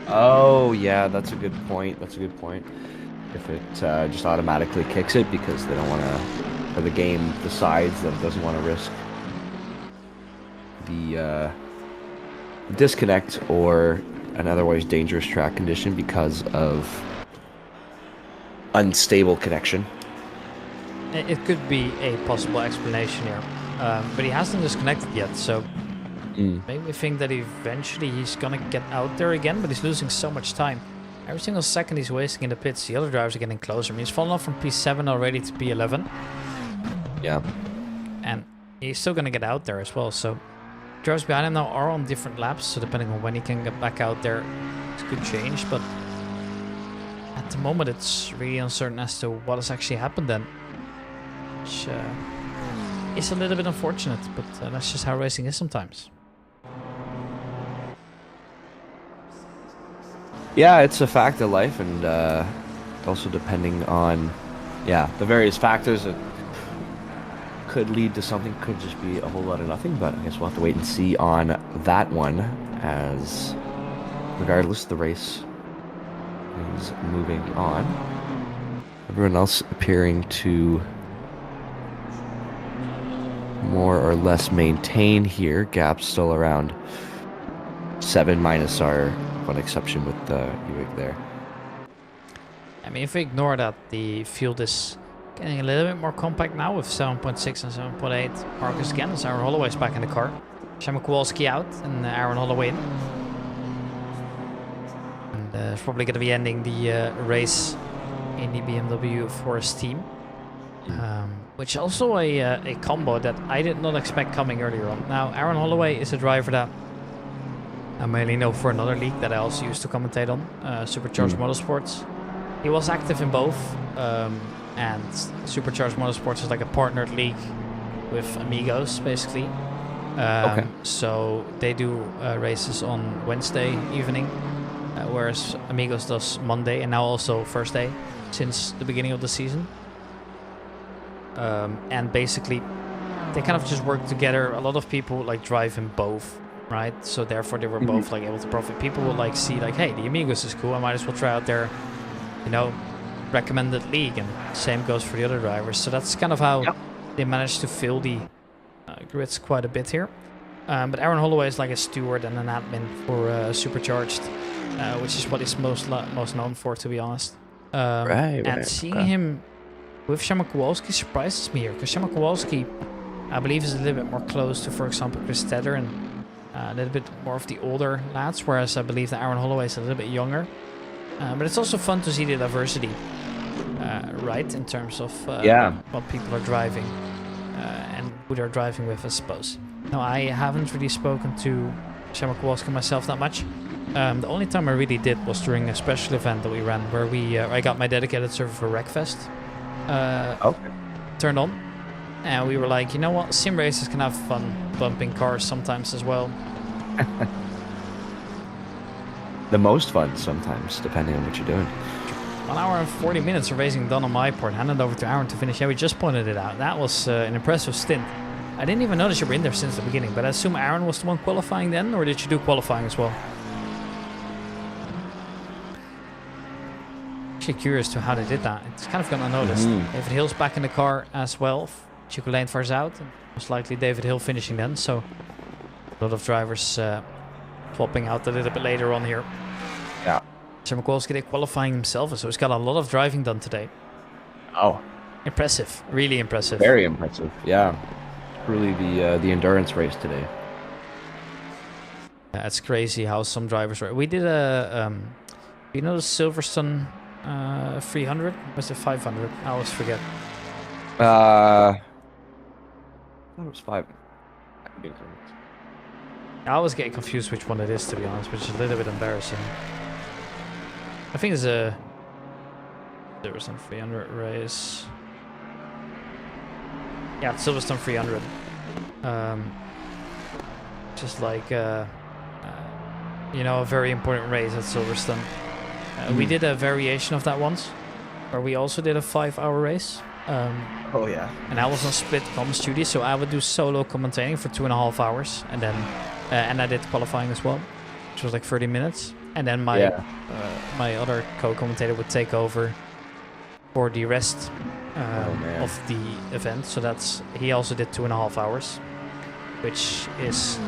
Oh, yeah, that's a good point. That's a good point. If it just automatically kicks it because they don't want to, or the game decides that it doesn't want to risk the disconnect or an otherwise dangerous track condition because of unstable connection. It could be a possible explanation here. But he hasn't disconnected yet, so maybe we think that eventually he's gonna get out there again, but he's losing so much time. Every single second he's wasting in the pits, the other drivers are getting closer. I mean, he's fallen off from P7 already to P11. Yeah. And he's still gonna get out there as well, so drivers behind him now are on different laps, so depending on when he can get back out there, it could change, but at the moment it's really uncertain as to what has actually happened then. Which is a little bit unfortunate, but that's just how racing is sometimes. Yeah, it's a fact of life, and also depending on, the various factors that could lead to something, could just be a whole lot of nothing, but I guess we'll have to wait and see on that one, as regardless, the race is moving on. Everyone else appearing to more or less maintain here. Gaps still around 7 minus our one exception with the Buick there. I mean, if we ignore that, the field is getting a little bit more compact now with 7.6 and 7.8. Marcus again, as Aaron Holloway's back in the car. Shema Kowalski out and Aaron Holloway in. And it's probably going to be ending the race in the BMW Forest team. Which also a combo that I did not expect coming earlier on. Now, Aaron Holloway is a driver that I mainly know for another league that I also used to commentate on, Supercharged Motorsports. He was active in both, and Supercharged Motorsports is like a partnered league with Amigos, basically. So they do races on Wednesday evening, whereas Amigos does Monday and now also Thursday since the beginning of the season. And basically, they kind of just work together. A lot of people like drive in both, right? So therefore, they were both like able to profit. People will like see like, hey, the Amigos is cool. I might as well try out their, recommended league. And same goes for the other drivers. So that's kind of how they managed to fill the grids quite a bit here. But Aaron Holloway is like a steward and an admin for Supercharged, which is what he's most known for, to be honest. And seeing him with Shema Kowalski surprises me here, because Shema Kowalski, I believe, is a little bit more close to, for example, Chris Tedder and a little bit more of the older lads, whereas I believe that Aaron Holloway is a little bit younger. But it's also fun to see the diversity, right, in terms of what people are driving and who they're driving with, I suppose. Now, I haven't really spoken to Shema Kowalski myself that much. The only time I really did was during a special event that we ran, where I got my dedicated server for Wreckfest turned on, and we were like, you know what, sim races can have fun bumping cars sometimes as well. The most fun sometimes, depending on what you're doing. 1 hour and 40 minutes of racing done on my part, handed over to Aaron to finish. Yeah, we just pointed it out. That was an impressive stint. I didn't even notice you were in there since the beginning, but I assume Aaron was the one qualifying then, or did you do qualifying as well? Curious to how they did that. It's kind of gone unnoticed. David Hill's back in the car as well. Chico Lanefar's out, and most likely David Hill finishing then. So a lot of drivers swapping out a little bit later on here. Yeah. Shema Kowalski qualifying himself, so he's got a lot of driving done today. Oh, impressive! Really impressive. Very impressive. Yeah, really the endurance race today. It's crazy how some drivers were. We did a the Silverstone 300? Was it 500? I always forget. I thought it was 5. I always get confused which one it is, to be honest, which is a little bit embarrassing. I think it's a Silverstone 300 race. Yeah, it's Silverstone 300. Just like a very important race at Silverstone. We did a variation of that once, where we also did a 5-hour race. Oh yeah. And I was on split comms duty, so I would do solo commentating for 2.5 hours, and then and I did qualifying as well, which was like 30 minutes. And then my my other co-commentator would take over for the rest of the event. So he also did 2.5 hours, which is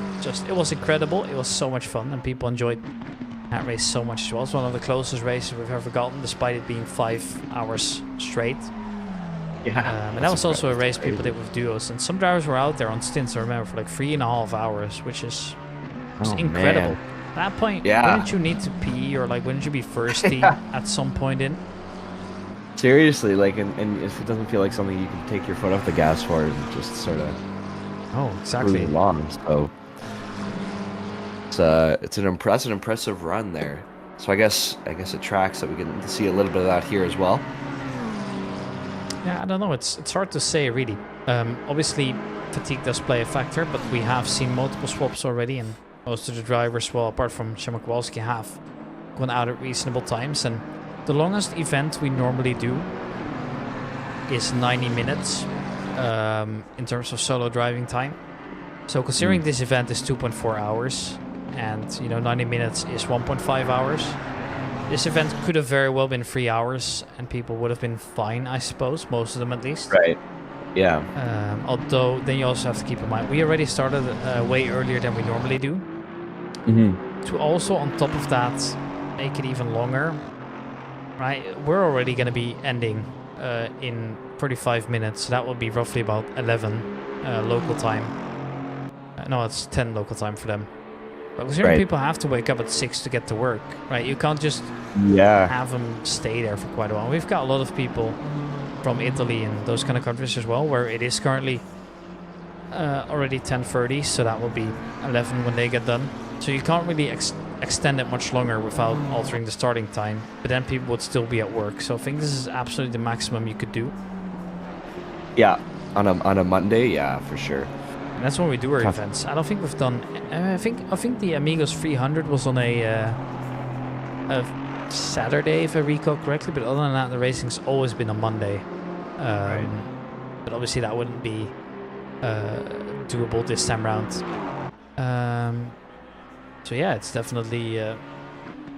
it was incredible. It was so much fun, and people enjoyed that race so much as well. It's one of the closest races we've ever gotten, despite it being 5 hours straight. Yeah. And that was also a race people did with duos, and some drivers were out there on stints, I remember, for like 3.5 hours, which is incredible. Man. At that point, wouldn't you need to pee, or like wouldn't you be thirsty at some point in? Seriously, like, and if it doesn't feel like something you can take your foot off the gas for, and just sort of exactly really long. So it's an impressive run there. So I guess it tracks that we can see a little bit of that here as well. Yeah, I don't know. It's hard to say, really. Obviously, fatigue does play a factor, but we have seen multiple swaps already, and most of the drivers, well, apart from Szymon Kowalski, have gone out at reasonable times. And the longest event we normally do is 90 minutes in terms of solo driving time. So considering this event is 2.4 hours, and 90 minutes is 1.5 hours. This event could have very well been 3 hours, and people would have been fine, I suppose, most of them at least. Right. Yeah. Although, then you also have to keep in mind, we already started way earlier than we normally do. To also, on top of that, make it even longer, right? We're already going to be ending in 35 minutes. So that will be roughly about 11 local time. No, it's 10 local time for them. But considering people have to wake up at 6 to get to work, right? You can't just have them stay there for quite a while. We've got a lot of people from Italy and those kind of countries as well, where it is currently already 10:30, so that will be 11 when they get done. So you can't really extend it much longer without altering the starting time, but then people would still be at work. So I think this is absolutely the maximum you could do. Yeah, on a Monday, yeah, for sure. And that's when we do our events. I don't think we've done. I think the Amigos 300 was on a Saturday, if I recall correctly. But other than that, the racing's always been on Monday. But obviously, that wouldn't be doable this time round. So yeah, it's definitely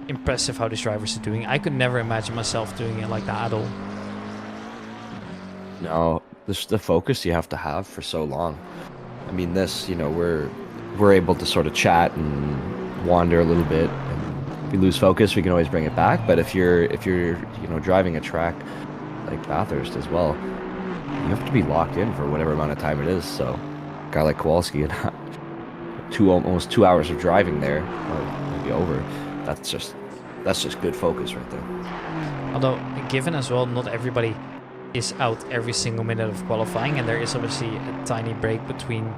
impressive how these drivers are doing. I could never imagine myself doing it like that at all. No, the focus you have to have for so long. I mean, we're able to sort of chat and wander a little bit, and if we lose focus, we can always bring it back. But if you're driving a track like Bathurst as well, you have to be locked in for whatever amount of time it is. So, a guy like Kowalski and almost 2 hours of driving there, maybe over. That's just good focus right there. Although, given as well, not everybody is out every single minute of qualifying, and there is obviously a tiny break between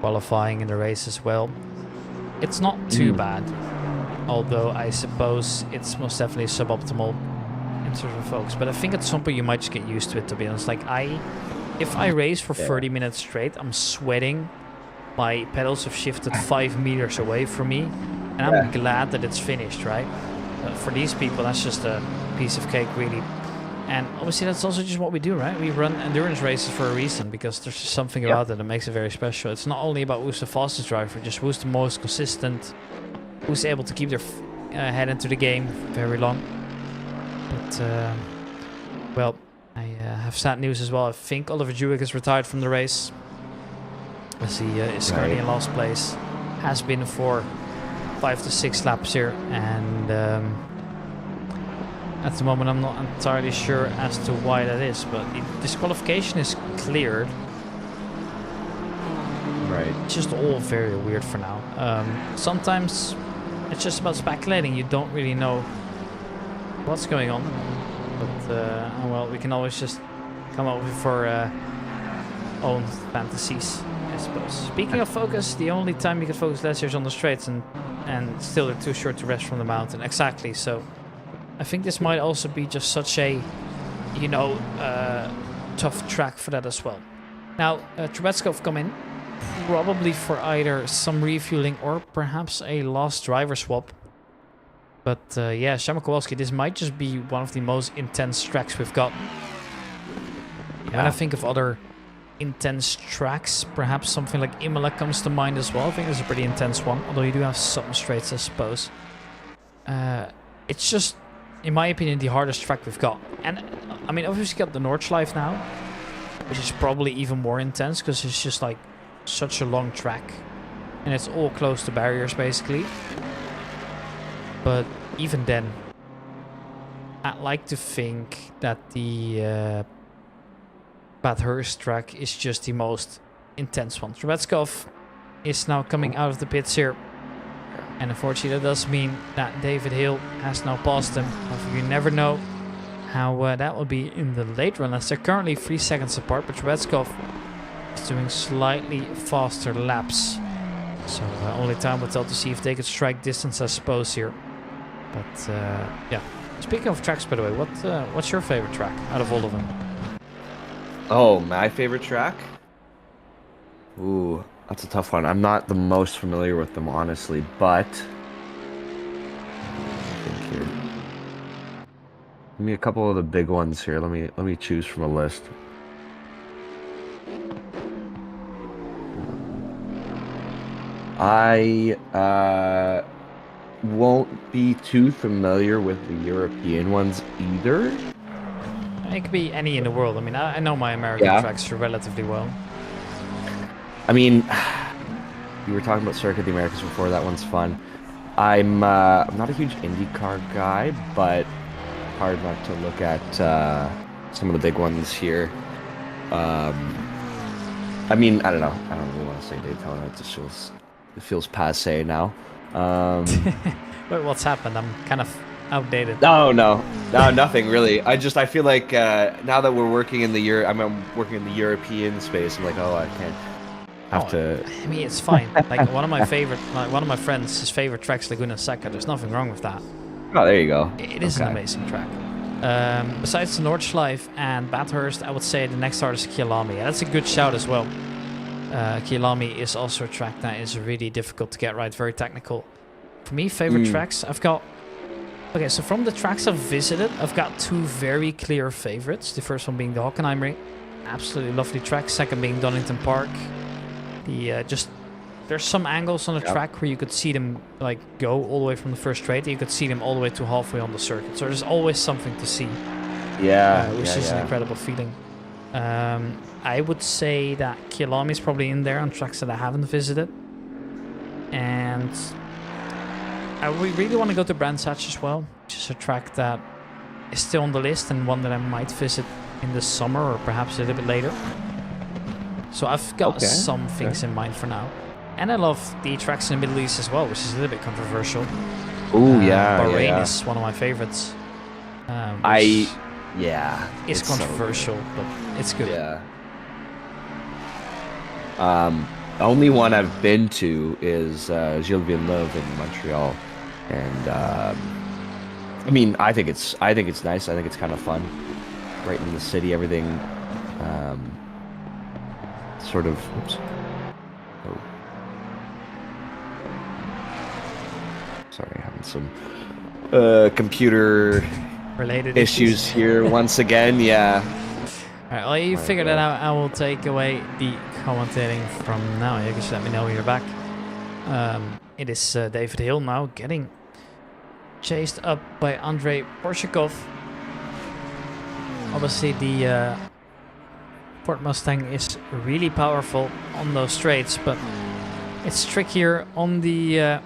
qualifying and the race as well. It's not too bad, although I suppose it's most definitely suboptimal in terms of focus. But I think at some point you might just get used to it, to be honest. Like if I race for 30 minutes straight, I'm sweating. My pedals have shifted 5 meters away from me, and I'm glad that it's finished, right? For these people, that's just a piece of cake, really. And obviously that's also just what we do, right? We run endurance races for a reason, because there's just something about it that makes it very special. It's not only about who's the fastest driver, just who's the most consistent, who's able to keep their head into the game very long. But, well, I have sad news as well. I think Oliver Jewick is retired from the race, as he is currently in last place. Has been for 5 to 6 laps here, and at the moment I'm not entirely sure as to why that is, but disqualification is cleared. Right. It's just all very weird for now. Sometimes it's just about speculating. You don't really know what's going on, but well, we can always just come up with our own fantasies, I suppose. Speaking of focus, the only time you can focus less is on the straights, and still they're too short to rest from the mountain. Exactly. So I think this might also be just such a, tough track for that as well. Now, Trubetskov come in, probably for either some refueling or perhaps a last driver swap. But yeah, Shamakowski, this might just be one of the most intense tracks we've got. Yeah. When I think of other intense tracks, perhaps something like Imola comes to mind as well. I think it's a pretty intense one, although you do have some straights, I suppose. It's just, in my opinion, the hardest track we've got. And I mean, obviously got the Nordschleife now, which is probably even more intense because it's just like such a long track and it's all close to barriers basically. But even then, I'd like to think that the Bathurst track is just the most intense one. Trubetskov is now coming out of the pits here. And unfortunately that does mean that David Hill has now passed him. However, you never know how that will be in the late run, as they're currently 3 seconds apart, but Trubetskov is doing slightly faster laps. So only time will tell to see if they could strike distance, I suppose, here. But yeah. Speaking of tracks, by the way, what's your favorite track out of all of them? Oh, my favorite track? Ooh, that's a tough one. I'm not the most familiar with them, honestly, but I think here. Give me a couple of the big ones here. Let me choose from a list. I won't be too familiar with the European ones either. It could be any in the world. I mean, I know my American tracks relatively well. I mean, you were talking about Circuit of the Americas before. That one's fun. I'm not a huge IndyCar guy, but hard not to look at some of the big ones here. I mean, I don't know. I don't really want to say Daytona. It feels passé now. Wait, what's happened? I'm kind of outdated. No, nothing really. I feel like now that we're working in the I'm working in the European space. I'm like, oh, I can't have to. I mean, it's fine. Like one of my friends, his favorite track's Laguna Seca. There's nothing wrong with that. Oh, there you go. It is an amazing track. Besides the Nordschleife and Bathurst, I would say the next start is Kyalami. And that's a good shout as well. Kyalami is also a track that is really difficult to get right, very technical. For me, favorite tracks, I've got... Okay, so from the tracks I've visited, I've got two very clear favorites. The first one being the Hockenheimring, absolutely lovely track. Second being Donington Park. There's some angles on the track where you could see them like go all the way from the first straight. You could see them all the way to halfway on the circuit. So there's always something to see. Yeah, which is an incredible feeling. I would say that Kyalami is probably in there on tracks that I haven't visited. And I really want to go to Brands Hatch as well, which is a track that is still on the list and one that I might visit in the summer or perhaps a little bit later. So I've got some things in mind for now. And I love the tracks in the Middle East as well, which is a little bit controversial. Oh, yeah. Bahrain is one of my favorites. It's controversial, but it's good. Yeah. The only one I've been to is Gilles Villeneuve in Montreal, and I mean, I think it's nice. I think it's kind of fun, right in the city. Everything, sort of. Oops. Oh. Sorry, having some computer related issues here once again. Yeah. Alright, well, you figured that out. I will take away the commentating from now. You can just let me know when you're back. It is David Hill now getting chased up by Andrei Borshakov. Obviously, the Ford Mustang is really powerful on those straights, but it's trickier on the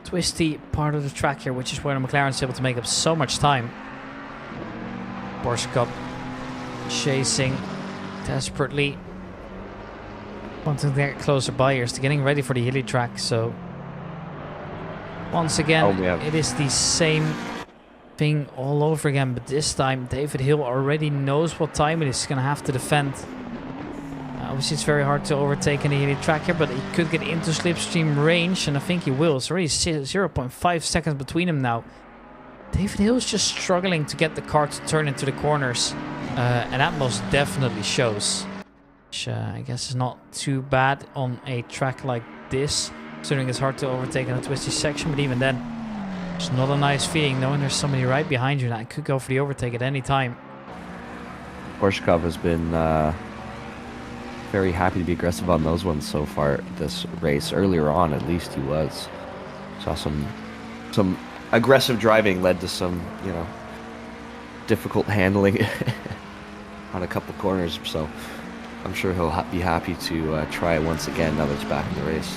twisty part of the track here, which is where the McLaren is able to make up so much time. Borshakov chasing desperately, wanting to get closer by here, getting ready for the hilly track. So once again, it is the same thing all over again, but this time David Hill already knows what time it is going to have to defend. Obviously it's very hard to overtake in the hilly track here, but he could get into slipstream range, and I think he will. It's already 0.5 seconds between him now. David Hill is just struggling to get the car to turn into the corners. And that most definitely shows. Which I guess is not too bad on a track like this, considering it's hard to overtake in a twisty section. But even then, It's not a nice feeling knowing there's somebody right behind you that could go for the overtake at any time. Porshikov has been very happy to be aggressive on those ones so far this race. Earlier on, at least, he was. Saw some aggressive driving led to some, difficult handling on a couple corners. So I'm sure he'll be happy to try it once again now that he's back in the race.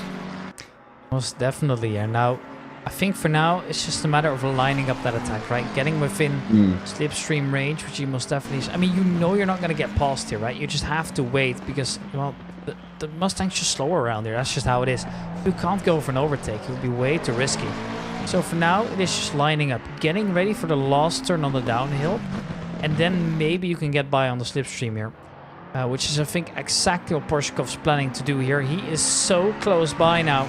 Most definitely. And now, I think for now, it's just a matter of lining up that attack, right? Getting within slipstream range, which you most definitely... I mean, you're not going to get past here, right? You just have to wait because, well, the Mustang's just slower around here. That's just how it is. You can't go for an overtake. It would be way too risky. So for now, it is just lining up, getting ready for the last turn on the downhill, and then maybe you can get by on the slipstream here, which is, I think, exactly what Porshikov's planning to do here. He is so close by now,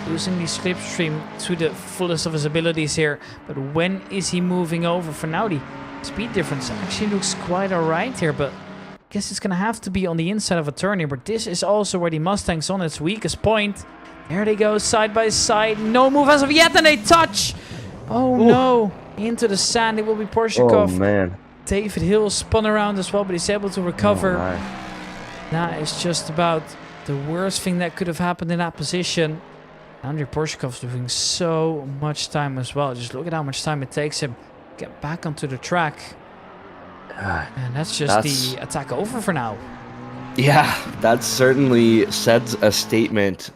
using the slipstream to the fullest of his abilities here. But when is he moving over? For now, the speed difference actually looks quite alright here, but I guess it's going to have to be on the inside of a turn here. But this is also where the Mustang's on its weakest point. There they go, side by side. No move as of yet, and they touch. Oh, no. Into the sand. It will be Porshikov. Oh, man. David Hill spun around as well, but he's able to recover. That is just about the worst thing that could have happened in that position. Andrei Porshikov's losing so much time as well. Just look at how much time it takes him to get back onto the track. And that's the attack over for now. Yeah, that certainly sets a statement.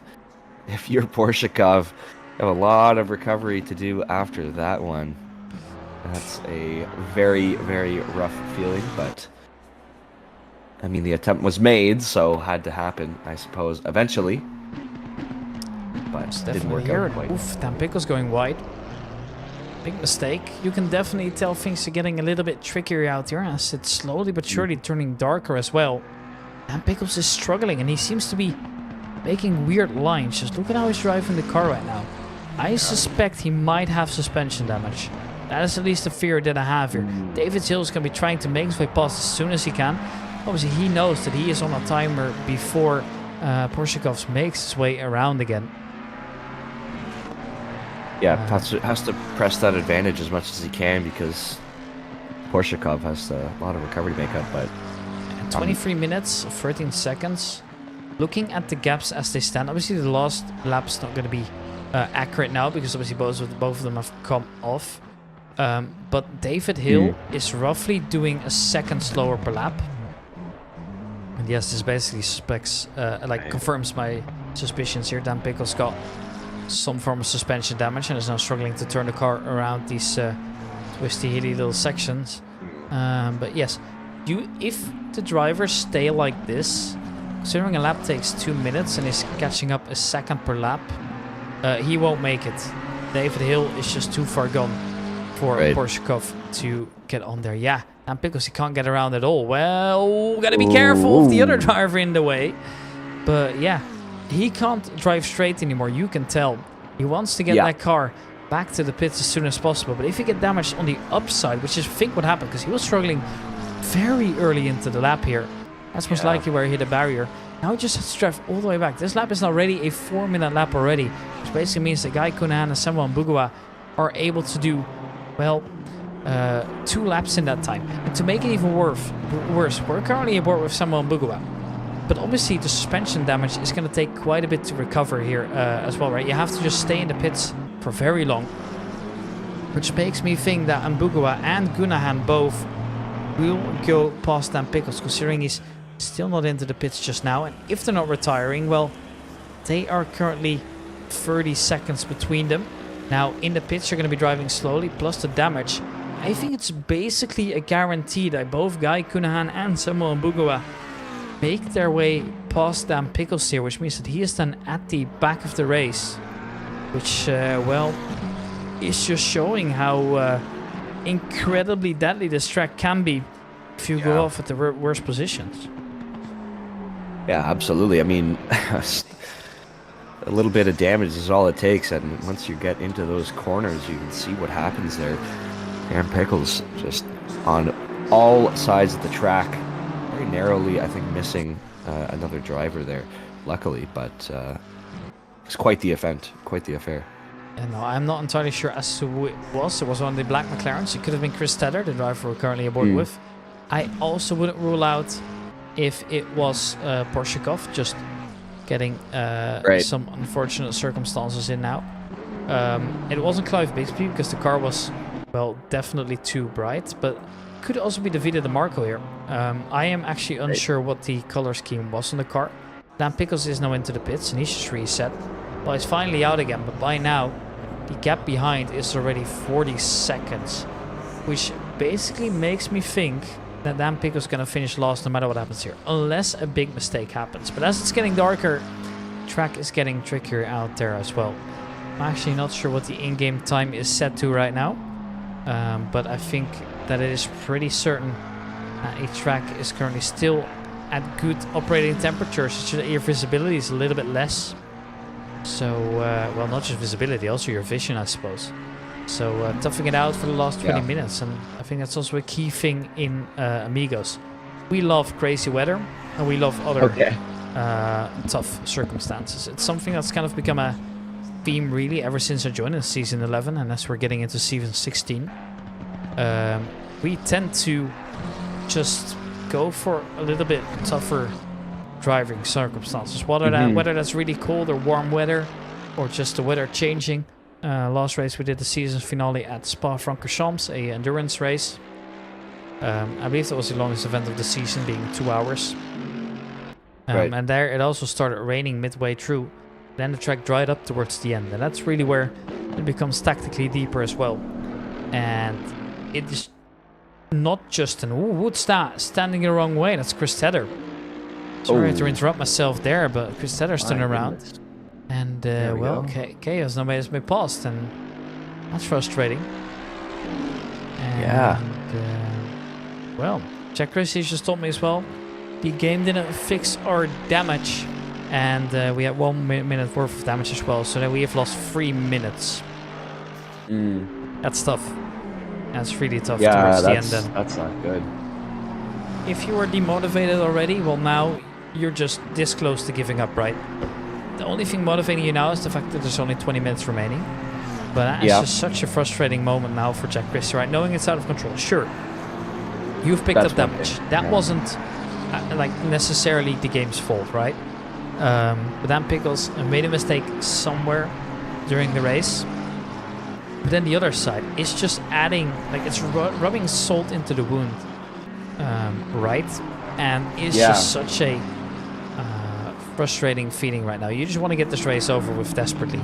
If you're Porshikov, you have a lot of recovery to do after that one. That's a very, very rough feeling, but I mean, the attempt was made, so had to happen, I suppose, eventually. But it didn't work out quite. Oof, Dan Pickle's going wide. Big mistake. You can definitely tell things are getting a little bit trickier out here, as it's slowly but surely turning darker as well. Dan Pickles is struggling, and he seems to be making weird lines. Just look at how he's driving the car right now. I suspect he might have suspension damage. That is at least the fear that I have here. David Hill is going to be trying to make his way past as soon as he can. Obviously, he knows that he is on a timer before Porshikov makes his way around again. Yeah, has to press that advantage as much as he can because Porshikov has a lot of recovery to make up. But 23 minutes, 13 seconds. Looking at the gaps as they stand, obviously the last lap's not going to be accurate now because obviously both of them have come off. But David Hill is roughly doing a second slower per lap. And yes, this basically confirms my suspicions here. Dan Pickles got some form of suspension damage and is now struggling to turn the car around these twisty, hilly little sections. But yes, if the drivers stay like this, considering a lap takes 2 minutes and is catching up a second per lap, he won't make it. David Hill is just too far gone for Porshikov to get on there. Yeah, and because he can't get around at all. Well, gotta be careful of the other driver in the way. But yeah, he can't drive straight anymore. You can tell. He wants to get that car back to the pits as soon as possible. But if he get damaged on the upside, which is I think what happened, because he was struggling very early into the lap here. That's most likely where he hit a barrier. Now he just has to drive all the way back. This lap is already a 4-minute lap already, which basically means that Guy Cunahan and Samuel Mbugua are able to do, well, 2 laps in that time. And to make it even worse, we're currently aboard with Samuel Mbugua. But obviously the suspension damage is going to take quite a bit to recover here as well, right? You have to just stay in the pits for very long. Which makes me think that Mbugua and Cunahan both will go past Dan Pickles, considering he's still not into the pits just now. And if they're not retiring, well, they are currently 30 seconds between them. Now, in the pits, you're going to be driving slowly, plus the damage. I think it's basically a guarantee that both Guy Cunahan and Samuel Mbugua make their way past Dan Pickles here, which means that he is then at the back of the race. Which, well, is just showing how incredibly deadly this track can be if you go off at the worst positions. Yeah, absolutely. I mean, a little bit of damage is all it takes, and once you get into those corners, you can see what happens there. Dan Pickles just on all sides of the track, very narrowly, I think, missing another driver there, luckily, but it's quite the event, quite the affair. No, I'm not entirely sure as to who it was. It was one of the black McLarens. It could have been Chris Tedder, the driver we're currently aboard with. I also wouldn't rule out if it was Porshikov, just getting some unfortunate circumstances in now. It wasn't Clive Bixby because the car was, well, definitely too bright, but could also be Davide De Marco here. I am actually unsure what the color scheme was on the car. Dan Pickles is now into the pits and he's just reset. Well, he's finally out again, but by now the gap behind is already 40 seconds, which basically makes me think that Dan Pickles is going to finish last no matter what happens here, unless a big mistake happens. But as it's getting darker, track is getting trickier out there as well. I'm actually not sure what the in-game time is set to right now, but I think that it is pretty certain that a track is currently still at good operating temperatures. It's just that your visibility is a little bit less. So, well, not just visibility, also your vision, I suppose. So, toughing it out for the last 20 minutes. And I think that's also a key thing in Amigos. We love crazy weather, and we love other tough circumstances. It's something that's kind of become a theme, really, ever since I joined in Season 11, and as we're getting into Season 16. We tend to just go for a little bit tougher driving circumstances, whether that's really cold or warm weather, or just the weather changing. Last race we did the season finale at Spa-Francorchamps, a endurance race. I believe that was the longest event of the season, being 2 hours. And there it also started raining midway through. Then the track dried up towards the end, and that's really where it becomes tactically deeper as well. And it is not just what's that? Standing the wrong way. That's Chris Tedder. Sorry to interrupt myself there, but Chris Tedder's turning around. And, well, Chaos now made me past, and that's frustrating. And, well, Jack Christie just told me as well, the game didn't fix our damage, and we had 1 minute worth of damage as well, so then we have lost 3 minutes. That's tough. That's really tough towards the end then. That's not good. If you were demotivated already, well, now you're just this close to giving up, right? The only thing motivating you now is the fact that there's only 20 minutes remaining. But that is just such a frustrating moment now for Jack Christie, right? Knowing it's out of control. Sure, you've picked up damage. That wasn't like necessarily the game's fault, right? But Dan Pickles made a mistake somewhere during the race. But then the other side is just adding, like it's rubbing salt into the wound, right? And it's just such a frustrating feeling right now. You just want to get this race over with desperately.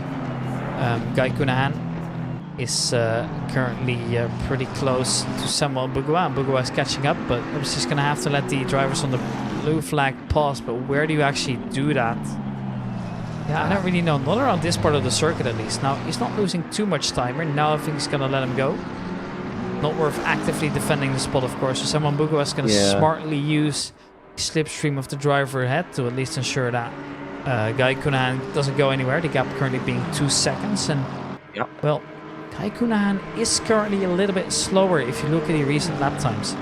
Guy Cunahan is currently pretty close to Samuel Bugua. Bugua is catching up, but I'm just going to have to let the drivers on the blue flag pass. But where do you actually do that? Yeah, I don't really know. Not around this part of the circuit, at least. Now, he's not losing too much timer. Now I think he's going to let him go. Not worth actively defending the spot, of course. So Samuel Bugua is going to smartly use the slipstream of the driver ahead to at least ensure that Guy Cunahan doesn't go anywhere. The gap currently being 2 seconds. And, well, Guy Cunahan is currently a little bit slower if you look at the recent lap times.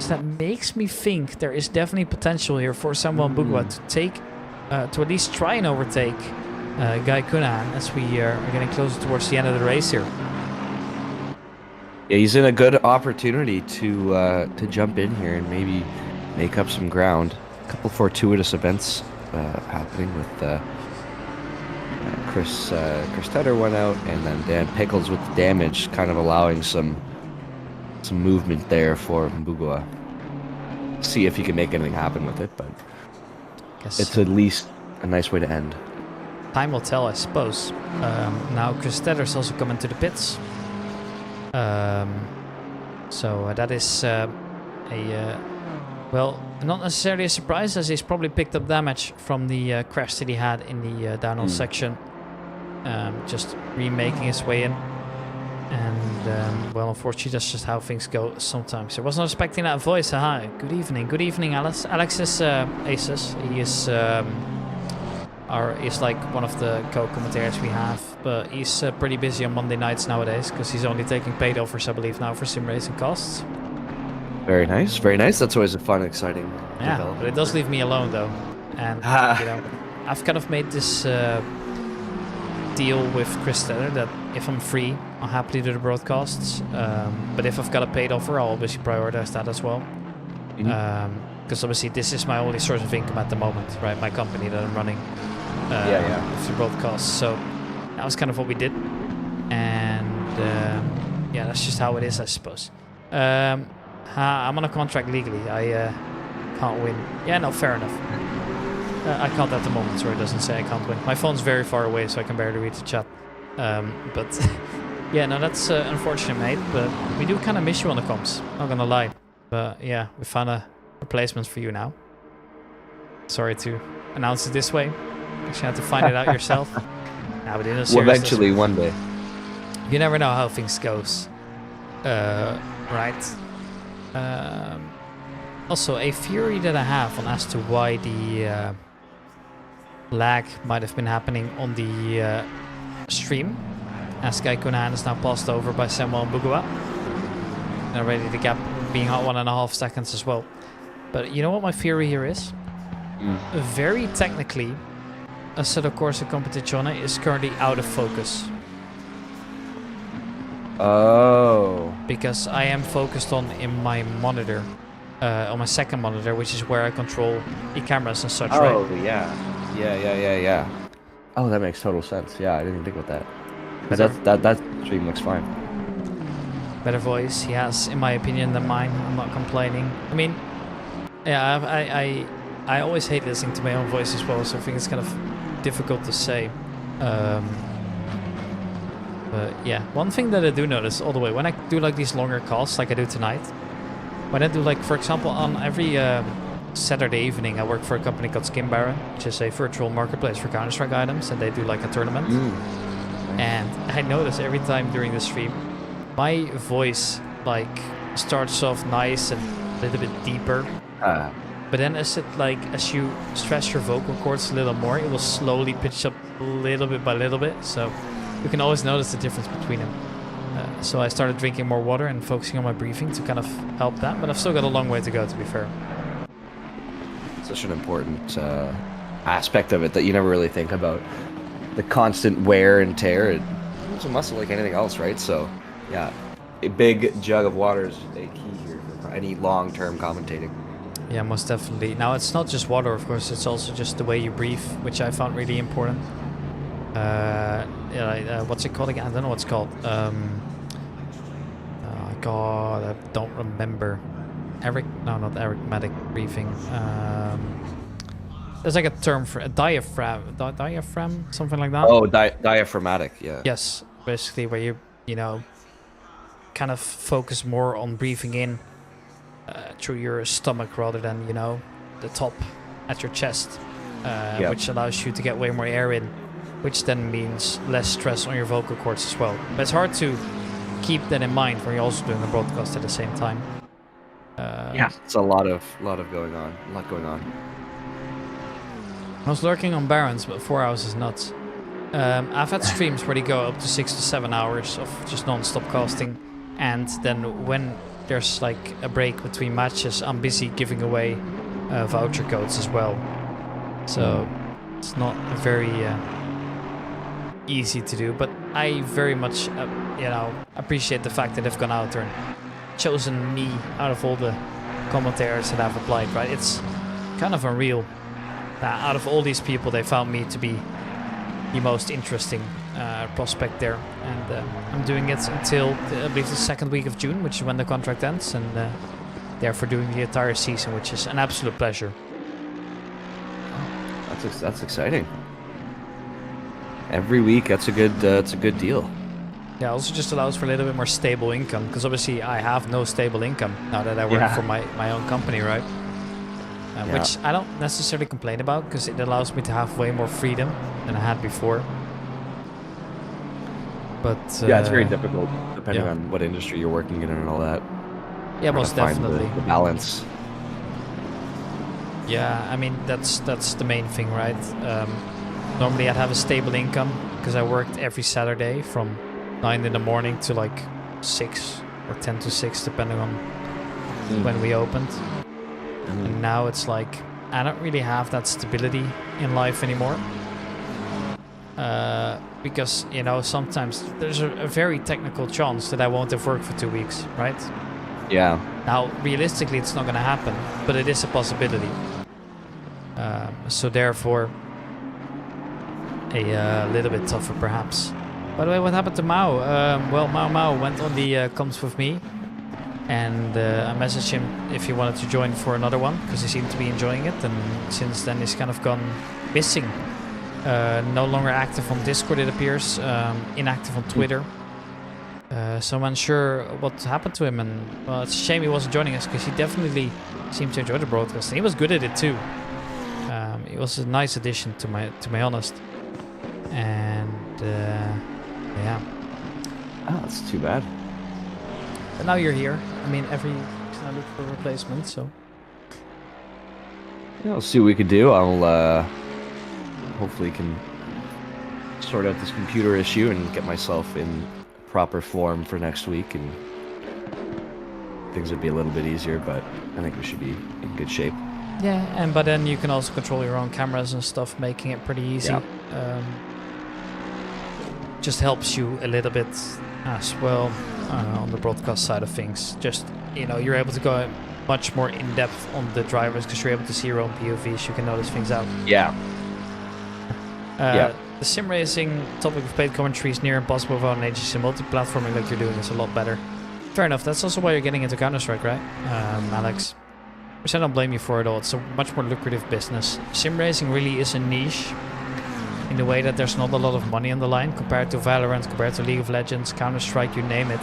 So that makes me think there is definitely potential here for Samuel Bugua to take, to at least try and overtake Guy Cunahan as we are getting closer towards the end of the race here. Yeah, he's in a good opportunity to jump in here and maybe make up some ground. A couple fortuitous events happening with Chris Tedder went out, and then Dan Pickles with the damage, kind of allowing some movement there for Mbugua. See if he can make anything happen with it, but it's at least a nice way to end. Time will tell, I suppose. Now Chris Tedder's also coming to the pits. So that is well, not necessarily a surprise, as he's probably picked up damage from the crash that he had in the downhill section. Just remaking his way in. And, well, unfortunately, that's just how things go sometimes. I wasn't expecting that voice. Hi, good evening, Alex. Alex is Aces. He is like one of the co-commentators we have, but he's pretty busy on Monday nights nowadays because he's only taking paid offers, I believe, now for sim racing costs. Very nice, very nice. That's always a fun, exciting development. But it does leave me alone, though. And, you know, I've kind of made this deal with Chris Steller that if I'm free, I'll happily do the broadcasts. But if I've got a paid offer, I'll obviously prioritize that as well. Because obviously this is my only source of income at the moment, right? My company that I'm running with the broadcasts. So that was kind of what we did. And yeah, that's just how it is, I suppose. I'm on a contract legally. I can't win. Yeah, no, fair enough. I can't at the moment, so it doesn't say I can't win. My phone's very far away, so I can barely read the chat. But yeah, no, that's unfortunate, mate. But we do kind of miss you on the comms, not gonna lie. But yeah, we found a replacement for you now. Sorry to announce it this way. You had to find it out yourself. Nah, but well, eventually, one day. You never know how things goes. Right. Also, a theory that I have on as to why the lag might have been happening on the stream, as Guy Conan is now passed over by Samuel Mbugua. And already the gap being 1.5 seconds as well. But you know what my theory here is? Very technically, Assetto Corsa Competizione is currently out of focus. Oh. Because I am focused on in my monitor, on my second monitor, which is where I control the cameras and such, right? Oh, yeah. Oh, that makes total sense. Yeah, I didn't even think about that. But that stream looks fine. Better voice he has, in my opinion, than mine. I'm not complaining. I mean, yeah, I always hate listening to my own voice as well, so I think it's kind of difficult to say. But yeah, one thing that I do notice all the way, when I do like these longer calls like I do tonight, when I do like, for example, on every Saturday evening, I work for a company called Skin Baron, which is a virtual marketplace for Counter-Strike items, and they do like a tournament. And I notice every time during the stream, my voice like starts off nice and a little bit deeper. But then as you stress your vocal cords a little more, it will slowly pitch up little bit by little bit. So you can always notice the difference between them. So I started drinking more water and focusing on my breathing to kind of help that. But I've still got a long way to go, to be fair. Such an important aspect of it that you never really think about. The constant wear and tear. It's a muscle like anything else, right? So yeah, a big jug of water is a key here for any long-term commentating. Yeah, most definitely. Now, it's not just water, of course. It's also just the way you breathe, which I found really important. What's it called again? I don't know what's called. Oh, God, I don't remember. Not arithmetic breathing. There's like a term for a diaphragm, something like that. Oh, diaphragmatic, yeah. Yes, basically where you know, kind of focus more on breathing in through your stomach rather than, you know, the top at your chest, which allows you to get way more air in, which then means less stress on your vocal cords as well. But it's hard to keep that in mind when you're also doing the broadcast at the same time. Yeah, it's a lot going on. I was lurking on Barons, but 4 hours is nuts. I've had streams where they go up to 6 to 7 hours of just non-stop casting, and then when there's like a break between matches, I'm busy giving away voucher codes as well. So it's not very easy to do, but I very much appreciate the fact that they've gone out there and chosen me out of all the commentators that I've applied, right? It's kind of unreal that out of all these people they found me to be the most interesting prospect there, and I'm doing it until I believe the second week of June, which is when the contract ends, and therefore doing the entire season, which is an absolute pleasure. That's exciting. Every week, that's a good deal. Yeah, it also just allows for a little bit more stable income, because obviously I have no stable income now that I work for my own company, right? Which I don't necessarily complain about, because it allows me to have way more freedom than I had before. But yeah, it's very difficult depending on what industry you're working in and all that. Yeah, most definitely. The balance. Yeah, I mean that's the main thing, right? Normally I'd have a stable income because I worked every Saturday from 9 in the morning to like 6 or 10 to 6, depending on when we opened. And now it's like I don't really have that stability in life anymore. because, you know, sometimes there's a very technical chance that I won't have work for 2 weeks, right? Yeah. Now, realistically, it's not going to happen, but it is a possibility. So therefore, a little bit tougher, perhaps. By the way, what happened to Mao? Well, Mao went on the comms with me, and I messaged him if he wanted to join for another one, because he seemed to be enjoying it, and since then he's kind of gone missing. No longer active on Discord, it appears, inactive on Twitter. So I'm unsure what happened to him, and well, it's a shame he wasn't joining us, because he definitely seemed to enjoy the broadcast, and he was good at it too. It was a nice addition, to my honest. And yeah. Oh, that's too bad. But now you're here. I mean, I look for a replacement, so. Yeah, I'll see what we can do. I'll hopefully can sort out this computer issue and get myself in proper form for next week, and things would be a little bit easier, but I think we should be in good shape. Yeah, and but then you can also control your own cameras and stuff, making it pretty easy. Yeah. Just helps you a little bit as well on the broadcast side of things. Just, you know, you're able to go much more in depth on the drivers because you're able to see your own POVs. You can notice things out. Yeah. The sim racing topic of paid commentary is near impossible without an agency. Multi-platforming like you're doing is a lot better. Fair enough. That's also why you're getting into Counter-Strike, right, Alex? Which I don't blame you for at all. It's a much more lucrative business. Sim racing really is a niche in the way that there's not a lot of money on the line compared to Valorant, compared to League of Legends, Counter-Strike, you name it.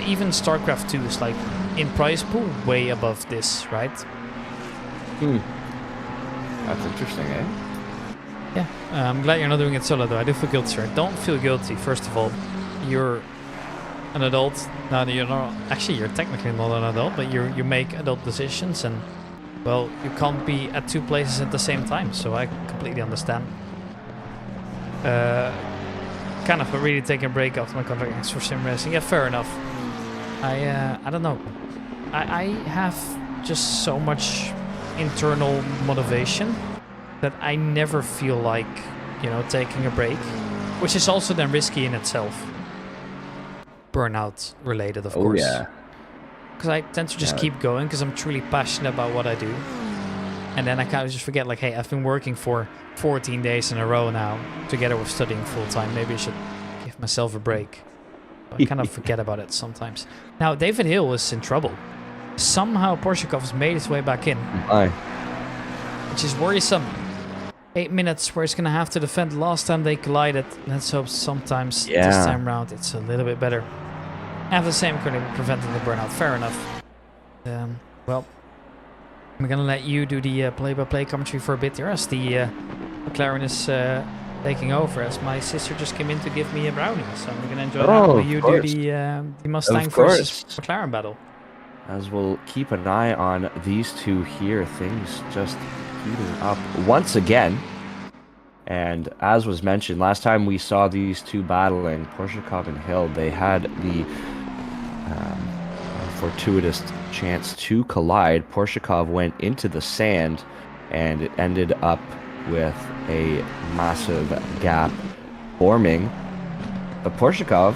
Even StarCraft 2 is like in price pool way above this, right? That's interesting, eh? Yeah, I'm glad you're not doing it solo though. I do feel guilty, sir. Don't feel guilty, first of all. You're an adult. No, you're not. Actually, you're technically not an adult, but you make adult decisions, and well, you can't be at two places at the same time. So I completely understand. Kind of really taking a break after my contract for sim racing. Yeah, fair enough. I don't know. I have just so much internal motivation that I never feel like, you know, taking a break, which is also then risky in itself. Burnout related, of course. Yeah. Because I tend to just keep going because I'm truly passionate about what I do. And then I kind of just forget, like, hey, I've been working for 14 days in a row now, together with studying full time. Maybe I should give myself a break. I kind of forget about it sometimes. Now, David Hill is in trouble. Somehow Porshikov has made his way back in. Aye. Which is worrisome. 8 minutes where he's going to have to defend. Last time they collided. Let's hope sometimes this time around it's a little bit better. Have the same kind of preventing the burnout. Fair enough. Well, I'm going to let you do the play-by-play commentary for a bit here as the McLaren is taking over, as my sister just came in to give me a brownie. So I'm going to enjoy that while you do the Mustang versus McLaren battle. As we'll keep an eye on these two here. Things just heating up once again. And as was mentioned, last time we saw these two battling, Porshikov and Hill, they had the fortuitous chance to collide. Porshikov went into the sand, and it ended up with a massive gap forming. But Porshikov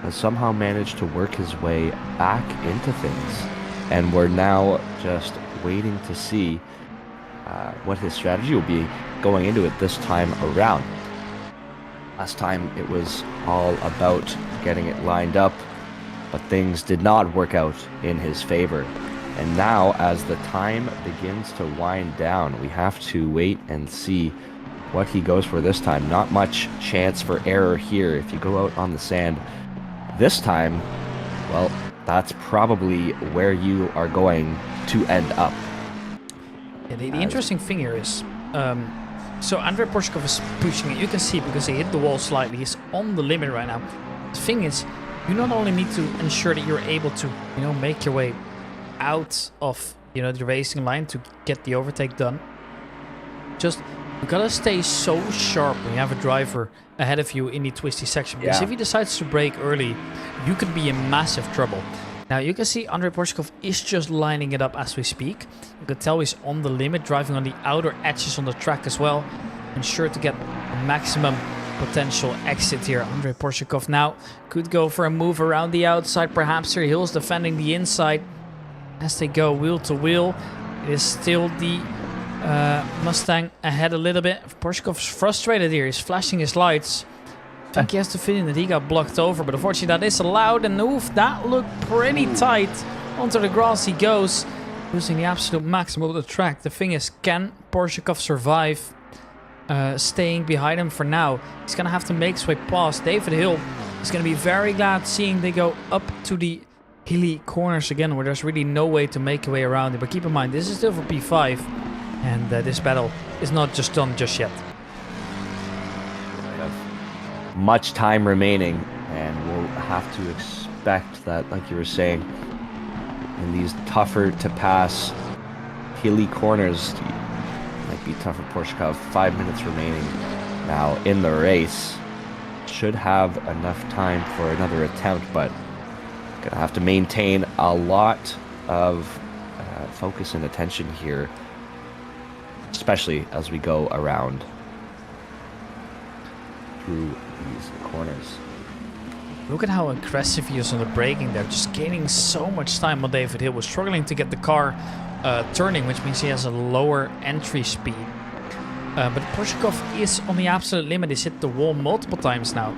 has somehow managed to work his way back into things, and we're now just waiting to see what his strategy will be going into it this time around. Last time it was all about getting it lined up, but things did not work out in his favor. And now, as the time begins to wind down, we have to wait and see what he goes for this time. Not much chance for error here. If you go out on the sand this time, well, that's probably where you are going to end up. Yeah, the interesting thing here is, so Andrei Porshikov is pushing it. You can see because he hit the wall slightly. He's on the limit right now. The thing is, you not only need to ensure that you're able to, you know, make your way out of, you know, the racing line to get the overtake done. Just, you gotta stay so sharp when you have a driver ahead of you in the twisty section. Because if he decides to brake early, you could be in massive trouble. Now you can see Andrei Porshikov is just lining it up as we speak. You can tell he's on the limit, driving on the outer edges on the track as well. Ensure to get maximum potential exit here. Andrei Porshikov now could go for a move around the outside, perhaps here. Hill's defending the inside as they go wheel to wheel. It is still the Mustang ahead a little bit. Porshikov's frustrated here. He's flashing his lights. I think he has the feeling that he got blocked over, but unfortunately that is allowed. And oof, that looked pretty tight. Onto the grass he goes, using the absolute maximum of the track. The thing is, can Porshikov survive staying behind him for now? He's going to have to make his way past David Hill. He's going to be very glad seeing they go up to the hilly corners again, where there's really no way to make your way around it. But keep in mind, this is still for P5, and this battle is not just done just yet. Much time remaining, and we'll have to expect that, like you were saying, in these tougher to pass hilly corners, might be tough for Porshikov. 5 minutes remaining now in the race. Should have enough time for another attempt, but gonna have to maintain a lot of focus and attention here, especially as we go around through these corners. Look at how aggressive he is on the braking there, just gaining so much time on David Hill. Was struggling to get the car turning, which means he has a lower entry speed. But Porshikov is on the absolute limit. He's hit the wall multiple times now.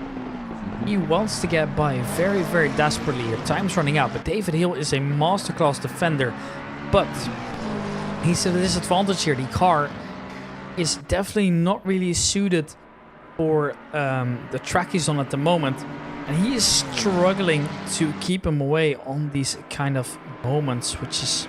He wants to get by very, very desperately. Your time's running out, but David Hill is a masterclass defender. But he's at a disadvantage here. The car is definitely not really suited for the track he's on at the moment. And he is struggling to keep him away on these kind of moments, which is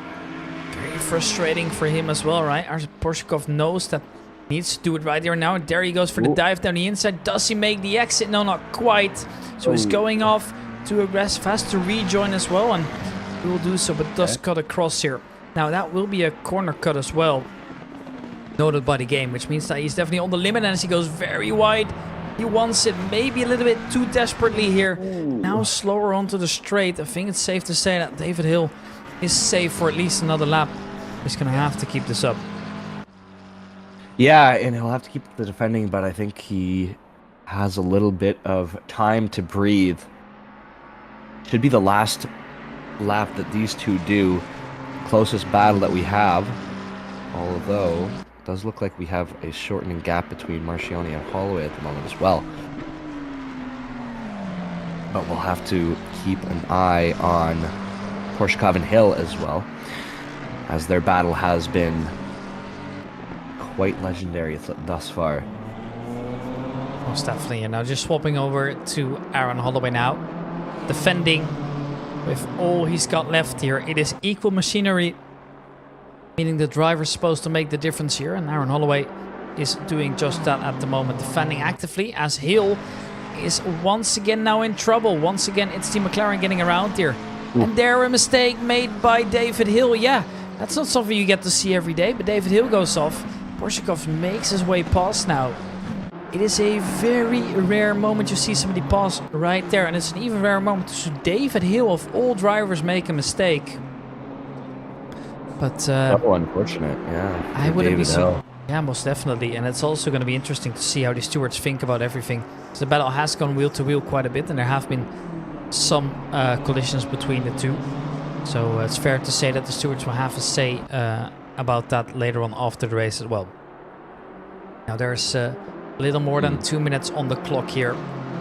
very frustrating for him as well, right? Porshikov knows that he needs to do it right here now. And there he goes for the dive down the inside. Does he make the exit? No, not quite. So he's going off too aggressive. Has to rejoin as well, and he will do so, but does cut across here. Now that will be a corner cut as well, noted by the game, which means that he's definitely on the limit. And as he goes very wide, he wants it maybe a little bit too desperately here. Now slower onto the straight. I think it's safe to say that David Hill is safe for at least another lap. He's going to have to keep this up. Yeah, and he'll have to keep the defending, but I think he has a little bit of time to breathe. Should be the last lap that these two do. Closest battle that we have, although it does look like we have a shortening gap between Marchioni and Holloway at the moment as well. But we'll have to keep an eye on Porshikov and Hill as well, as their battle has been quite legendary thus far. Most definitely. And now just swapping over to Aaron Holloway now. Defending with all he's got left here. It is equal machinery, meaning the driver's supposed to make the difference here. And Aaron Holloway is doing just that at the moment. Defending actively as Hill is once again now in trouble. Once again, it's the McLaren getting around here. And there a mistake made by David Hill. Yeah, that's not something you get to see every day, but David Hill goes off. Porshikov makes his way past now. It is a very rare moment you see somebody pass right there, and it's an even rarer moment to see David Hill of all drivers make a mistake. But so unfortunate, yeah. I wouldn't be so. Yeah, most definitely, and it's also going to be interesting to see how the stewards think about everything. So the battle has gone wheel to wheel quite a bit, and there have been some collisions between the two. So it's fair to say that the stewards will have a say about that later on after the race as well. Now there's a little more than 2 minutes on the clock here,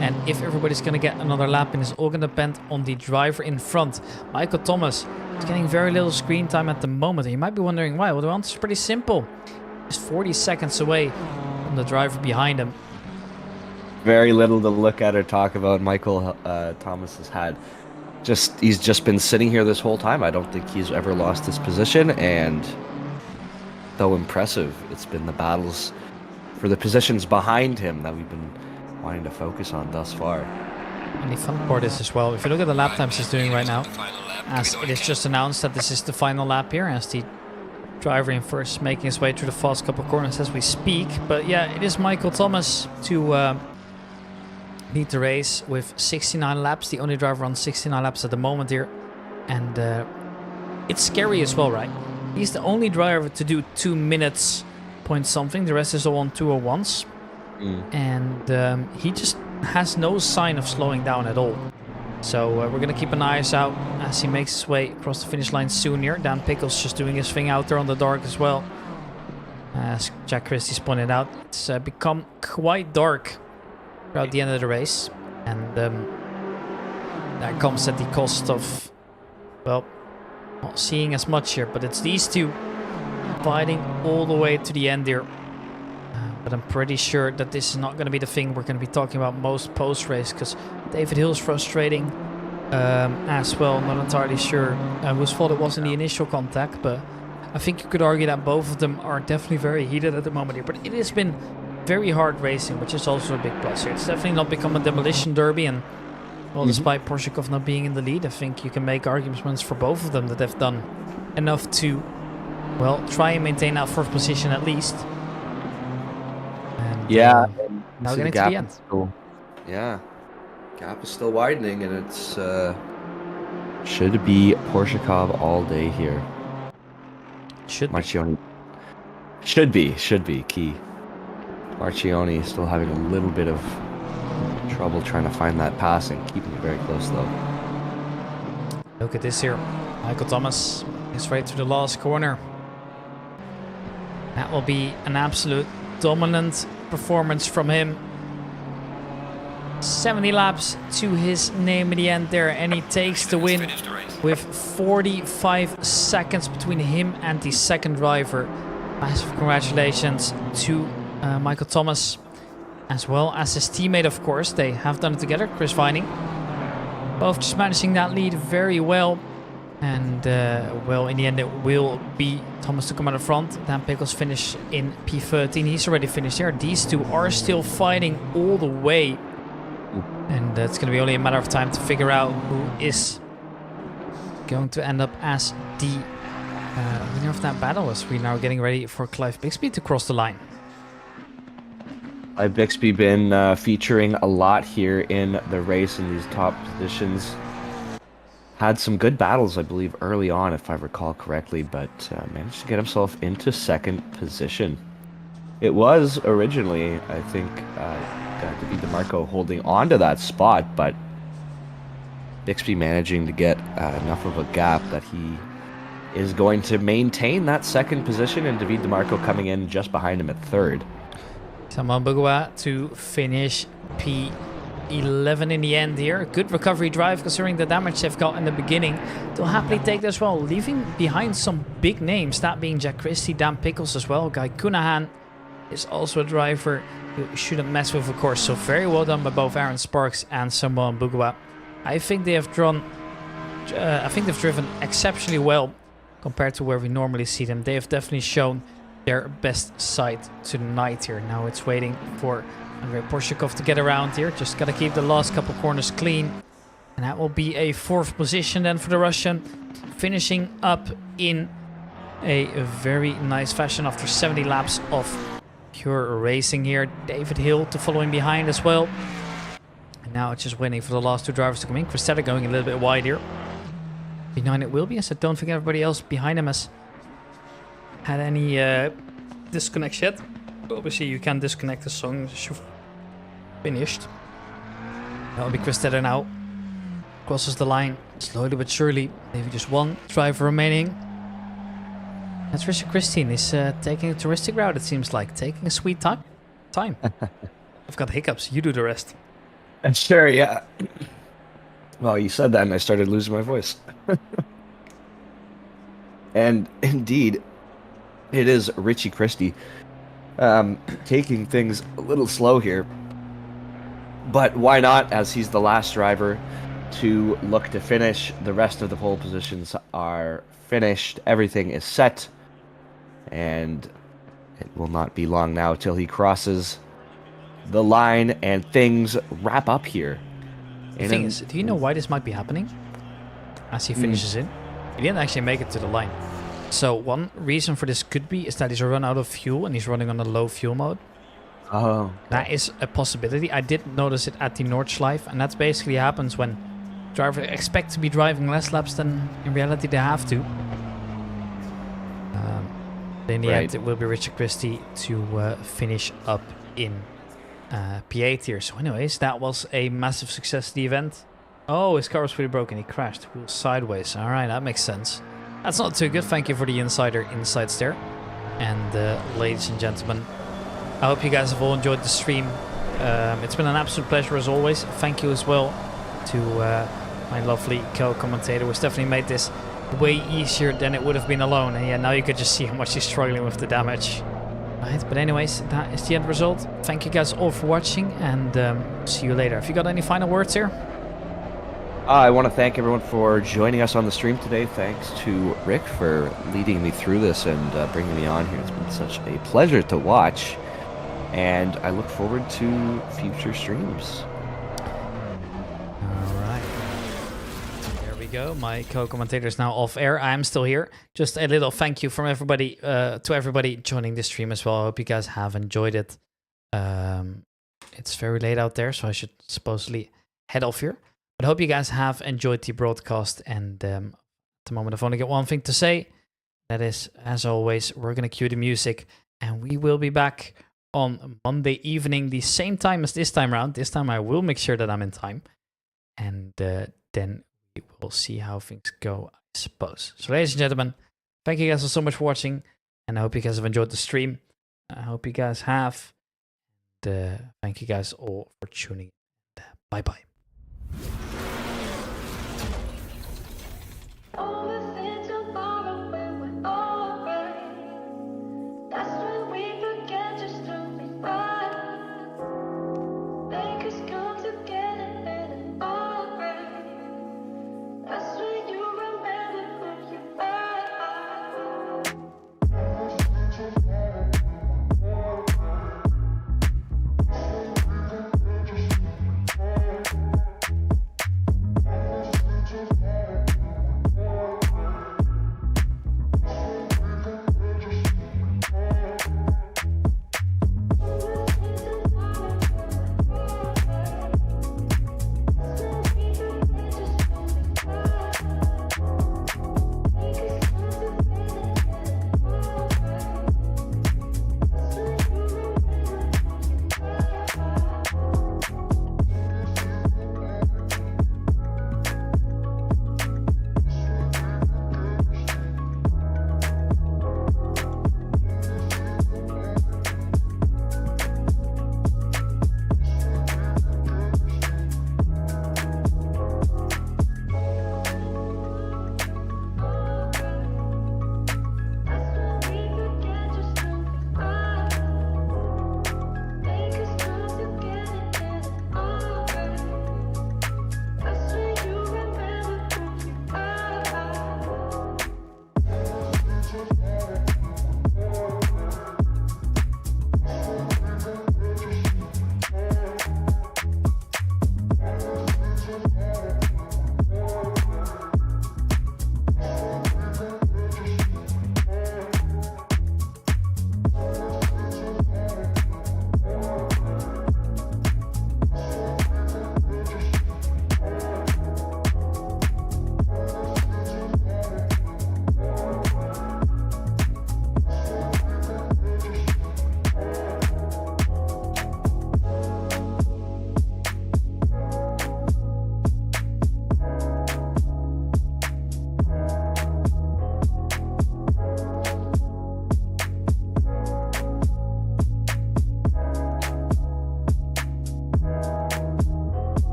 and if everybody's going to get another lap, it's all going to depend on the driver in front. Michael Thomas is getting very little screen time at the moment, and you might be wondering why. Well, the answer is pretty simple. He's 40 seconds away from the driver behind him. Very little to look at or talk about. Michael Thomas has had he's just been sitting here this whole time. I don't think he's ever lost his position, and though impressive, it's been the battles for the positions behind him that we've been wanting to focus on thus far. And the fun part is as well, if you look at the lap times he's doing right now, as it is just announced that this is the final lap here, as the driver in first making his way through the fast couple corners as we speak. But yeah, it is Michael Thomas to lead the race with 69 laps, the only driver on 69 laps at the moment here. And it's scary as well, right? He's the only driver to do 2 minutes point something. The rest is all on 201s. and he just has no sign of slowing down at all. So we're going to keep an eye out as he makes his way across the finish line soon here. Dan Pickles just doing his thing out there on the dark as well. As Jack Christie's pointed out, it's become quite dark throughout the end of the race. And that comes at the cost of, well, not seeing as much here. But it's these two fighting all the way to the end here. But I'm pretty sure that this is not going to be the thing we're going to be talking about most post-race, because David Hill's frustrating as well. Not entirely sure whose fault it was in the initial contact, but I think you could argue that both of them are definitely very heated at the moment here. But it has been very hard racing, which is also a big plus here. It's definitely not become a demolition derby, and well, despite Porshikov not being in the lead, I think you can make arguments for both of them that they've done enough to, well, try and maintain that fourth position at least. And, yeah. Now getting to the end. Yeah. Gap is still widening, and it's should be Porshikov all day here. Marchioni should be key. Marchioni still having a little bit of trouble trying to find that passing, keeping it very close though. Look at this here. Michael Thomas is right to the last corner. That will be an absolute dominant performance from him. 70 laps to his name in the end there, and he takes the win with 45 seconds between him and the second driver. Massive congratulations to Michael Thomas, as well as his teammate, of course. They have done it together, Chris Vining. Both just managing that lead very well. And, well, in the end, it will be Thomas to come out of front. Dan Pickles finish in P13. He's already finished there. These two are still fighting all the way. And it's going to be only a matter of time to figure out who is going to end up as the winner of that battle, as we're now getting ready for Clive Bixby to cross the line. Clive Bixby been featuring a lot here in the race in these top positions. Had some good battles, I believe, early on, if I recall correctly, but managed to get himself into second position. It was originally, I think, David DeMarco holding on to that spot, but Bixby managing to get enough of a gap that he is going to maintain that second position, and David DeMarco coming in just behind him at third. Saman Bugua to finish P11 in the end here. Good recovery drive considering the damage they've got in the beginning. They'll happily take this well, leaving behind some big names, that being Jack Christie, Dan Pickles as well. Guy Cunahan is also a driver you shouldn't mess with, of course. So very well done by both Aaron Sparks and Saman Bugua. I think they have they've driven exceptionally well compared to where we normally see them. They have definitely shown their best side tonight here. Now it's waiting for Andrei Porshikov to get around here. Just got to keep the last couple corners clean. And that will be a fourth position then for the Russian. Finishing up in a very nice fashion after 70 laps of pure racing here. David Hill to following behind as well. And now it's just waiting for the last two drivers to come in. Cristetta going a little bit wide here. Behind it will be, so don't think everybody else behind him has had any disconnects yet. Obviously you can disconnect the song as you've finished. That'll be Cristetta now. Crosses the line slowly but surely. Maybe just one driver remaining. That's Richard Christine. He's taking a touristic route, it seems like. Taking a sweet time. I've got hiccups. You do the rest. Sure, yeah. Well, you said that and I started losing my voice. And indeed, it is Richie Christie taking things a little slow here. But why not, as he's the last driver to look to finish. The rest of the pole positions are finished. Everything is set. And it will not be long now till he crosses the line and things wrap up here. The thing is, do you know why this might be happening? As he finishes in, he didn't actually make it to the line. So one reason for this could be is that he's run out of fuel and he's running on a low fuel mode. Oh. That is a possibility. I did notice it at the Nordschleife, and that basically happens when drivers expect to be driving less laps than in reality they have to. In the end, it will be Richard Christie to finish up in P8 here. So anyways, that was a massive success, the event. Oh, his car was pretty broken. He crashed. Wheels sideways. All right, that makes sense. That's not too good. Thank you for the insights there. And ladies and gentlemen, I hope you guys have all enjoyed the stream. It's been an absolute pleasure as always. Thank you as well to my lovely co-commentator, who's definitely made this way easier than it would have been alone. And yeah, now you could just see how much he's struggling with the damage. Right, but anyways, that is the end result. Thank you guys all for watching, and see you later. Have you got any final words here? I want to thank everyone for joining us on the stream today. Thanks to Rick for leading me through this and bringing me on here. It's been such a pleasure to watch, and I look forward to future streams. All right. There we go. My co-commentator is now off air. I'm still here. Just a little thank you from everybody to everybody joining the stream as well. I hope you guys have enjoyed it. It's very late out there, so I should supposedly head off here. But I hope you guys have enjoyed the broadcast, and at the moment I've only got one thing to say. That is, as always, we're going to cue the music, and we will be back on Monday evening, the same time as this time around. This time I will make sure that I'm in time, and then we will see how things go, I suppose. So ladies and gentlemen, thank you guys so much for watching, and I hope you guys have enjoyed the stream. I hope you guys have. Thank you guys all for tuning in. Bye-bye.